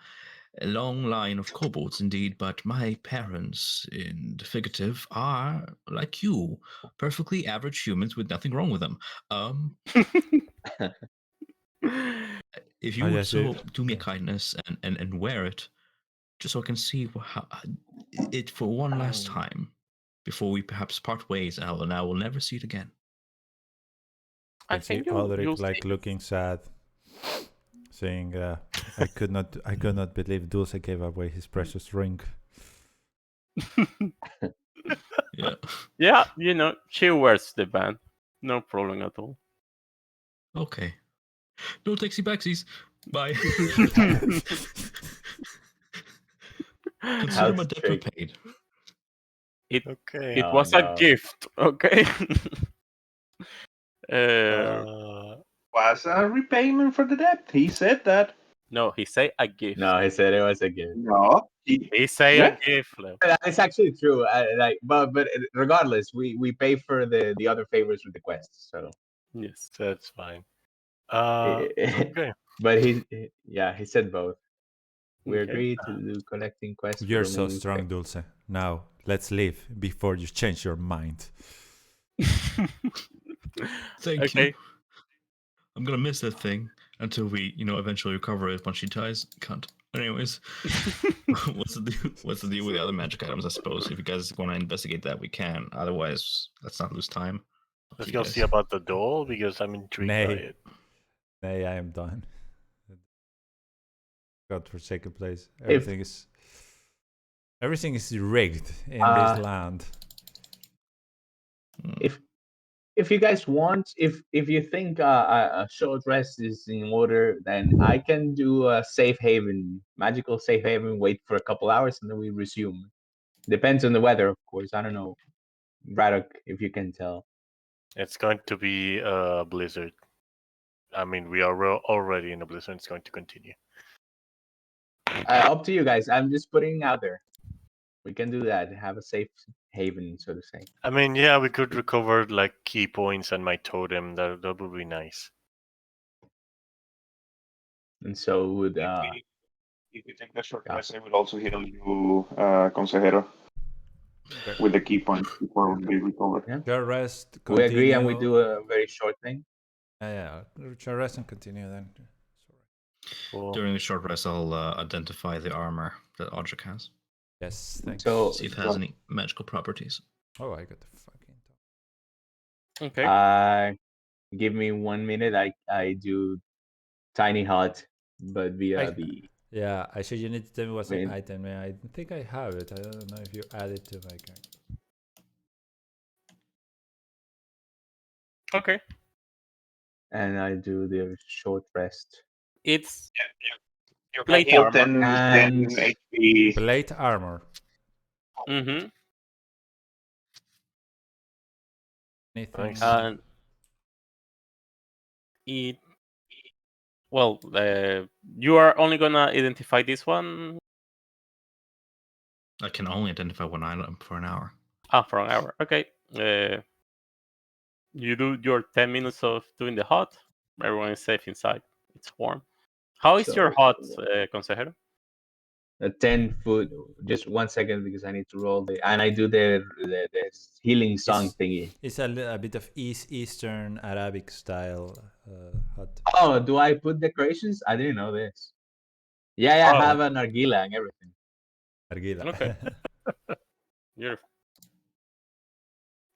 a long line of kobolds indeed, but my parents, in the figurative, are like you, perfectly average humans with nothing wrong with them. If you Oh, would yes, so do me a kindness and wear it, just so I can see how, it for one last time before we perhaps part ways, and I will never see it again. I see Aldrich like looking sad, saying, "I could not believe Dulce gave away his precious ring." Yeah. Yeah, she wears the band. No problem at all. Okay. No taxi backsies. Bye. Consider my debt repaid. It was a gift, okay? Was a repayment for the debt. He said that. No, he said a gift. No, he said it was a gift. No, he say a gift. It's actually true. But regardless, we pay for the other favors with the quests. So yes, that's fine. Okay. But he said both. We Okay. agree to do collecting quests. You're so strong, Dulce. Now let's leave before you change your mind. Thank you. I'm gonna miss that thing until we, eventually recover it once she dies. Cunt. Anyways, what's the deal with the other magic items? I suppose if you guys want to investigate that, we can. Otherwise, let's not lose time. Let's go see about the doll because I'm intrigued by it. Nay, I am done. Godforsaken place. Everything is rigged in this land. If you guys want, if you think a short rest is in order, then I can do a safe haven, magical safe haven. Wait for a couple hours and then we resume. Depends on the weather, of course. I don't know, Braddock, if you can tell. It's going to be a blizzard. I mean, we are already in a blizzard. It's going to continue. Up to you guys. I'm just putting out there. We can do that. Have a safe haven, so to say. I mean, yeah, we could recover like key points and my totem. That would be nice. And so would if you take the short rest, I will also heal you, Consejero, with the key point before we recover. Yeah. Short rest. We agree, and we do a very short thing. Yeah. Short rest and continue then. During the short rest, I'll identify the armor that Audric has. Yes, thanks. So see if it has any magical properties. Oh, I got the fucking top. Okay. Give me 1 minute. I do tiny hut, but via the. Yeah, actually, you need to tell me what's an item. I think I have it. I don't know if you add it to my character. Okay. And I do the short rest. It's you plate armor. 10 HP. Plate armor. Mm-hmm. Anything? And you are only gonna identify this one. I can only identify one item for an hour. For an hour. Okay. You do your 10 minutes of doing the hut. Everyone is safe inside. It's warm. How is your hut, Consejero? 10 foot. Just 1 second because I need to roll and I do the healing song thingy. It's a bit of Eastern Arabic style hut. Oh, do I put decorations? I didn't know this. Yeah, I have an argila and everything. Argila. Okay.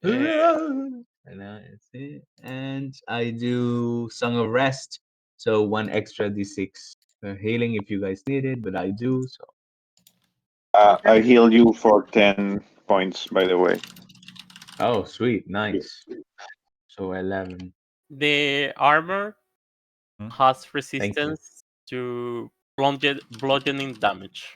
Beautiful. And that's it. And I do Song of Rest, so 1 extra d6 healing if you guys need it, but I do. So I healed you for 10 points, by the way. oh, sweet, nice. So 11. The armor Hmm? has Thank you. resistance to bludgeoning damage.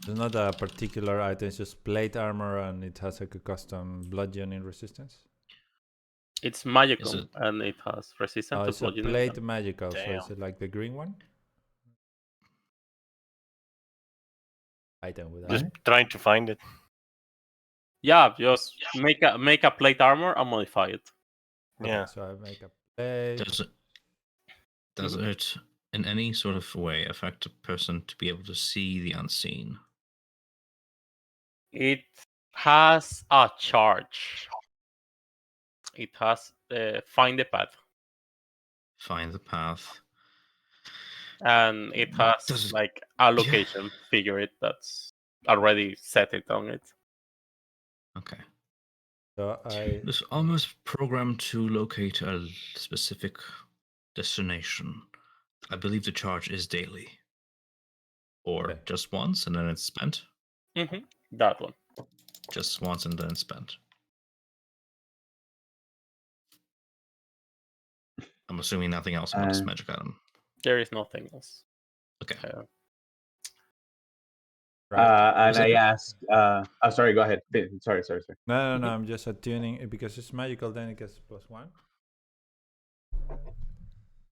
It's not a particular item, it's just plate armor and it has like a custom bludgeoning resistance. It's magical Is it- and it has resistance Oh, to it's a bludgeoning plate damage. magical, so Damn. is it like the green one? Item with Just that. trying to find it. Yeah, just make a plate armor and modify it. Okay, Yeah. so I make a plate. Does it in any sort of way affect a person to be able to see the unseen? It has a charge. It has find the path, Find the path. and it has Does it- like a location. Figure it that's already set it on it. Okay. So I This almost programmed to locate a specific destination. I believe the charge is daily. Or Okay. just once and then it's spent. That one. Just once and then spent. I'm assuming nothing else about this magic item. There is nothing else. Okay. right. And I ask, oh, sorry, go ahead. Sorry. No, I'm just attuning it because it's magical. Then it gets +1.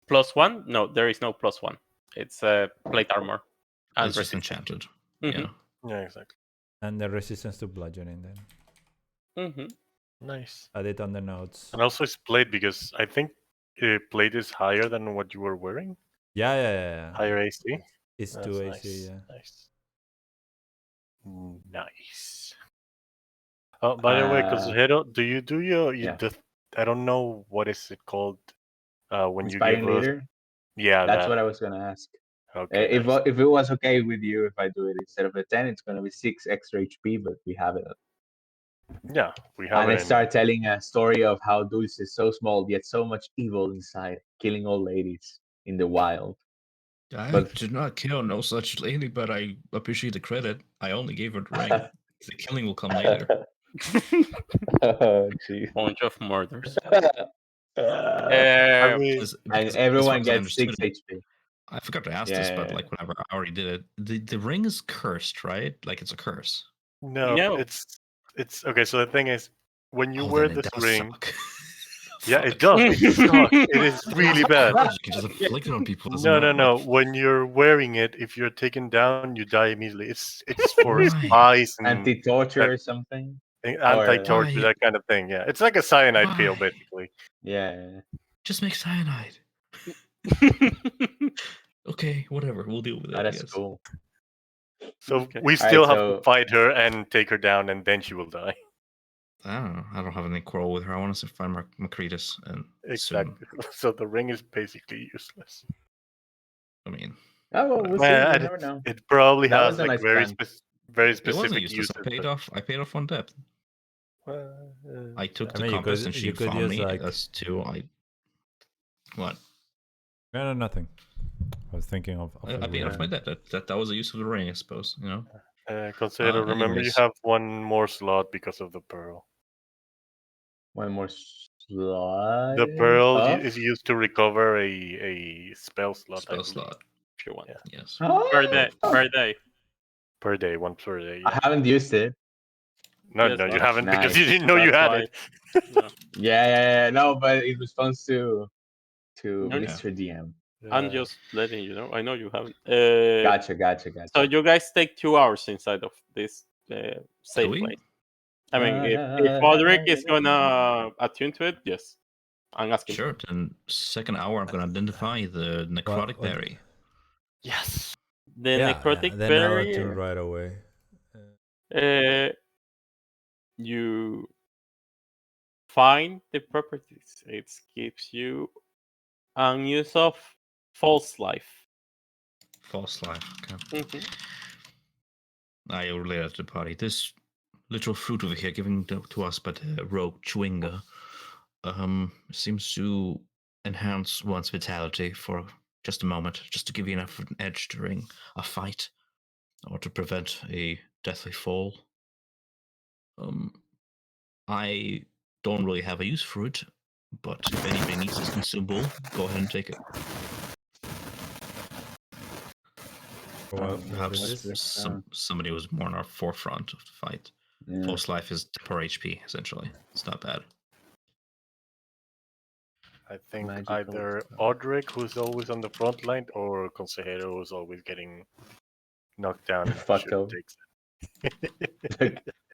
+1? No, there is no +1. It's plate armor. And It's just resistance. enchanted. Mhm. Yeah, exactly. And the resistance to bludgeoning. Then Nice. add it on the notes. And also it's plate because I think plate is higher than what you were wearing. Yeah. Higher AC. It's That's 2 nice. AC. Yeah. Nice. Nice. Oh, by the way, Consejero, do you do your I don't know what is it called when you Inspiring give us leader? Yeah, That's that. what I was gonna ask. Okay. If Nice. if it was okay with you, if I do it instead of a 10, it's gonna be 6 extra HP, but we have it. Yeah, we have And it. I start telling a story of how Dulce is so small yet so much evil inside, killing old ladies in the wild. I did not kill no such lady, but I appreciate the credit. I only gave her the ring. The killing will come later. Oh, jeez. Bunch of murders. I mean, and everyone gets 6 HP. I forgot to ask this, but like whatever, I already did it. The ring is cursed, right? Like it's a curse. No, it's okay. So the thing is, when you wear this ring, yeah, it does. It sucks. It is really bad. You can just inflict it on people. No. When you're wearing it, if you're taken down, you die immediately. It's for spies and anti-torture or something. Anti-torture, that kind of thing. Yeah, it's like a cyanide pill, basically. Yeah. Just make cyanide. Okay, whatever. We'll deal with it. That's cool. So we still have to fight her and take her down, and then she will die. I don't know. I don't have any quarrel with her. I want to find Macreadus and exactly. So the ring is basically useless. I mean, we'll see. You never know. It probably That has was a like nice very it wasn't specific useless. uses. I paid off one debt. I took the compass and she found me. That's two. What? No, nothing. I was thinking of I paid off my debt. That was the use of the ring, I suppose. You know. Consider. Remember, you have one more slot because of the pearl. One more slot. The pearl is used to recover a spell slot. Spell slot. If you want. Yeah. Yes. Per day. Per day. One per day. Yeah. I haven't used it. No, you haven't because you didn't know you had it. Yeah. No, but it responds to Mr. DM. I'm just letting you know. I know you haven't. Gotcha. So you guys take 2 hours inside of this safe place. I mean, if Roderick is gonna attune to it, yes. I'm asking. Sure. Then second hour, I'm gonna identify the necrotic berry. Yes. The necrotic then berry. I'll attune right away. You find the properties. It gives you use of false life. False life. Okay. I related to the party. This literal fruit over here given to us by the rogue Chewinga seems to enhance one's vitality for just a moment, just to give you enough of an edge during a fight or to prevent a deathly fall. I don't really have a use for it, but if anybody needs this consumable, go ahead and take it. Perhaps somebody was more in our forefront of the fight. Yeah. Post life is per HP, essentially. It's not bad. I think either Odric, who's always on the front line, or Consejero, who's always getting knocked down. Fuck up.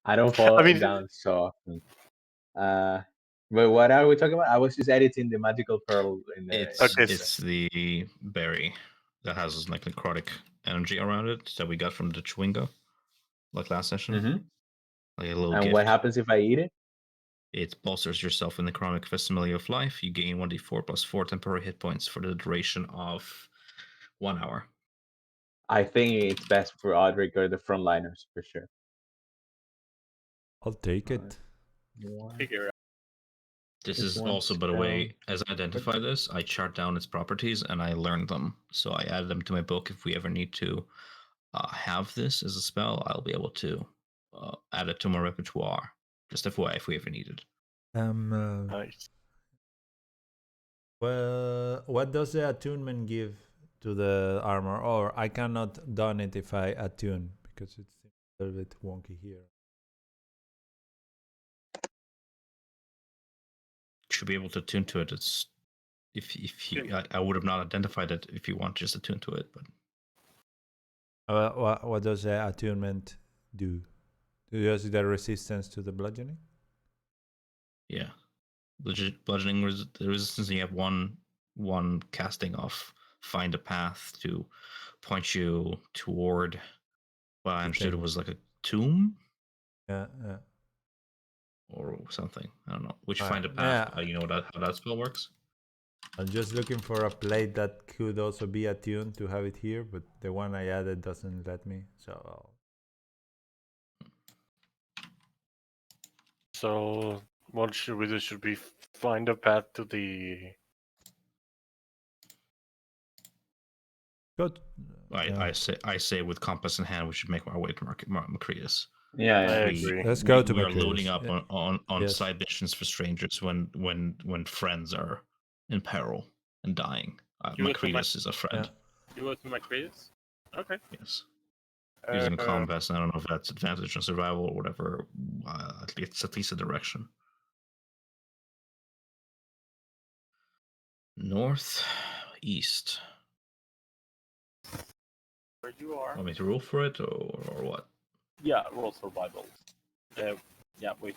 I don't fall down so often. But what are we talking about? I was just editing the magical pearl. It's the berry that has like necrotic energy around it that we got from the Chewinga, like last session. Mm-hmm. Like a little and gift. What happens if I eat it? It bolsters yourself in the chronic facsimile of life. You gain 1d4 plus 4 temporary hit points for the duration of 1 hour. I think it's best for Odric or the frontliners for sure. I'll take it. Figure out. This is also, by the way, as I identify this, I chart down its properties and I learn them. So I add them to my book. If we ever need to have this as a spell, I'll be able to add it to my repertoire. Just FYI, if we ever need it. Nice. Well, what does the attunement give to the armor? Or I cannot don it if I attune because it's a little bit wonky here. Should be able to attune to it. It's if you, I would have not identified it if you want just attune to it, but what does the attunement do? Does the resistance to the bludgeoning? Yeah, bludgeoning the resistance. You have one casting off. Find a path to point you toward what I understood was like a tomb. Yeah. Or something. I don't know. Which find a path. Yeah. You know how that spell works? I'm just looking for a plate that could also be attuned to have it here, but the one I added doesn't let me. So what should we do? Should we find a path to the... Good. I say with compass in hand, we should make our way to Macreadus. Yeah, I agree. Let's go to Macreadus. We are loading up on side missions for strangers when friends are in peril and dying. Macreadus is a friend. Yeah. You go to Macreadus? Okay. Yes. Using a compass, and I don't know if that's advantage on survival or whatever. It's at least a direction. North, east. Where you are. Want me to roll for it or what? Yeah, roll survival. Wait.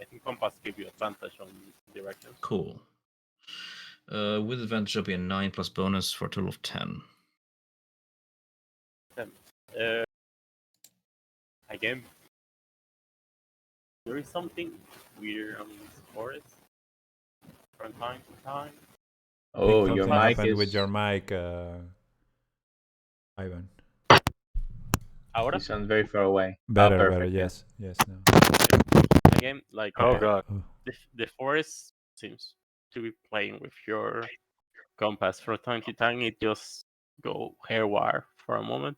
I think compass give you advantage on directions. Cool. With advantage, it'll be a 9 plus bonus for a total of 10. 10. Again, there is something weird on this forest from time to time. Oh, your mic is... with your mic, Ivan. Ahora? You sound very far away. Better, better. Yes, now. Again, like God, the forest seems to be playing with your compass from time to time. It just go haywire for a moment.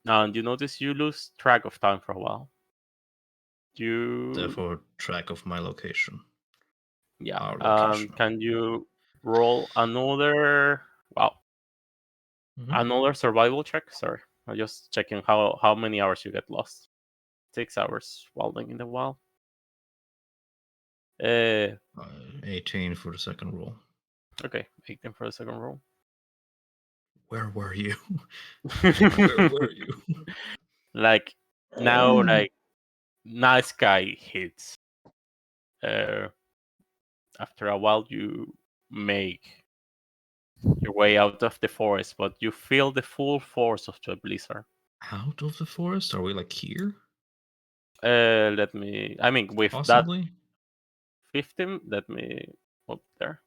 And you notice you lose track of time for a while. Therefore, track of my location. Yeah. Can you roll another? Wow. Mm-hmm. Another survival check. Sorry, I'm just checking how many hours you get lost. 6 hours wilding in the wild. 18 for the second roll. Okay, 18 for the second roll. Where were you? Where were you? Like now, like night sky hits. After a while, you make your way out of the forest, but you feel the full force of the blizzard. Out of the forest? Are we like here? Let me. I mean, with possibly that 15. Let me up there.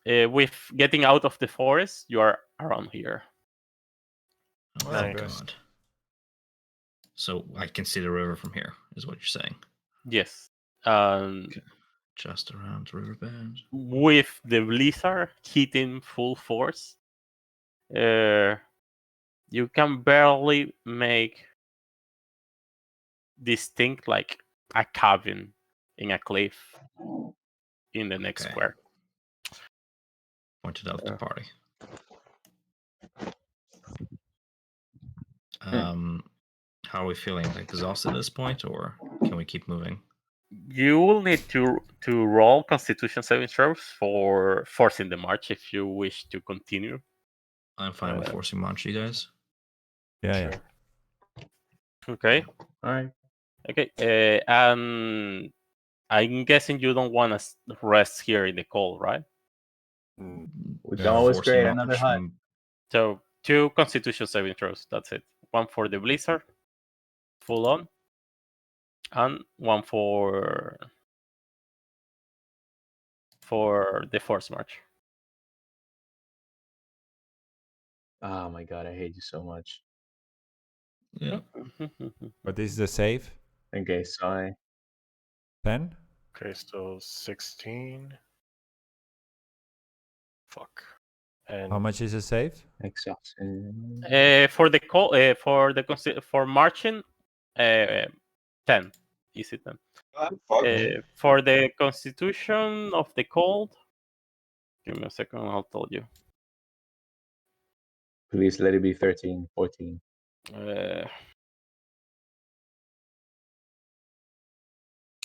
With getting out of the forest, you are around here. Oh Nice. God. So I can see the river from here, is what you're saying. Yes. Okay. Just around the riverbed. With the blizzard hitting full force, you can barely make distinct like a cabin in a cliff in the next Okay. square. Pointed out the party. How are we feeling? Like exhausted at this point, or can we keep moving? You will need to roll Constitution saving throws for forcing the march if you wish to continue. I'm fine with forcing march, you guys. Yeah, Sure. Okay. All right. Okay. And I'm guessing you don't want to rest here in the cold, right? We can always Forcing create march, another hut. So 2 Constitution saving throws. That's it. 1 for the blizzard, full on, and 1 for the force march. Oh my god, I hate you so much. Yeah. What is the save? Okay, so 10? Okay, so 16. Fuck. And How much is the save? exhaustion. For the for marching, 10. Easy 10. I'm fucked. For the Constitution of the Cold, give me a second, I'll tell you. Please let it be 13, 14.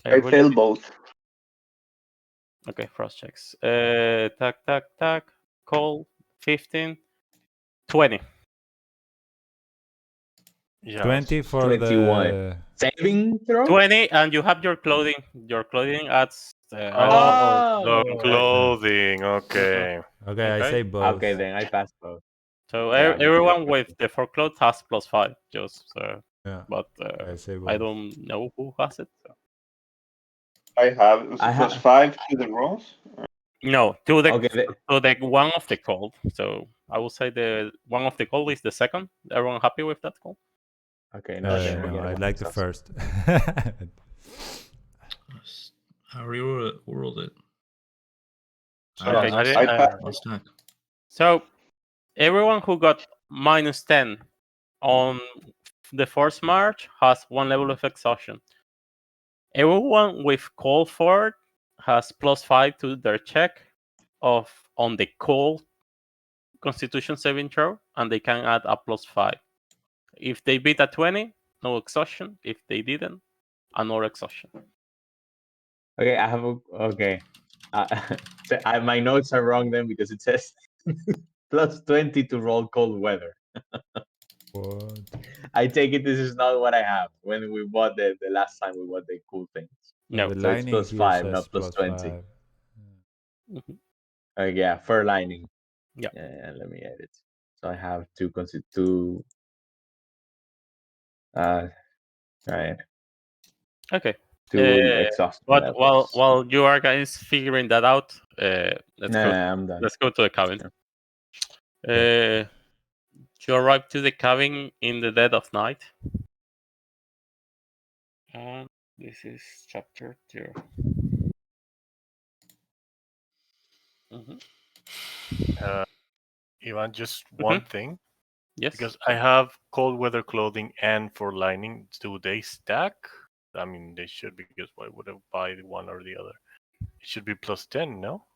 I failed both. Okay, frost checks. Tack. Cold, 15, 20. yeah, 20 for 21. the... Saving throw? 20, and you have your clothing. Your clothing adds. the Oh! clothing. Okay. Okay, I Okay. say both. Okay, then I pass both. So Yeah, me too. everyone with the four clothes has +5. Just, Yeah, but I say both. I don't know who has it. So. I have plus 5 to the rolls. No, to the Okay, to the one of the cold. So I will say the one of the cold is the second. Everyone happy with that call? okay, no, then I no, get I one like the exhaustion. first. How rolled it? Okay. I passed. Let's talk. So everyone who got -10 on the first march has 1 level of exhaustion. Everyone with cold fort has +5 to their check on the cold Constitution saving throw, and they can add a +5. If they beat a 20, no exhaustion. If they didn't, another exhaustion. Okay, I have okay. My notes are wrong then because it says +20 to roll cold weather. What? I take it this is not what I have when we bought the last time we bought the cool things. No, The So it's lining here +5, says not +20. +5. Yeah, fur lining. Yeah. Let me edit. So I have two. Right. Okay. Two exhaustion But levels. while you are guys figuring that out, I'm done. let's go to the cabin. Yeah. You arrive to the cabin in the dead of night. And this is chapter 2. Ivan, just one thing. Yes. Because I have cold weather clothing and for lining. Do they stack? I mean, they should, because why would I buy one or the other? It should be +10, no?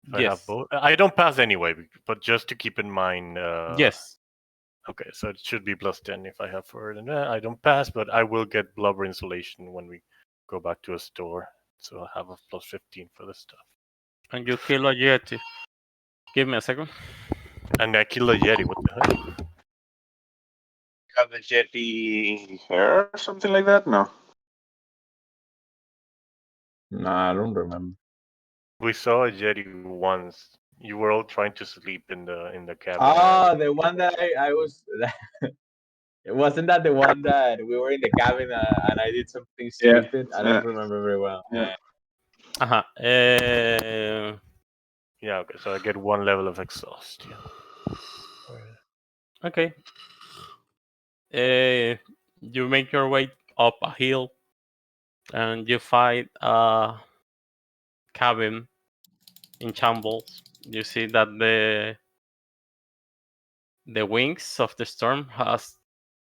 If I have both. I don't pass anyway, but just to keep in mind. Yes. Okay, so it should be +10 if I have for it. And I don't pass, but I will get blubber insulation when we go back to a store. So I'll have a +15 for this stuff. And you kill a yeti. Give me a second. And I kill a yeti. What the heck? Have the jetty hair or something like that? No. No, I don't remember. We saw a yeti once. You were all trying to sleep in the cabin. Oh, the one that I was. Wasn't that the one that we were in the cabin and I did something stupid? I don't remember very well. Yeah. Yeah, okay, so I get 1 level of exhaustion. Okay. You make your way up a hill, and you find a cabin in shambles. You see that the wings of the storm has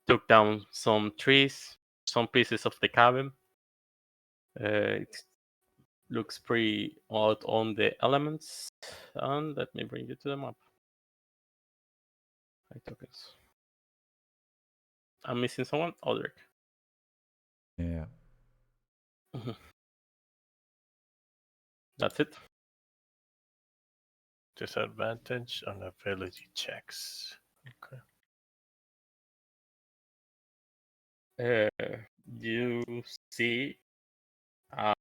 took down some trees, some pieces of the cabin. It looks pretty odd on the elements. And let me bring you to the map. Tokens. I'm missing someone? Odric. Yeah. That's it. Disadvantage on ability checks. Okay. You see a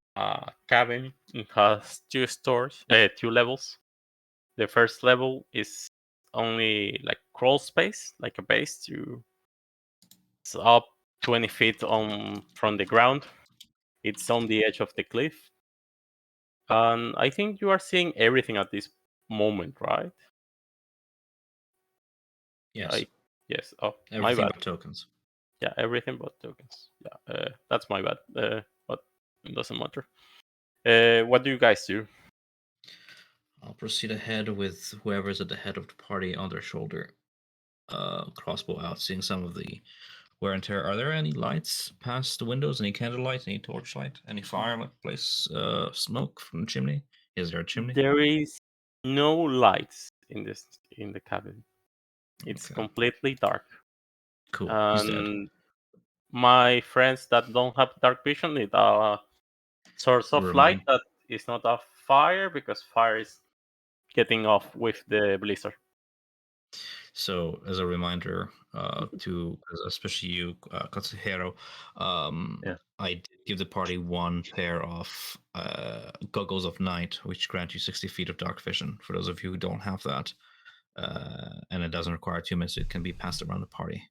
cabin. It has two stores, two levels. The first level is only like crawl space, like a base to. It's up 20 feet from the ground. It's on the edge of the cliff. And I think you are seeing everything at this moment, right? Yes. Yes. Oh, everything my bad. but tokens. Yeah, everything but tokens. Yeah, that's my bad. But it doesn't matter. What do you guys do? I'll proceed ahead with whoever's at the head of the party on their shoulder. Crossbow out, seeing some of the wear and tear. Are there any lights past the windows? Any candlelight? Any torchlight? Any fireplace? Smoke from the chimney? Is there a chimney? There is no lights in the cabin. It's Okay. completely dark. Cool. He's dead. And my friends that don't have dark vision need a source of light that is not a fire, because fire is getting off with the blizzard. So, as a reminder, to especially you, Katsuhiro, I did give the party one pair of goggles of night, which grant you 60 feet of dark vision. For those of you who don't have that, and it doesn't require 2 minutes, it can be passed around the party.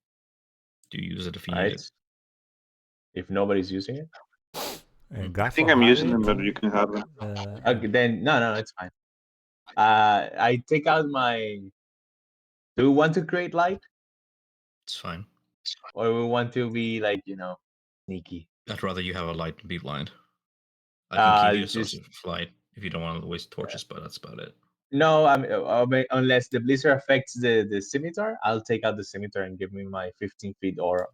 Do you use it if you need it? If nobody's using it, I think I'm using them, but you can have them. Okay, then no, it's fine. I take out my. Do we want to create light? It's fine. Or we want to be like sneaky? I'd rather you have a light and be blind. I can give you a source Just of light if you don't want to waste torches, but that's about it. no. I mean, unless the blizzard affects the scimitar, I'll take out the scimitar and give me my 15 feet aura.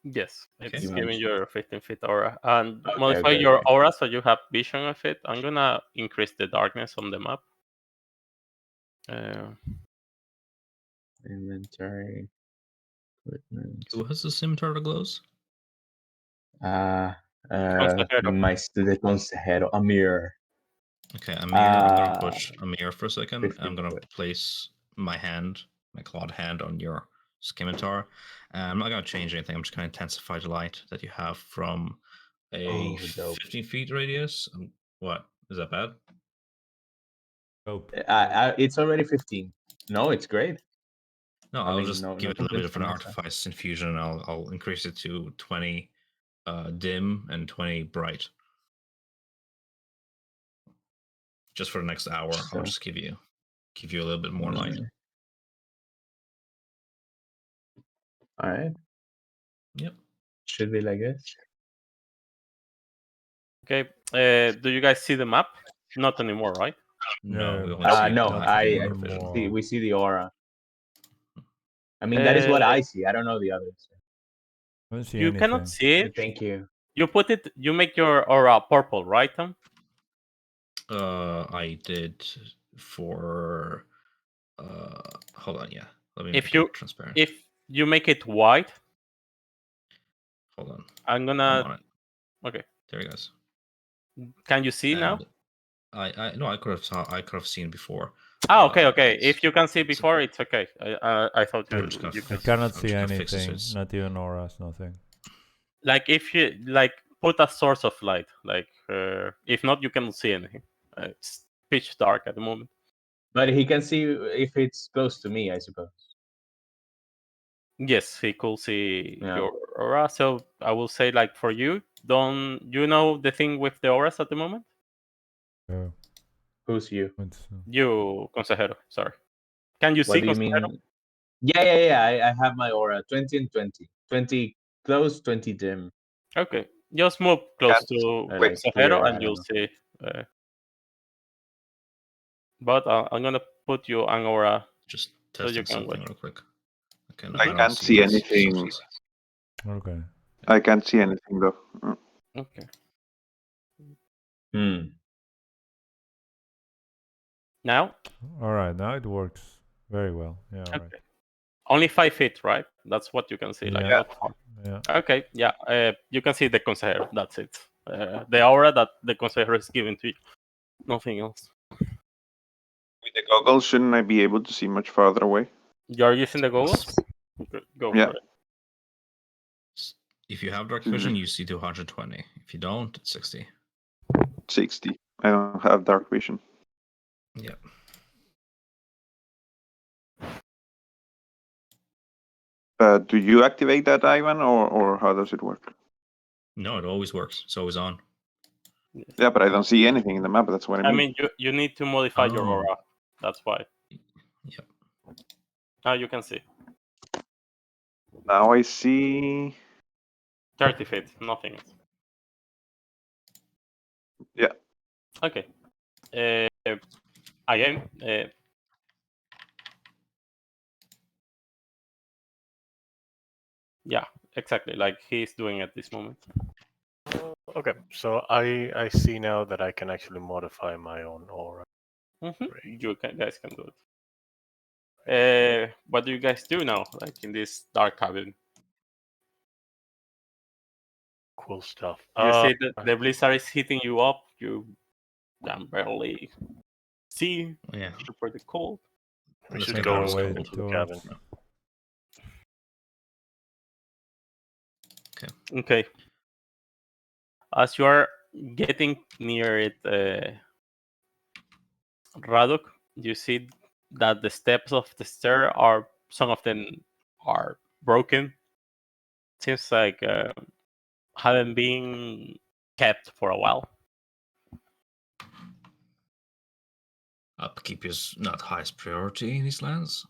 Yes, Okay. it's giving your 15 feet aura. And Okay, modify okay, your okay. aura so you have vision of it. I'm gonna increase the darkness on the map. Inventory. Equipment. Who has the scimitar that glows? My student consejero, Amir. Okay, Amir, I'm gonna push Amir for a second. I'm gonna foot. place my hand, my clawed hand, on your scimitar. I'm not gonna change anything. I'm just gonna intensify the light that you have from a 15 feet radius. What is that bad? It's already 15. No, it's great. No, I'll just give it a little bit of an artifice infusion, and I'll increase it to 20 dim and 20 bright. Just for the next hour, I'll just give you a little bit more light. All right. Yep. Should be like this. Okay. Do you guys see the map? Not anymore, right? No, we only we see the aura. I mean, that is what I see. I don't know the others. I don't see you anything. cannot see it. Thank you. You make your aura purple, right, Tom? I did for hold on, yeah. Let me If make it transparent. If you make it white, hold on. I'm gonna. Okay. There he goes. Can you see now? I could have seen before. Okay. If you can see before, it's okay. I thought you. I cannot see anything. Not even auras, nothing. Like if you put a source of light, if not, you cannot see anything. It's pitch dark at the moment. But he can see if it's close to me, I suppose. Yes, he could see your aura. So I will say, for you, don't you know the thing with the auras at the moment? Yeah. Who's you? You, consejero. Sorry. Can you see, consejero? Yeah. I have my aura 20 and 20. 20 close, 20 dim. Okay, just move close to Like Consejero clear, I and don't you'll know. see. But I'm gonna put you on aura Just so you testing can something watch. real quick. I don't can't see these anything. sources. Okay. I can't see anything though. Okay. Now? All right, now it works very well. Yeah, all right. Okay. Only 5 feet, right? That's what you can see. Like, Yeah. not far. Yeah. Okay, yeah. You can see the consejero. That's it. The aura that the consejero is giving to you. Nothing else. With the goggles, shouldn't I be able to see much farther away? You're using the goggles? Go Yeah. for it. If you have dark vision, you see to 120. If you don't, it's 60. 60. I don't have dark vision. Yeah. Do you activate that, Ivan, or how does it work? No, it always works. It's always on. Yes. Yeah, but I don't see anything in the map. That's what I mean. I mean, you need to modify your aura. That's why. Yep. Now you can see. Now I see 30 feet. Nothing else. Yeah. Okay. Again. Yeah, exactly. Like he's doing at this moment. Okay, so I see now that I can actually modify my own aura. You guys can do it. What do you guys do now? Like in this dark cabin? Cool stuff. You see that the blizzard is hitting you up. You can barely see. Yeah. Super the cold. We Let's should make go our way into the cabin. Okay. As you are getting near it, Radok, you see that the steps of the stair are, some of them are broken. Seems like haven't been kept for a while. Upkeep is not highest priority in these lands.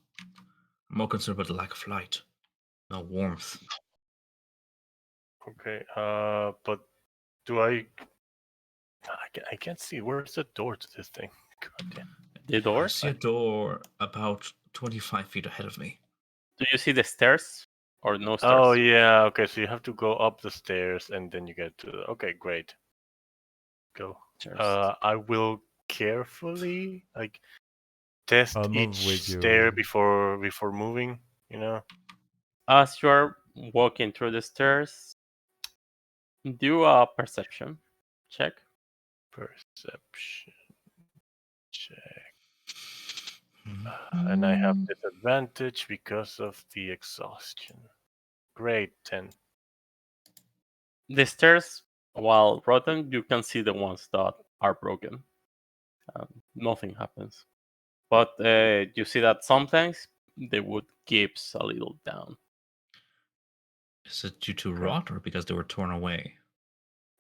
I'm more concerned about the lack of light. No warmth. Okay, but do I can't see. Where's the door to this thing? God damn. The door? I see a door about 25 feet ahead of me. Do you see the stairs or no stairs? Oh yeah, okay, so you have to go up the stairs and then you get to the... Okay, great. Go. I will carefully test each stair before moving, you know? As you are walking through the stairs, do a perception check. Perception check. And I have disadvantage because of the exhaustion. Great, 10. The stairs, while rotten, you can see the ones that are broken. Nothing happens. But you see that sometimes the wood keeps a little down. Is it due to rot or because they were torn away?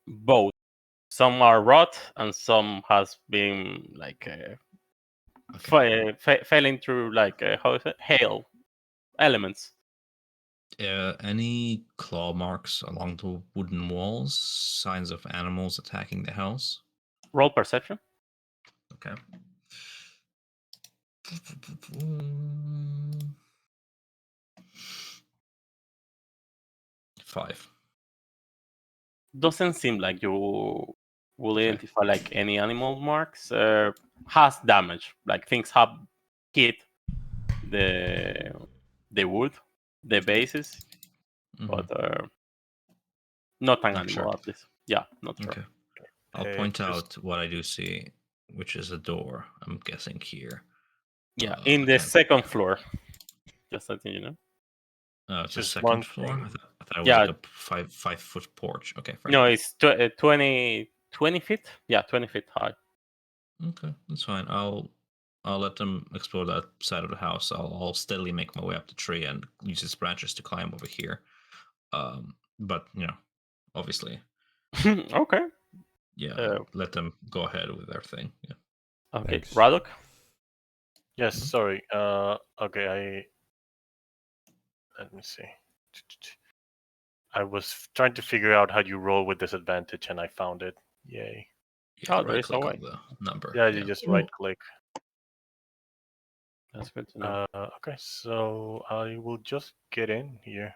Both. Some are rot and some has been like falling through like how is it? Hail elements. Any claw marks along the wooden walls? Signs of animals attacking the house? Roll perception. Okay. Five. Doesn't seem like you will identify like any animal marks. Has damage, like things have hit the wood, the bases, but not an animal sure. at least. Yeah, not sure. Okay. I'll point out what I do see, which is a door. I'm guessing here. Yeah, in the second floor. Just letting you know. It's the second floor. I thought it was like a 5-foot porch. Okay. No, it's 20 feet. Yeah, 20 feet high. Okay, that's fine. I'll let them explore that side of the house. I'll steadily make my way up the tree and use its branches to climb over here. But obviously. Okay. Yeah, I'll let them go ahead with their thing. Yeah. Okay, Radok. Yes, sorry. Okay, Let me see. I was trying to figure out how you roll with disadvantage, and I found it. Yay! Yeah, right click on the number. Yeah, you just right click. That's good to know. Okay, so I will just get in here.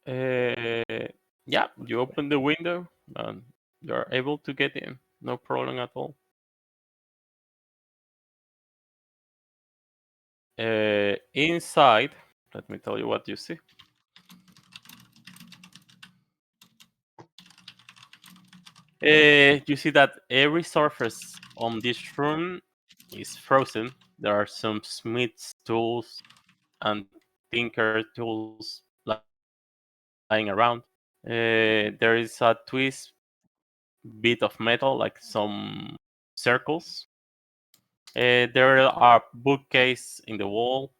Yeah, you open the window and you're able to get in. No problem at all. Inside, let me tell you what you see. You see that every surface on this room is frozen. There are some smith's tools and tinker tools lying around. There is a twist bit of metal, like some circles. There are bookcases in the wall.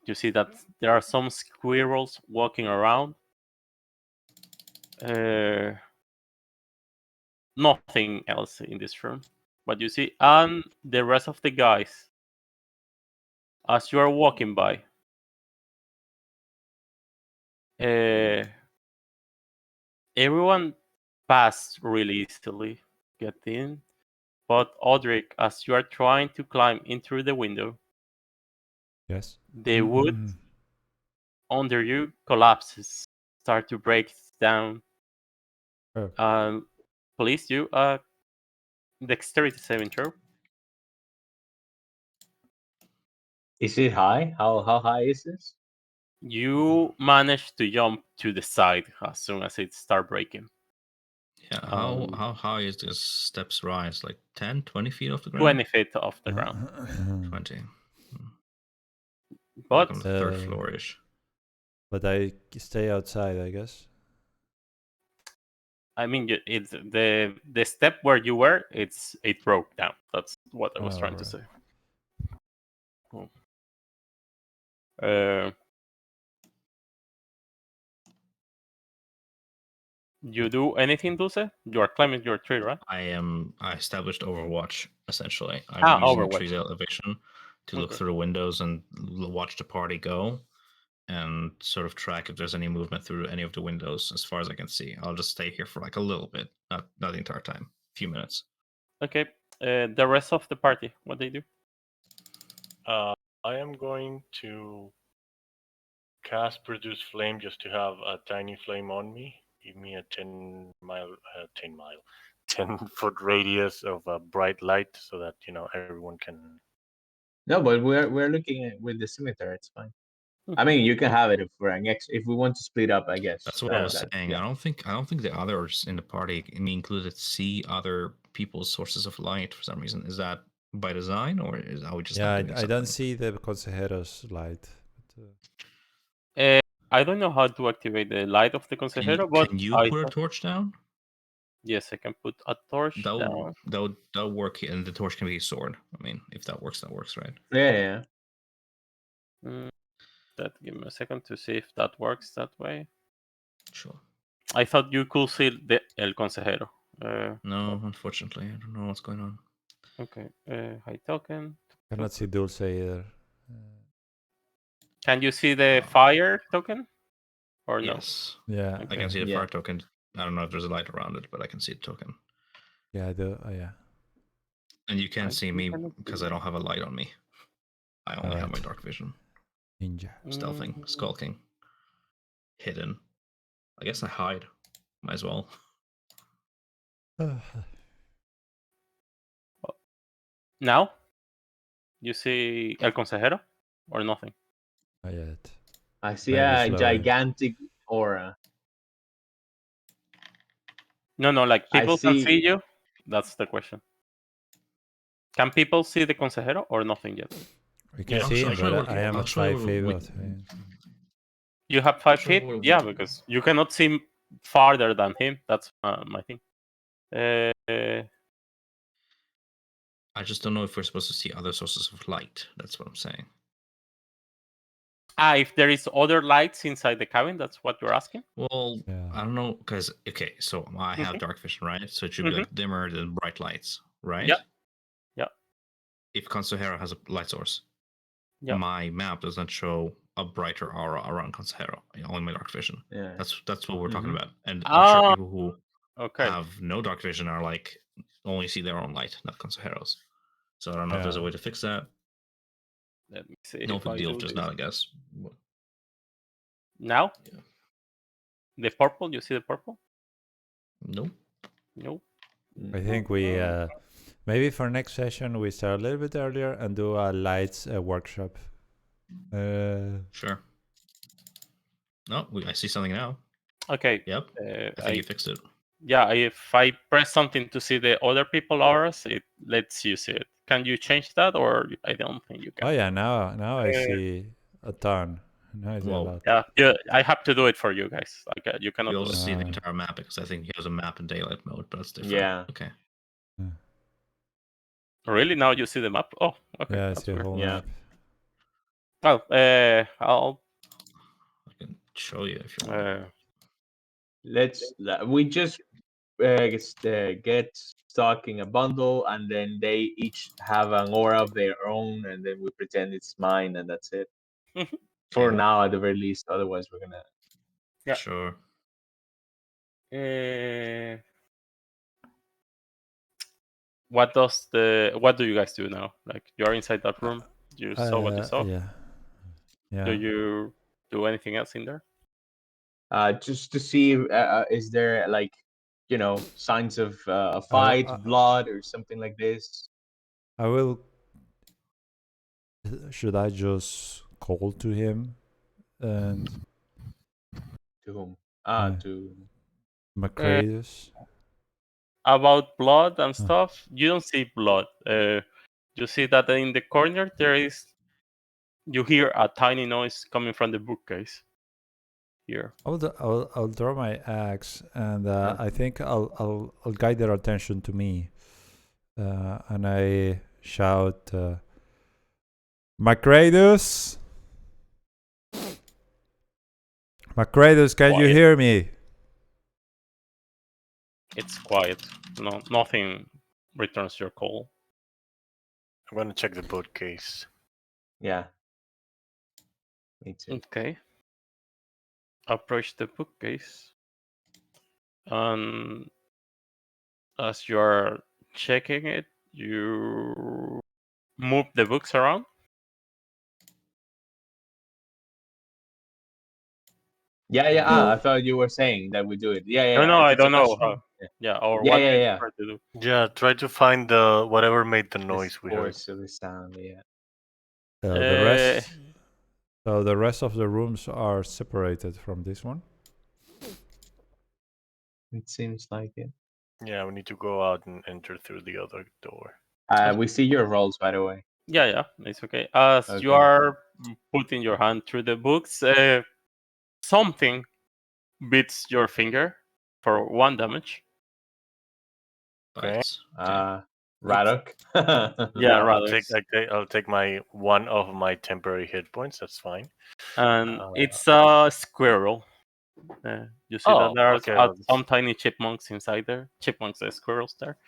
You see that there are some squirrels walking around. Nothing else in this room. But you see, and the rest of the guys, as you are walking by, everyone passed really easily, get in. But Audric, as you are trying to climb in through the window, Yes. the wood under you collapses, start to break down. Oh. Please do dexterity saving throw. Is it high? How high is this? You manage to jump to the side as soon as it start breaking. Yeah, how high is this steps rise? Like 10, 20 feet off the ground? 20 feet off the ground. 20. But like on the third floor-ish. But I stay outside, I guess. I mean, it's the step where you were. It broke down. That's what I was trying to say. Cool. You do anything, Dulce? You are climbing your tree, right? I established Overwatch, essentially. I'm using the tree's elevation to look through the windows and watch the party go and sort of track if there's any movement through any of the windows as far as I can see. I'll just stay here for like a little bit, not the entire time, a few minutes. Okay. The rest of the party, what they do? I am going to cast Produce Flame just to have a tiny flame on me. Give me a 10-foot radius of a bright light so that, everyone can... No, but we're looking at with the scimitar. It's fine. I mean, you can have it if we want to split up, I guess. That's what I was saying. Yeah. I don't think the others in the party, me included, see other people's sources of light for some reason. Is that by design, or are we just? Yeah, I don't see the consejero's light. I don't know how to activate the light of the consejero, but can you put a torch down? Yes, I can put a torch down. That'll work, and the torch can be a sword. I mean, if that works, right? Yeah. Give me a second to see if that works that way. Sure. I thought you could see el consejero. No, unfortunately, I don't know what's going on. Okay, high token. Cannot see Dulce either. Can you see the fire token? Or no? Yes. Yeah. Okay. I can see the fire token. I don't know if there's a light around it, but I can see the token. Yeah, I do. Oh, yeah. And you can't see me because I don't have a light on me. I only have my dark vision. Ninja. Stealthing, skulking, hidden. I guess I hide. Might as well. Now? You see El Consejero? Or nothing? Not yet. I see a gigantic aura. No, like people can see you? That's the question. Can people see the consejero or nothing yet? We can see him, but I am at 5 feet. You have 5 feet? Yeah, because you cannot see farther than him. That's my thing. I just don't know if we're supposed to see other sources of light. That's what I'm saying. If there is other lights inside the cabin, that's what you're asking? Well, I don't know, because, okay, so I have dark vision, right? So it should be like dimmer than bright lights, right? Yeah. If Consejero has a light source. my map does not show a brighter aura around Consejero, only my dark vision. Yeah. That's what we're talking about. And I'm sure people who have no dark vision are like only see their own light, not Consejero's. So I don't know if there's a way to fix that. Let me see. No big deal, just not, I guess. Now? Yeah. The purple? You see the purple? Nope. Nope. I think we maybe for next session we start a little bit earlier and do a lights workshop. Sure. Oh, I see something now. Okay. Yep. I think you fixed it. Yeah, if I press something to see the other people auras, it lets you see it. Can you change that, or I don't think you can? Oh yeah, now I see a ton. Now I see a lot. Yeah, I have to do it for you guys. Like you cannot. You do also it. see the entire map because I think he has a map in daylight mode, but it's different. Yeah. Okay. Really? Now you see the map? Oh, okay. Yeah, I That's see a weird. whole Yeah. map. Well, I can show you if you want. We just get stuck in a bundle, and then they each have an aura of their own, and then we pretend it's mine, and that's it. For now, at the very least. Otherwise, we're gonna. Yeah. Sure. What do you guys do now? Like you're inside that room. You saw what you saw. Yeah. Do you do anything else in there? Just to see, is there like, signs of a fight, blood, or something like this? I will. Should I just call to him and to whom? To Macreadus. About blood and stuff, you don't see blood. You see that in the corner you hear a tiny noise coming from the bookcase. Here. I'll draw my axe, and I think I'll guide their attention to me, and I shout, Macreadus, Macreadus, can you hear me? It's quiet. No, nothing returns your call. I'm gonna check the bookcase. Yeah. Me too. Okay. Approach the bookcase. And as you are checking it, you move the books around. Yeah. I thought you were saying that we do it. Yeah. No, I If it's a don't know. custom- Or what did you Yeah. try to do? Yeah, try to find the whatever made the noise we heard. Source of the sound. Yeah. The rest. So the rest of the rooms are separated from this one. It seems like it. Yeah, we need to go out and enter through the other door. We see your rolls, by the way. Yeah, it's okay. As you are putting your hand through the books, something beats your finger for 1 damage. Okay. Radok. Yeah, I'll take one of my temporary hit points. That's fine. And it's a squirrel. You see that there's some tiny chipmunks inside there. Chipmunks are squirrels there.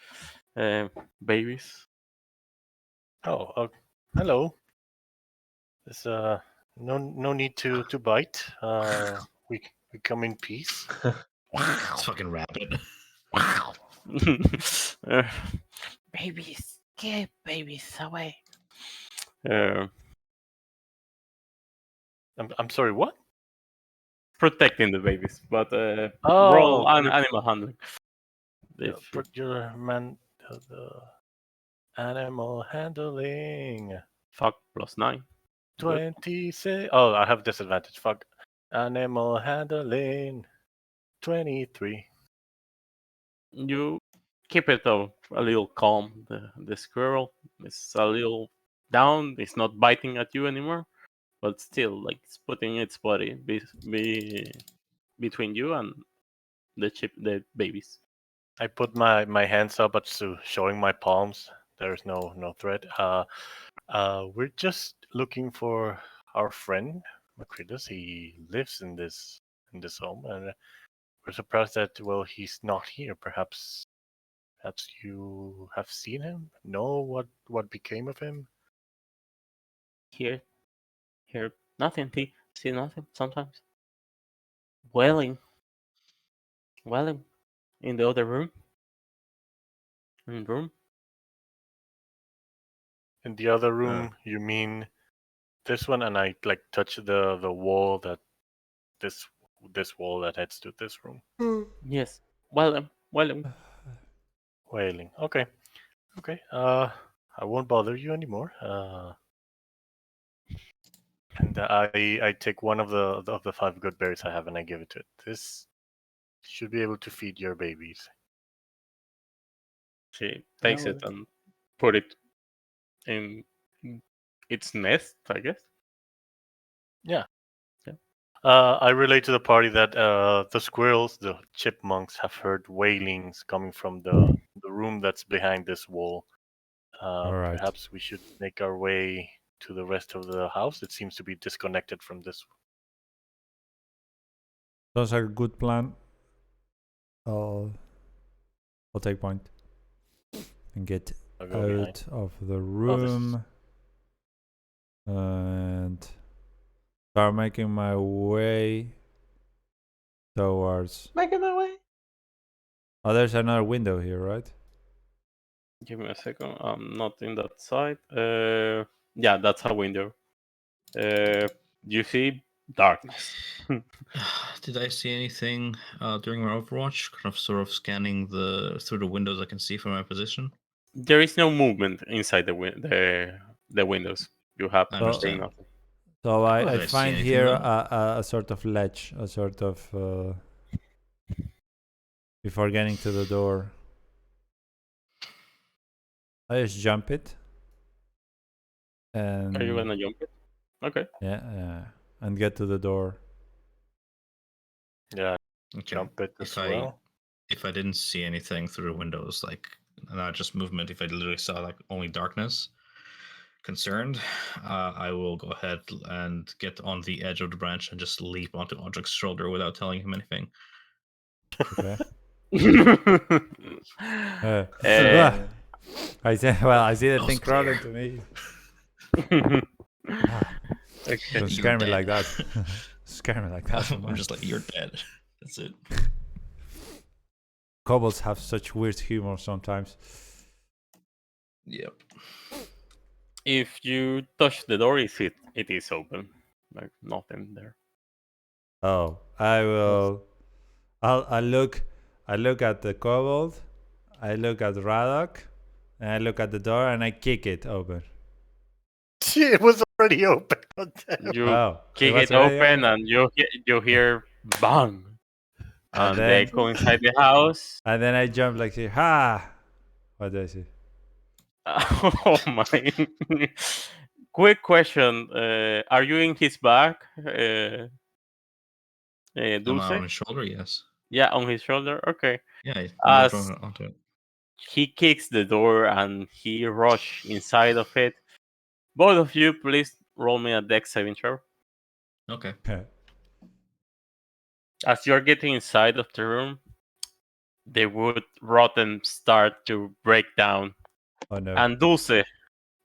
Babies. Oh, hello. There's no need to bite. We come in peace. It's fucking rapid. Wow. Babies, get babies away. I'm sorry, what? Protecting the babies, but roll on animal handling. Put your man the animal handling. Fuck +9. 26. Oh, I have disadvantage. Fuck. Animal handling. 23. You keep it a little calm. The squirrel is a little down. It's not biting at you anymore, but still, like it's putting its body between you and the babies. I put my hands up, but showing my palms. There's no threat. We're just looking for our friend Macreadus. He lives in this home, and we're surprised that he's not here. Perhaps you have seen him. Know what became of him? Here, Hear nothing. See nothing sometimes. Wailing in the other room. In the other room, you mean this one? And I like touch the wall that this wall that heads to this room. Yes. Wailing. Wailing. Okay. I won't bother you anymore. And I take one of the 5 good berries I have and I give it to it. This should be able to feed your babies. She takes it and put it in its nest, I guess. Yeah. I relate to the party that the squirrels, the chipmunks, have heard wailings coming from the room that's behind this wall. right. Perhaps we should make our way to the rest of the house. It seems to be disconnected from this. Sounds like a good plan. I'll take point and get out of the room and start making my way towards. Making my way. Oh, there's another window here, right? Give me a second. I'm not in that side. Yeah, that's a window. You see darkness. Did I see anything during my Overwatch? Kind of sort of scanning through the windows I can see from my position. There is no movement inside the windows. You have understand. nothing. So I see find anything, here though? a sort of ledge, a sort of before getting to the door. I just jump it. And Are you gonna jump it? Okay. yeah, and get to the door. Yeah, Okay. jump it as well. If I didn't see anything through the windows, like not just movement, if I literally saw like only darkness, concerned, I will go ahead and get on the edge of the branch and just leap onto Audric's shoulder without telling him anything. Okay. I see the thing crawling to me. Okay. Don't scare me like that. Scare me like that. I'm just like, you're dead. That's it. Kobolds have such weird humor sometimes. Yep. If you touch the door, it is open. Like nothing there. Oh, I will. I look at the kobold. I look at Radok, and I look at the door, and I kick it open. It was already open. You kick it open, and you hear bang, and they go inside the house. And then I jump like, ha! What do I see? Oh my! Quick question: are you in his back, Dulce? On his shoulder, yes. Yeah, on his shoulder. Okay. Yeah. As he kicks the door and he rushes inside of it. Both of you, please roll me a dex saving throw. Okay. As you're getting inside of the room, the wood rotten start to break down. Oh no. And Dulce,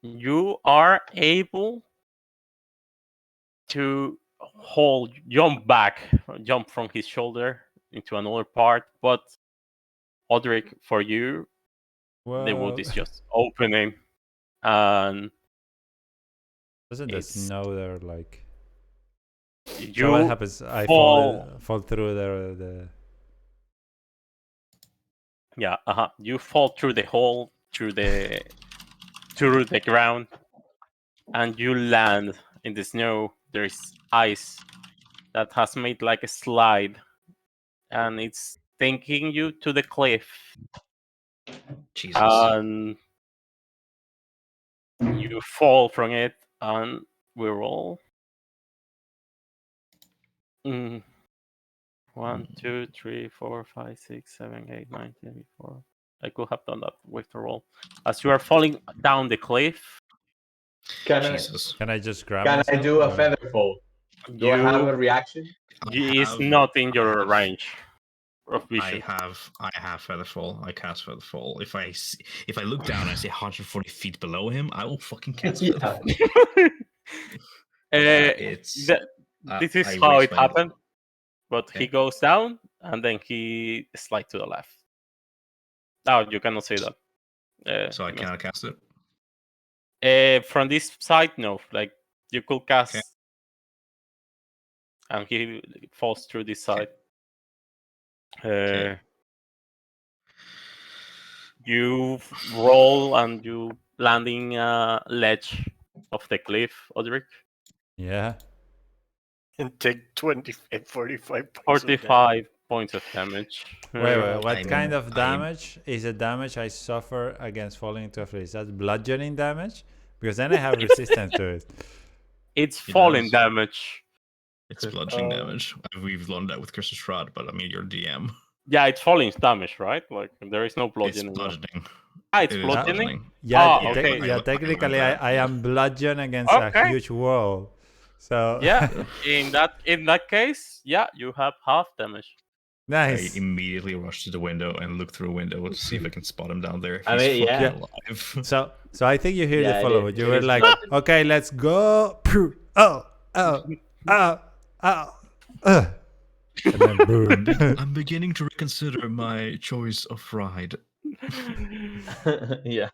you are able to jump from his shoulder into another part, but Audric, for you, the wood is just opening, and doesn't the snow there like? So what happens? I fall through the. Yeah, you fall through the hole, through the ground, and you land in the snow. There's ice that has made like a slide, and it's taking you to the cliff. Jesus. And you fall from it, and we roll. 1, 2, 3, 4, 5, 6, 7, 8, 9, 10, 4. I could have done that with the roll. As you are falling down the cliff. Can I just grab Can myself, I do a feather fall? Do I have a reaction? It's not in your range of vision. I have Featherfall. I cast Featherfall. If I look down and I see 140 feet below him, I will fucking cast Featherfall. It's. This is I how raise it my- happened. But he Okay. goes down and then he slides to the left. Now you cannot say that. So I cannot cast it. From this side, no. Like you could cast, and he falls through this side. Okay. You roll and you landing a ledge of the cliff, Odric. Yeah. And take 45, 45 points. 45 points of damage. Wait. What I'm- kind of I'm- damage is the damage I suffer against falling into a freeze? Is that bludgeoning damage? Because then I have resistance to it. It's It falling does. damage. It's bludgeoning damage. We've learned that with Curse's Shroud, but I mean, you're DM. Yeah, it's falling damage, right? Like there is no It's bludgeoning. bludgeoning. It's It is bludgeoning. Yeah, Ah, okay. technically I am bludgeoned against a Okay. huge wall. So Yeah, in that case, yeah, you have half damage. nice. I immediately rush to the window and look through a window to see if I can spot him down there. If I he's mean, yeah. fucking alive. So I think you hear the Yeah, follow. You it were is like, bludgeoning. okay, let's go. Oh. And then boom. I'm beginning to reconsider my choice of ride. Yeah.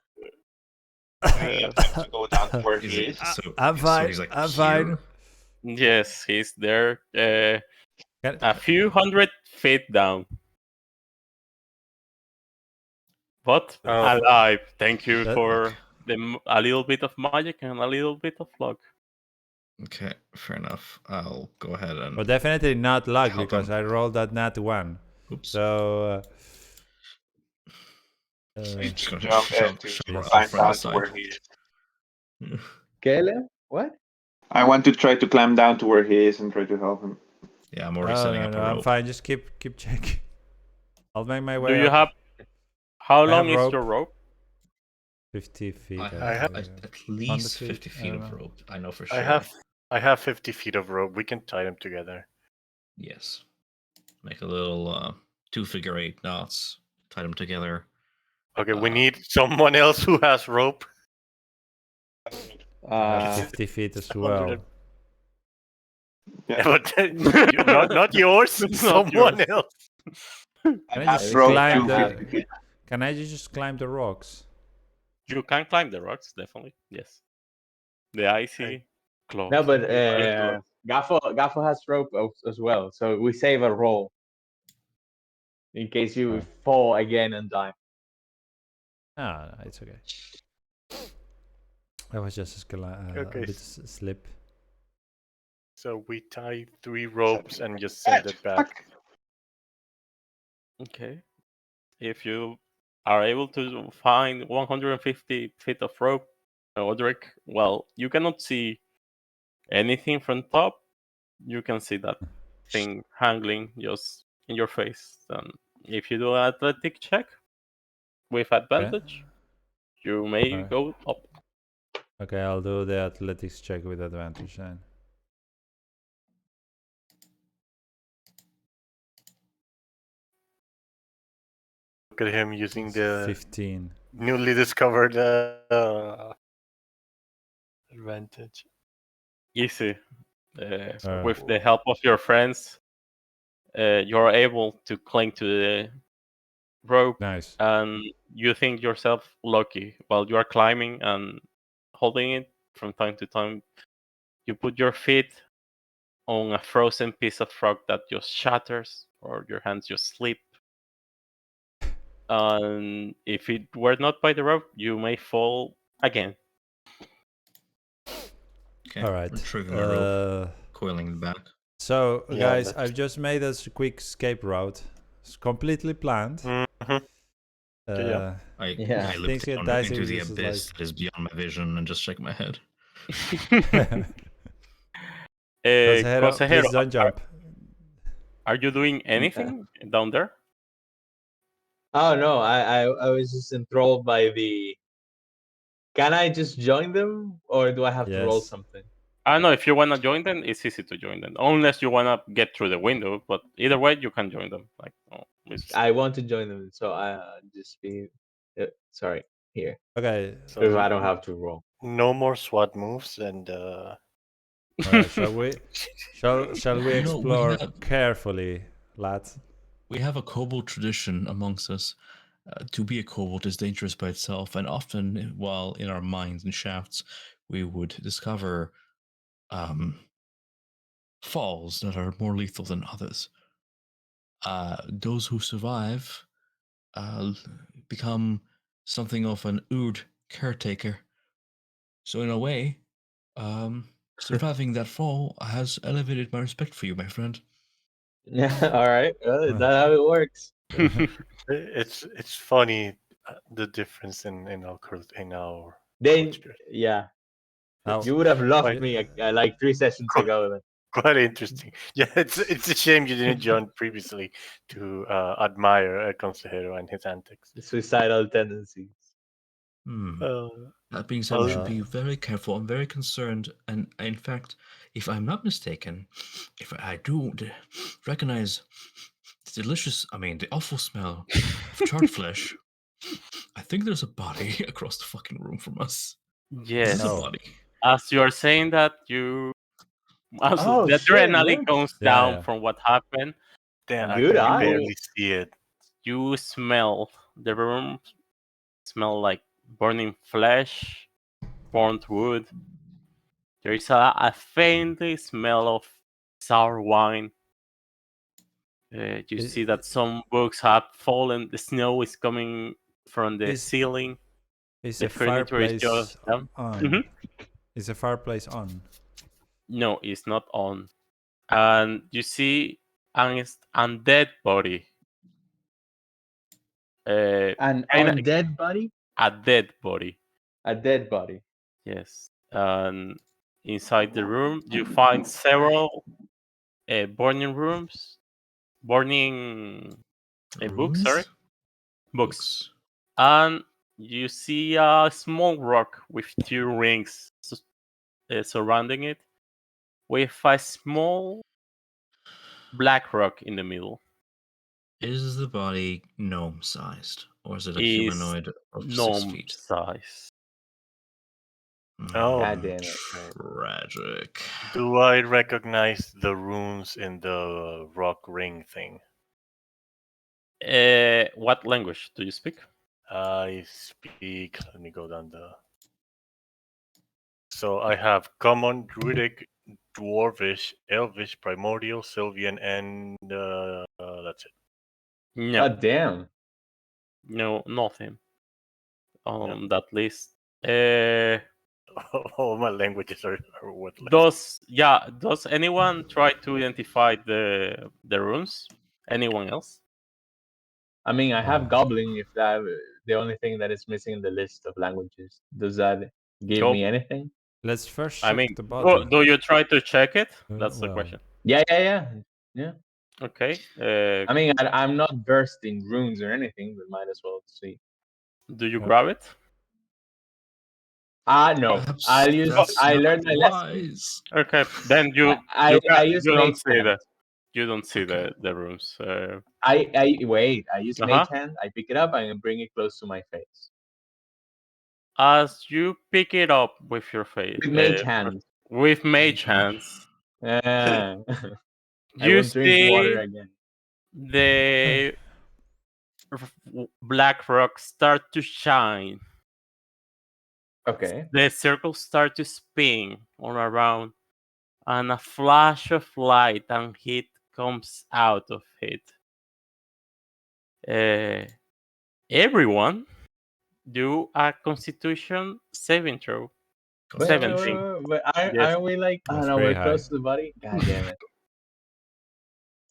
To go down to where Is he it- is. so, I'm so fine. he's like I'm here? fine. Yes, he's there. Can- A few 100 feet down. But alive. Thank you That- for a little bit of magic and a little bit of luck. Okay, fair enough. I'll go ahead and. Well, definitely not luck Help because him. I rolled that nat 1. Oops. So He's just gonna jump shove to Ralph climb from the down to side. where he is. Caleb? What? I want to try to climb down to where he is and try to help him. Yeah, I'm already setting up a I'm rope. fine. Just keep checking. I'll make my way. Do you up. have? How I long have is rope. your rope? 50 feet? I have at least 100 50 feet? feet I of don't know. rope. I know for sure. I have 50 feet of rope. We can tie them together. Yes. Make a little 2 figure 8 knots. Tie them together. Okay, we need someone else who has rope. I have 50 feet as well. Yeah, but not yours. Someone else. Can I just rope climb too. Can I just climb the rocks? You can climb the rocks, definitely. Yes. The icy claw. No, but Gaffo has rope as well, so we save a roll in case you fall again and die. No, it's okay. That was just a bit slip. So we tie 3 ropes and just send it back. Okay. If you are able to find 150 feet of rope, Odric, well, you cannot see anything from top. You can see that thing hanging just in your face. And if you do an athletic check with advantage, you may go up. Okay, I'll do the athletics check with advantage then. Look at him using the 15. newly discovered advantage. Easy. With the help of your friends, you're able to cling to the rope. Nice. And you think yourself lucky while you are climbing and holding it from time to time. You put your feet on a frozen piece of rock that just shatters, or your hands just slip. And if it were not by the rope, you may fall again. Okay. All right. Retrieving my rope. Coiling it back. So, guys, I've just made a quick escape route. It's completely planned. Mm-hmm. I look Things get down dicey into the with this, abyss that is beyond my vision and just shake my head. Consejero, please don't jump. Are you doing anything down there? Oh no, I was just enthralled by the. Can I just join them, or do I have to roll something? I know if you wanna join them, it's easy to join them, unless you wanna get through the window. But either way, you can join them. Like, I want to join them, so I just be. Sorry, here. Okay. So if I don't have to roll. No more SWAT moves and. Shall we? Shall we explore carefully, lads? We have a kobold tradition amongst us. To be a kobold is dangerous by itself, and often, while in our mines and shafts, we would discover falls that are more lethal than others. Those who survive become something of an Ood caretaker. So in a way, surviving that fall has elevated my respect for you, my friend. Yeah, all right. Well, is that how it works? It's funny the difference in our Then, culture. yeah, Now, you would have loved Yeah. me like 3 sessions ago. Then. Quite interesting. Yeah, it's a shame you didn't join previously to admire Consejero and his antics. The suicidal tendencies. That being said, we should be very careful. I'm very concerned, and in fact, if I'm not mistaken, if I do recognize the the awful smell of charred flesh, I think there's a body across the fucking room from us. Yes. Is this a body? As you are saying that, the shit, adrenaline look. comes down from what happened. Damn, Good I can eye. barely see it. You smell the room. Smell like burning flesh, burnt wood. There is a faintly smell of sour wine. You see that some books have fallen. The snow is coming from the ceiling. Is The a furniture is just fireplace down. on? Is a fireplace on? No, it's not on. And you see an undead body. An Kinda undead body? a dead body. A dead body. Yes. And inside the room, you find several burning rooms. Burning books, sorry. Books. And you see a small rock with 2 rings surrounding it, with a small black rock in the middle. Is the body gnome-sized, or is it a Is humanoid of 6 feet? size. Oh, God damn it. Tragic. do I recognize the runes in the rock ring thing? What language do you speak? I speak. Let me go down the. So I have Common, Druidic, Dwarvish, Elvish, Primordial, Sylvian, and that's it. No. God damn. No, nothing on that list. All my languages are worthless. Does anyone try to identify the runes? Anyone else? I mean, I have Goblin. If that the only thing that is missing in the list of languages, does that give me anything? Let's first I check mean, the body. do you try to check it? That's the question. Yeah. Okay. I mean, I'm not versed in runes or anything, but might as well see. Do you grab it? No. I'll use. I learned my lesson. Okay, then you use you don't Mage see Hand. the the rooms. I wait. I use Uh-huh. Mage Hand. I pick it up and bring it close to my face. As you pick it up with your face, With Mage Hand. with Mage Hands, I you won't drink water see again. the black rocks start to shine. Okay. The circles start to spin all around, and a flash of light and heat comes out of it. Everyone, do a Constitution saving throw. 17. But Yes. aren't we like? Oh That's no, pretty we're close to the body. God damn it.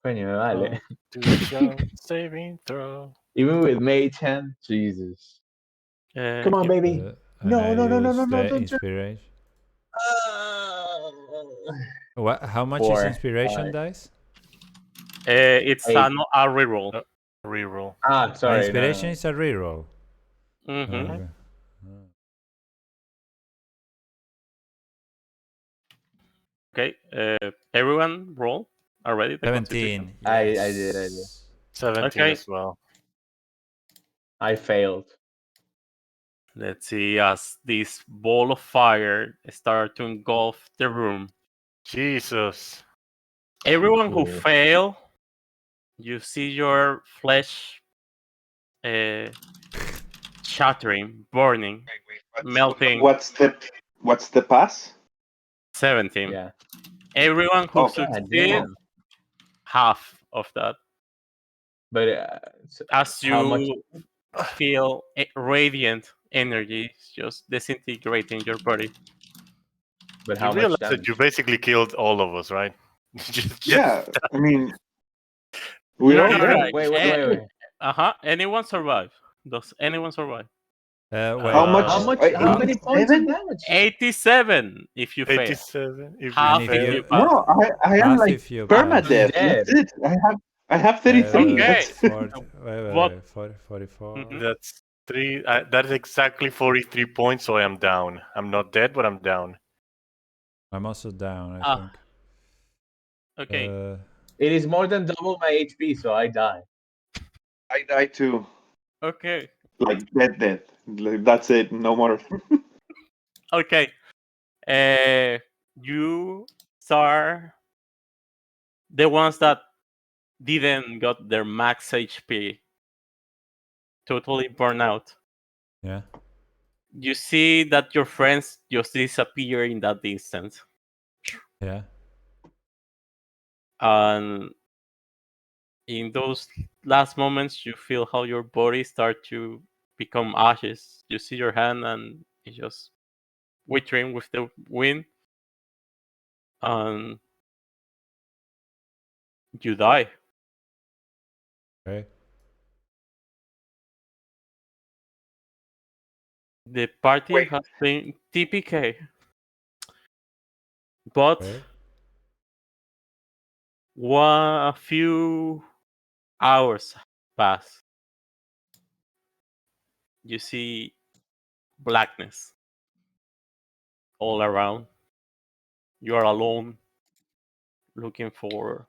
Coño, vale. Constitution saving throw. Even with Mage Hand, Jesus. Come on, baby. No, The don't inspiration. What? How much is 4, inspiration 5. dice? It's a 8. reroll. Reroll. Sorry. Inspiration No. is a reroll. Mm-hmm. Okay. Everyone roll already. The 17. I Yes. did. 17 Okay. as well. I failed. Let's see as this ball of fire start to engulf the room. Jesus. Everyone who fail, you see your flesh shattering, burning, melting. What's the pass? 17. Yeah. Everyone who Oh, succeeds, damn. half of that. But As how much? you feel radiant energy just disintegrating your body. But You how much realize that damage? you basically killed all of us, right? yeah. I mean, we're all All dead. right. Wait. Anyone survive? Does anyone survive? Wait. How much? How much? How many points of 87? damage? 87 if you fail. 87 if Half you if if fail. you you pass. No, I am half like if you pass. permadeath. Dead. That's it. I have 33. Okay. That's it. 40, What? 44. Mhm. That's 3. That is exactly 43 points, so I am down. I'm not dead, but I'm down. I'm also down, I Ah. think. Okay. It is more than double my HP, so I die. I die too. Okay. Like dead. Like, that's it. No more. Okay. You are the ones that didn't got their max HP totally burn out. Yeah. You see that your friends just disappear in that distance. Yeah. And in those last moments, you feel how your body start to become ashes. You see your hand and it's just withering with the wind. And you die. Okay. The party Wait. has been TPK. But Okay. a few hours pass. You see blackness all around. You are alone, looking for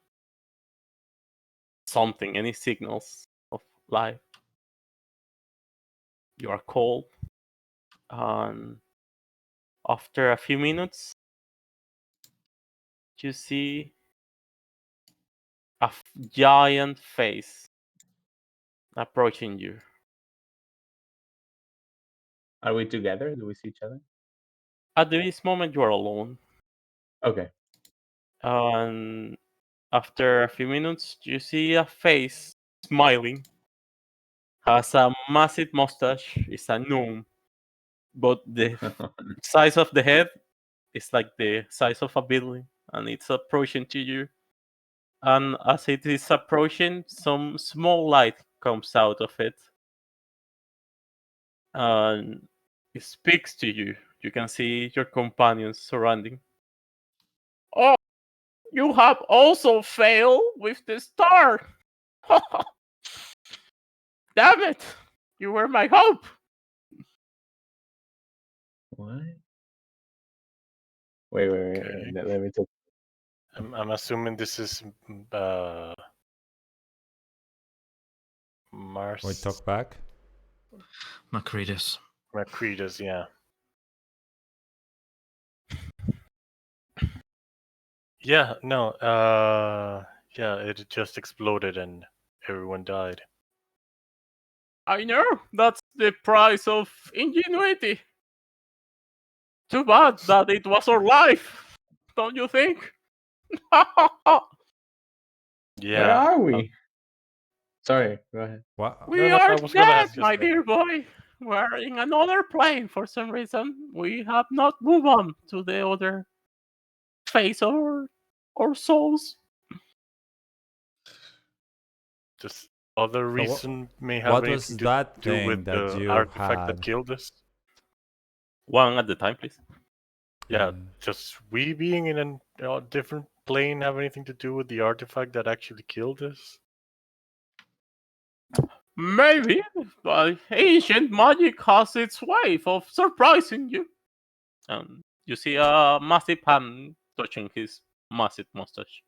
something, any signals of life. You are cold, and after a few minutes, you see a giant face approaching you. Are we together? Do we see each other? At this moment, you are alone, Okay. and after a few minutes, you see a face smiling. Has a massive mustache. It's a gnome, but the size of the head is like the size of a building, and it's approaching to you. And as it is approaching, some small light comes out of it, and it speaks to you. You can see your companions surrounding. Oh, you have also failed with the star. Damn it! You were my hope. What? Wait. Okay. Let me take. I'm assuming this is Mars. We talk back. Macreadus. Macreadus, yeah. Yeah, no, yeah, it just exploded and everyone died. I know, that's the price of ingenuity. Too bad that it was our life, don't you think? Yeah. Where are we? Sorry, go ahead. What? We No, I are was gonna dead, ask my just dear boy. We're in another plane for some reason. We have not moved on to the other phase of our souls. This other So reason may have what was anything to that do thing with that the you artifact that had? killed us. One at the time, please. Yeah, just we being in a different plane have anything to do with the artifact that actually killed us? Maybe, but ancient magic has its way of surprising you. You see a massive hand touching his massive mustache.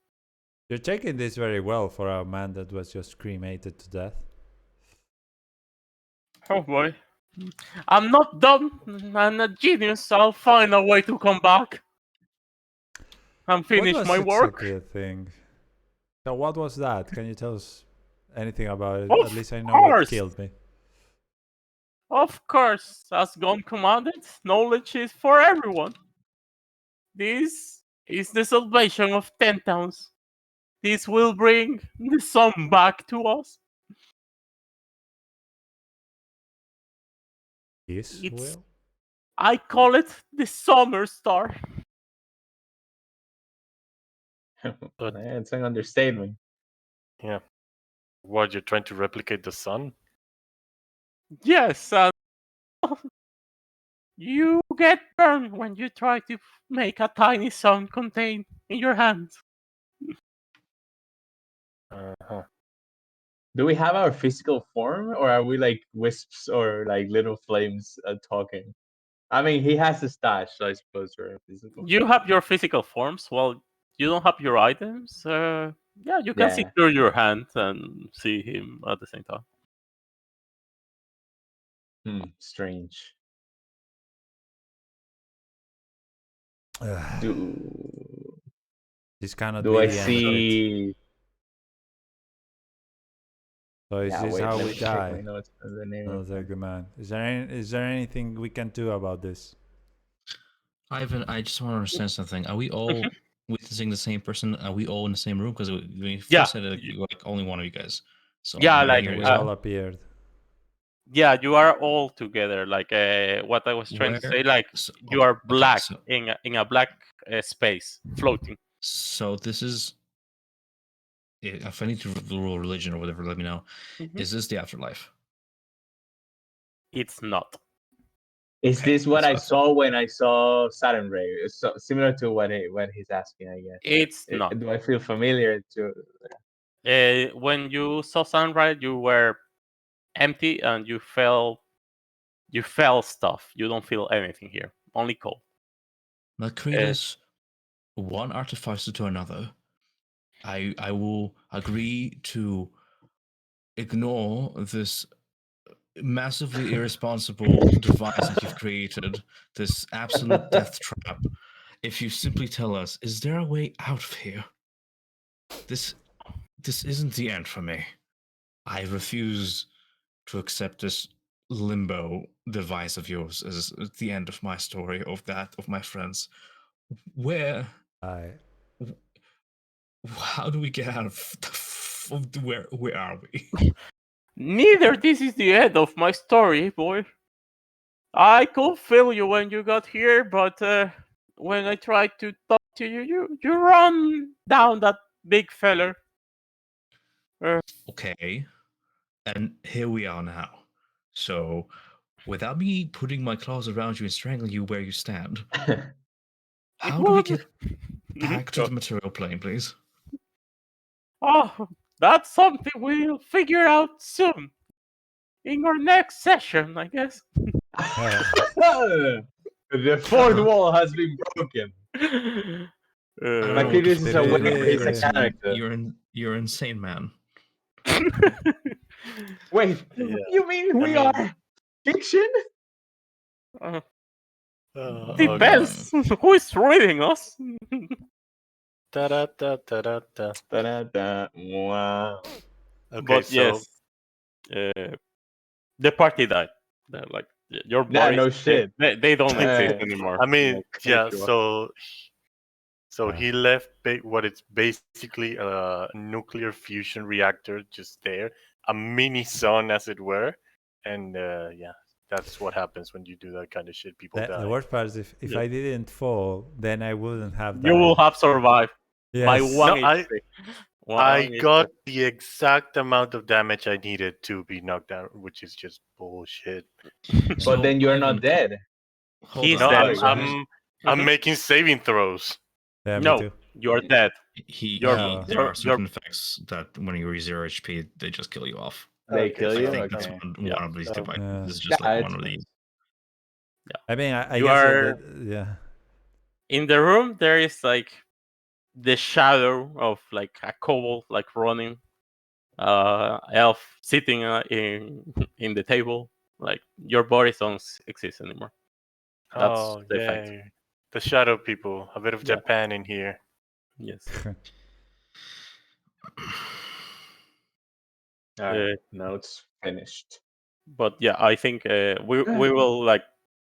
You're taking this very well for a man that was just cremated to death. Oh boy. I'm not dumb. I'm a genius. I'll find a way to come back. and finish my work. Exactly a thing? So what was that? Can you tell us anything about it? Of At least I know what course. killed me. Of course, as God commanded, knowledge is for everyone. This is the salvation of 10 towns. This will bring the sun back to us. Yes, well. I call it the summer star. It's an understatement. Yeah. What, you're trying to replicate the sun? Yes, you get burned when you try to make a tiny sun contained in your hand. Uh-huh. Do we have our physical form, or are we like wisps or like little flames talking? I mean, he has a stash, so I suppose we're physical. You have your physical forms. Well, you don't have your items. Yeah, you can see Yeah. through your hand and see him at the same time. Strange. Ugh, Do this cannot do be I the end of it. see? So is Yeah, this wait. how Let we me check my die? notes for the name Oh, of thank him. you, man. Is there anything we can do about this? Ivan, I just want to understand something. Are we all witnessing the same person? Are we all in the same room? Because we Yeah. first said like only one of you guys. So Yeah, am I like, here? We Is all appeared. Yeah, you are all together. Like what I was trying to Where- say, like so- you are okay, black so- in a black space floating. So this is. If I need to rule religion or whatever, let me know. Mhm. Is this the afterlife? It's not. Is Okay, this what that's I what I saw when I saw Saturn Ray? It's so, similar to what he's asking, I guess. It's not. Do I feel familiar to? When you saw sunrise, you were empty and you felt stuff. You don't feel anything here. Only cold. Macreadus, one artificer to another. I will agree to ignore this massively irresponsible device that you've created, this absolute death trap, if you simply tell us, is there a way out of here? This isn't the end for me. I refuse to accept this limbo device of yours as the end of my story, of that of my friends. Where how do we get out of where are we? Neither this is the end of my story, boy. I could feel you when you got here, but when I tried to talk to you, you run down that big feller. Okay, and here we are now. So, without me putting my claws around you and strangling you where you stand, how do we get back to the material plane, please? Oh, that's something we'll figure out soon. In our next session, I guess. The fourth wall has been broken. Macreadus is aware he's a character. You're insane, man. Wait, you mean we are fiction? Depends who is reading us. Wow. Okay, but so yes, the party died. They're like your Yeah, bodies. no shit. They don't exist anymore. I mean, Like, yeah. if you So he left what it's basically a nuclear fusion reactor just there, a mini sun, as it were, and yeah, that's what happens when you do that kind of shit. People die. The worst part is if I didn't fall, then I wouldn't have died. You will have survived by Yes. one No, HP. I got the exact amount of damage I needed to be knocked down, which is just bullshit. But then you're not dead. He's No, dead. I'm making saving throws. Yeah, me No, too. you're dead. There are certain effects that when you're 0 HP, they just kill you off. They kill you? I think that's Okay. one of these So- devices. This is just like one of these. I mean, I You guess are- yeah. In the room, there is like the shadow of like a kobold, like running, elf sitting in the table. Like your bodies don't exist anymore. That's Oh, the effect. yay. The shadow people. A bit of Yeah. Japan in here. Yes. All right. Now it's finished. But yeah, I think we will like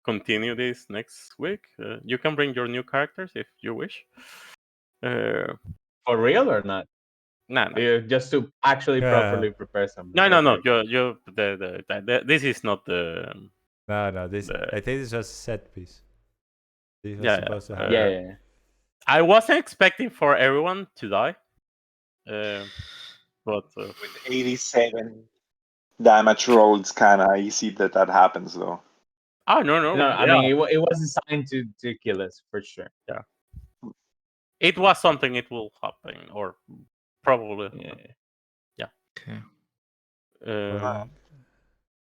continue this next week. You can bring your new characters if you wish. For real or not? No. Just to actually properly prepare some. No. You. This is not the. No. This I think it's just a set piece. This was Yeah. supposed to happen. Yeah. I wasn't expecting for everyone to die. But with 87 damage roll, it's kind of easy that happens, though. Oh no! No, I mean it was designed to kill us for sure. Yeah, it was something. It will happen, or probably. Yeah. Yeah. Okay.